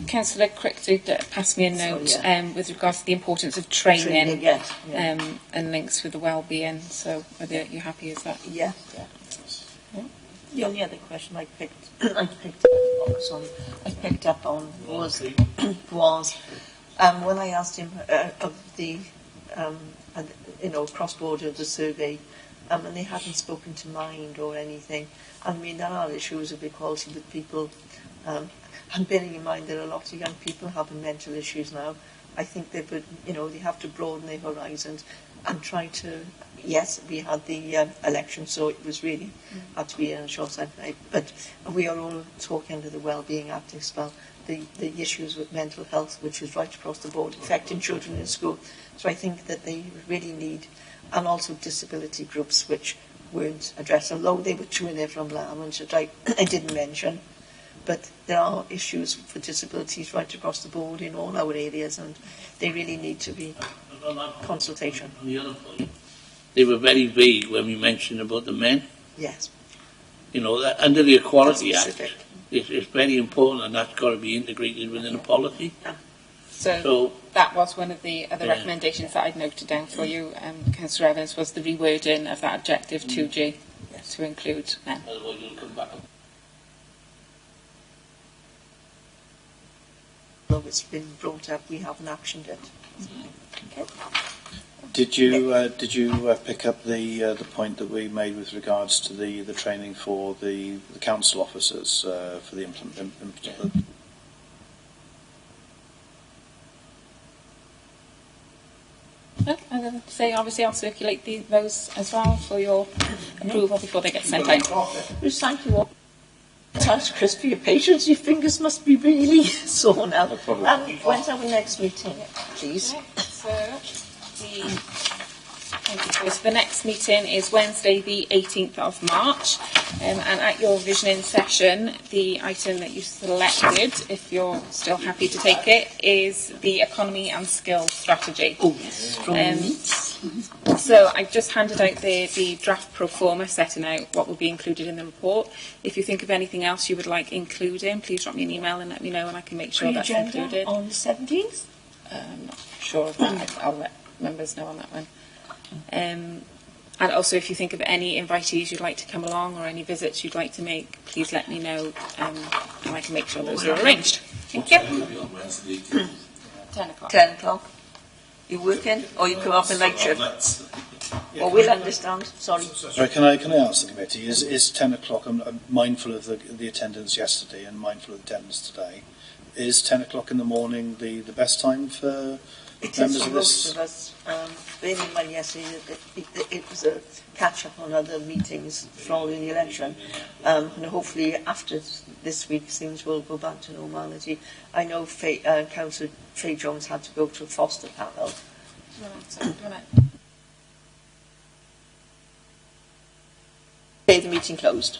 S4: Councillor Crick did pass me a note with regards to the importance of training, and links with the well-being. So whether you're happy with that?
S1: Yeah. The only other question I picked up on was when I asked him of the cross-border the survey, and they hadn't spoken to Mind or anything. I mean, there are issues of equality with people. And bearing in mind that a lot of young people having mental issues now, I think they would, they have to broaden their horizons and try to. Yes, we had the election, so it was really had to be in a short time. But we are all talking under the Wellbeing Act as well. The issues with mental health, which is right across the board, affecting children in school. So I think that they really need, and also disability groups, which weren't addressed, although they were chewing there from Lam, which I didn't mention. But there are issues for disabilities right across the board in all our areas, and they really need to be consultation.
S10: The other point, they were very vague when we mentioned about the men.
S1: Yes.
S10: That under the Equality Act, it's very important, and that's got to be integrated within the policy.
S4: So that was one of the other recommendations that I'd noted down for you, Councillor Evans, was the rewording of that objective 2G to include men.
S10: Otherwise you'll come back.
S1: Although it's been brought up, we haven't actioned it. Okay.
S5: Did you pick up the point that we made with regards to the training for the council officers for the implementation?
S4: I'm going to say, obviously, I'll circulate those as well for your approval before they get sent out.
S1: Thank you all. Thanks, Chris, for your patience. Your fingers must be really sore now.
S2: No problem.
S1: When's our next meeting, please?
S4: So the next meeting is Wednesday, the 18th of March, and at your visioning session, the item that you selected, if you're still happy to take it, is the economy and skills strategy.
S1: Oh, yes, from
S4: So I've just handed out the draft pro forma setting out what will be included in the report. If you think of anything else you would like including, please drop me an email and let me know, and I can make sure that's included.
S1: On the 17th?
S4: I'm not sure of that. I'll let members know on that one. And also, if you think of any invitees you'd like to come along or any visits you'd like to make, please let me know, and I can make sure those are arranged. Thank you. 10 o'clock.
S1: 10 o'clock. You working, or you come up in late shift? Or we'll understand. Sorry.
S5: Sorry, can I ask the committee, is 10 o'clock, I'm mindful of the attendance yesterday and mindful of the attendance today, is 10 o'clock in the morning the best time for members of this?
S1: Most of us, bearing in mind yesterday, it was a catch-up on other meetings following the election, and hopefully after this week things will go back to normality. I know Councillor Faye Jones had to go to a foster panel. Okay, the meeting closed.